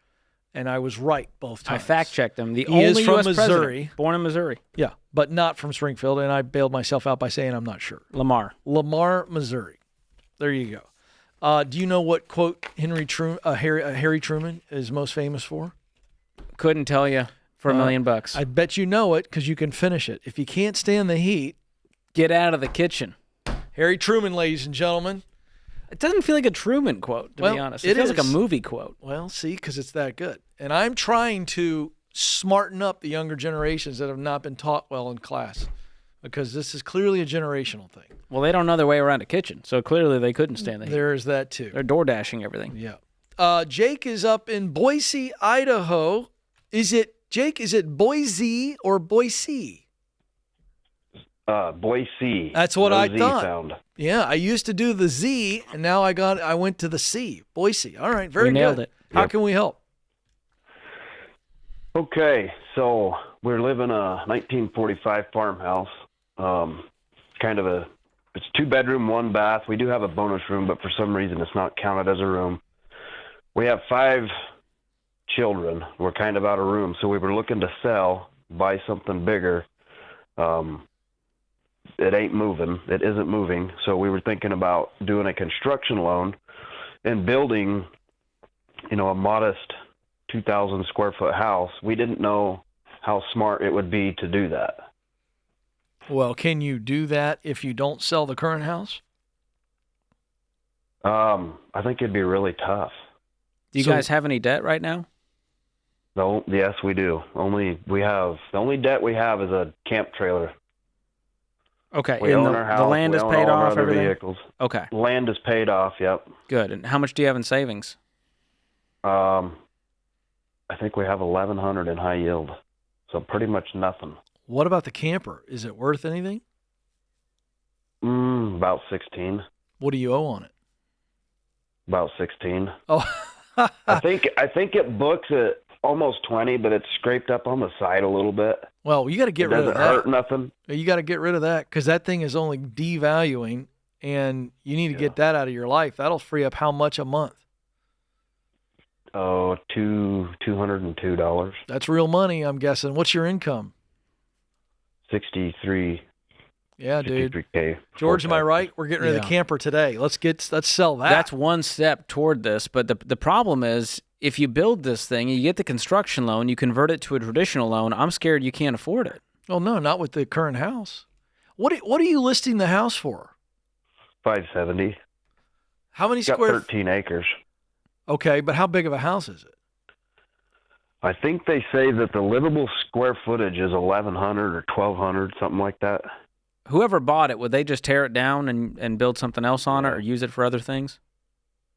And I was right both times. I fact-checked him. He Only is from U.S. Missouri. president, born in Missouri. Yeah, but not from Springfield. And I bailed myself out by saying I'm not sure. Lamar, Missouri. There you go. Do you know what quote Harry Truman is most famous for? Couldn't tell you for $1 million. I bet you know it because you can finish it. If you can't stand the heat, get out of the kitchen. Harry Truman, ladies and gentlemen. It doesn't feel like a Truman quote, to be honest. It feels like a movie quote. Well, see, because it's that good. And I'm trying to smarten up the younger generations that have not been taught well in class, because this is clearly a generational thing. Well, they don't know their way around a kitchen, so clearly they couldn't stand the heat. There is that, too. They're door dashing everything. Yeah. Jake is up in Boise, Idaho. Is it Boise or Boise? Boise. That's what no I Z thought. Sound. Yeah, I used to do the Z, and now I went to the C. Boise. All right, very We nailed good. it. How can we help? Okay, so we're living a 1945 farmhouse. It's 2-bedroom, 1 bath. We do have a bonus room, but for some reason it's not counted as a room. We have 5 children. We're kind of out of room, so we were looking to sell, buy something bigger. It ain't moving. It isn't moving. So we were thinking about doing a construction loan and building, a modest 2,000 square foot house. We didn't know how smart it would be to do that. Well, can you do that if you don't sell the current house? I think it'd be really tough. Do you guys have any debt right now? No, yes, we do. The only debt we have is a camp trailer. Okay, We and own our house. the land we is own paid all our off, other everything? vehicles. Okay. Land is paid off, yep. Good. And how much do you have in savings? I think we have 1,100 in high yield, so pretty much nothing. What about the camper? Is it worth anything? About 16. What do you owe on it? About 16. Oh, I think it books at almost 20, but it's scraped up on the side a little bit. Well, you got to get rid of that. It doesn't hurt nothing. You got to get rid of that because that thing is only devaluing, and you need to get that out of your life. That'll free up how much a month? Oh, $202. That's real money, I'm guessing. What's your income? 63. Yeah, dude. 63K. George, am I right? We're getting rid of the camper today. Let's sell that. That's one step toward this, but the problem is if you build this thing, you get the construction loan, you convert it to a traditional loan, I'm scared you can't afford it. Oh, no, not with the current house. What are you listing the house for? 570. How many Got square? 13 acres. Okay, but how big of a house is it? I think they say that the livable square footage is 1,100 or 1,200, something like that. Whoever bought it, would they just tear it down and build something else on it or use it for other things?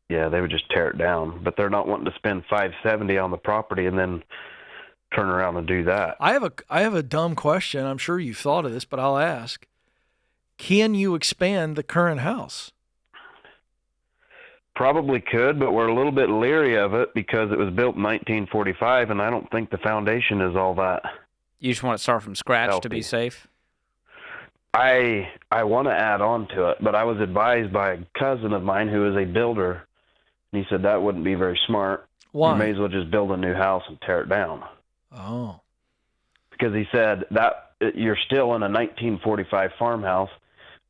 Yeah, they would just tear it down, but they're not wanting to spend 570 on the property and then turn around and do that. I have a dumb question. I'm sure you've thought of this, but I'll ask. Can you expand the current house? Probably could, but we're a little bit leery of it because it was built in 1945, and I don't think the foundation is all that. You just want to start from scratch to be safe? I want to add on to it, but I was advised by a cousin of mine who is a builder, and he said that wouldn't be very smart. Why? You may as well just build a new house and tear it down. Oh. Because he said that you're still in a 1945 farmhouse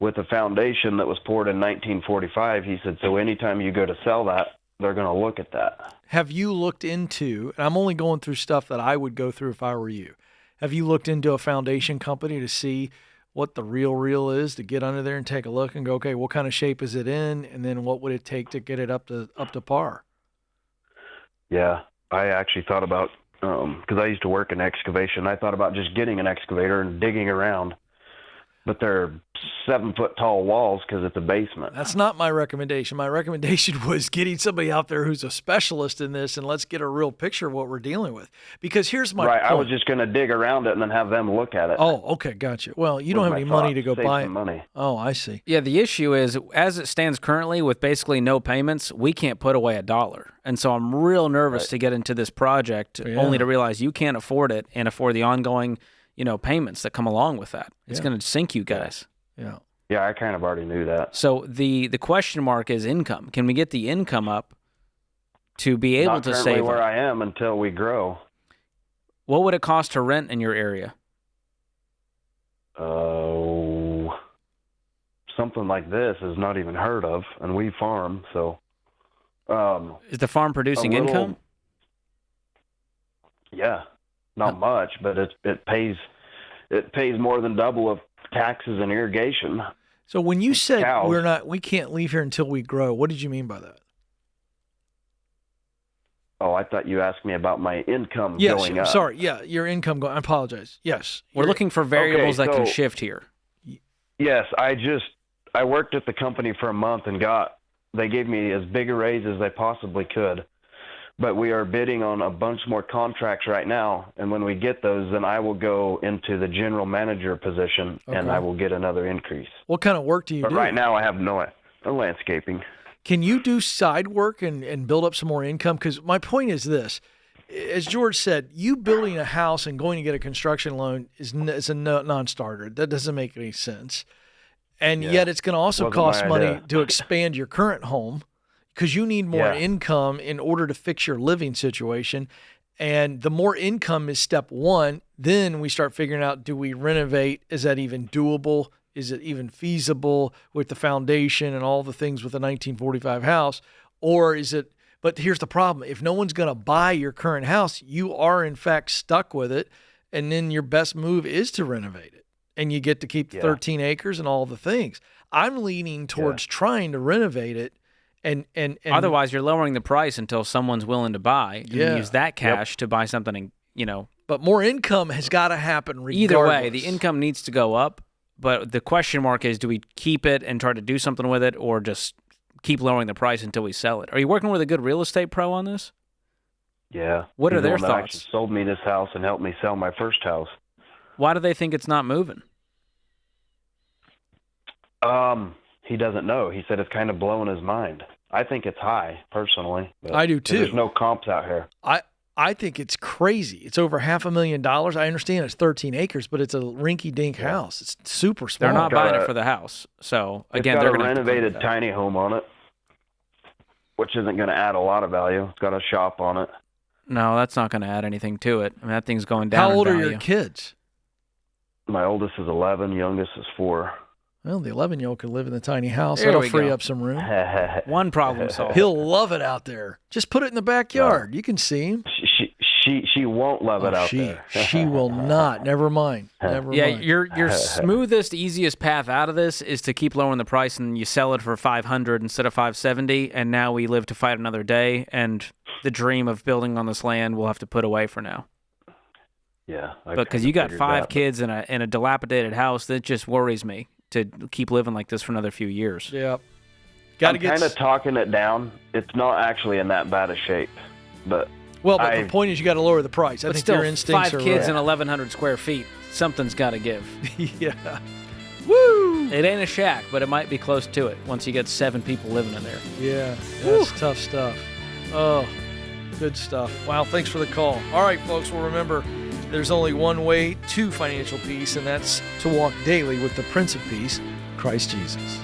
with a foundation that was poured in 1945. He said, so anytime you go to sell that, they're going to look at that. Have you looked into, and I'm only going through stuff that I would go through if I were you, have you looked into a foundation company to see what the real is, to get under there and take a look and go, okay, what kind of shape is it in? And then what would it take to get it up to par? Yeah, I actually thought about, because I used to work in excavation, I thought about just getting an excavator and digging around. But they're 7-foot tall walls because it's a basement. That's not my recommendation. My recommendation was getting somebody out there who's a specialist in this, and let's get a real picture of what we're dealing with. Because here's my point. I was just going to dig around it and then have them look at it. Oh, okay, gotcha. Well, you don't have any money to go buy it. Money. Oh, I see. Yeah, the issue is, as it stands currently, with basically no payments, we can't put away $1. And so I'm real nervous to get into this project, only to realize you can't afford it and afford the ongoing payments that come along with that. It's going to sink you guys. Yeah. Yeah, I kind of already knew that. So the question mark is income. Can we get the income up to be able to save where I am until we grow. What would it cost to rent in your area? Oh, something like this is not even heard of, and we farm, so. Is the farm producing income? Yeah. Not much, but it pays more than double of taxes and irrigation. So when you said cows. we can't leave here until we grow, what did you mean by that? Oh, I thought you asked me about my income going up. Sorry. Yeah, your income going. I apologize. Yes. We're looking for variables that can shift here. Yes, I worked at the company for a month and they gave me as big a raise as they possibly could. But we are bidding on a bunch more contracts right now, and when we get those, then I will go into the general manager position, and I will get another increase. What kind of work do you do? But right now, I have no landscaping. Can you do side work and build up some more income? Because my point is this. As George said, you building a house and going to get a construction loan is a non-starter. That doesn't make any sense. And yet it's going to also cost money to expand your current home, because you need more income in order to fix your living situation. And the more income is step one. Then we start figuring out, do we renovate? Is that even doable? Is it even feasible with the foundation and all the things with a 1945 house? Or is it, but here's the problem. If no one's going to buy your current house, you are in fact stuck with it. And then your best move is to renovate it. And you get to keep the 13 acres and all the things. I'm leaning towards trying to renovate it. And otherwise, you're lowering the price until someone's willing to buy and use that cash to buy something, But more income has got to happen regardless. Either way, the income needs to go up. But the question mark is, do we keep it and try to do something with it, or just keep lowering the price until we sell it? Are you working with a good real estate pro on this? Yeah. What are their He's the one that thoughts? actually sold me this house and helped me sell my first house. Why do they think it's not moving? He doesn't know. He said it's kind of blowing his mind. I think it's high, personally. I do too. There's no comps out here. I think it's crazy. It's over $500,000. I understand it's 13 acres, but it's a rinky-dink house. It's super small. They're not buying it for the house. So, again, they're going to have a renovated tiny home on it, which isn't going to add a lot of value. It's got a shop on it. No, that's not going to add anything to it. I mean, that thing's going down. How old in are value. your kids? My oldest is 11, youngest is 4. Well, the 11-year-old could live in the tiny house. There That'll we free go. up some room. One problem solved. He'll love it out there. Just put it in the backyard. You can see him. She won't love it out there. She will not. Never mind. Never mind. Your smoothest, easiest path out of this is to keep lowering the price, and you sell it for $500 instead of $570, and now we live to fight another day, and the dream of building on this land we'll have to put away for now. Yeah. Because you got 5 kids in a dilapidated house, that just worries me to keep living like this for another few years. Yeah. I'm kind of talking it down. It's not actually in that bad a shape, but the point is you got to lower the price. I But think still, your instincts 5 are kids right. and 1,100 square feet. Something's got to give. Yeah. Woo! It ain't a shack, but it might be close to it once you get 7 people living in there. Yeah. That's tough stuff. Oh, good stuff. Wow, thanks for the call. All right, folks, well, remember, there's only one way to financial peace, and that's to walk daily with the Prince of Peace, Christ Jesus.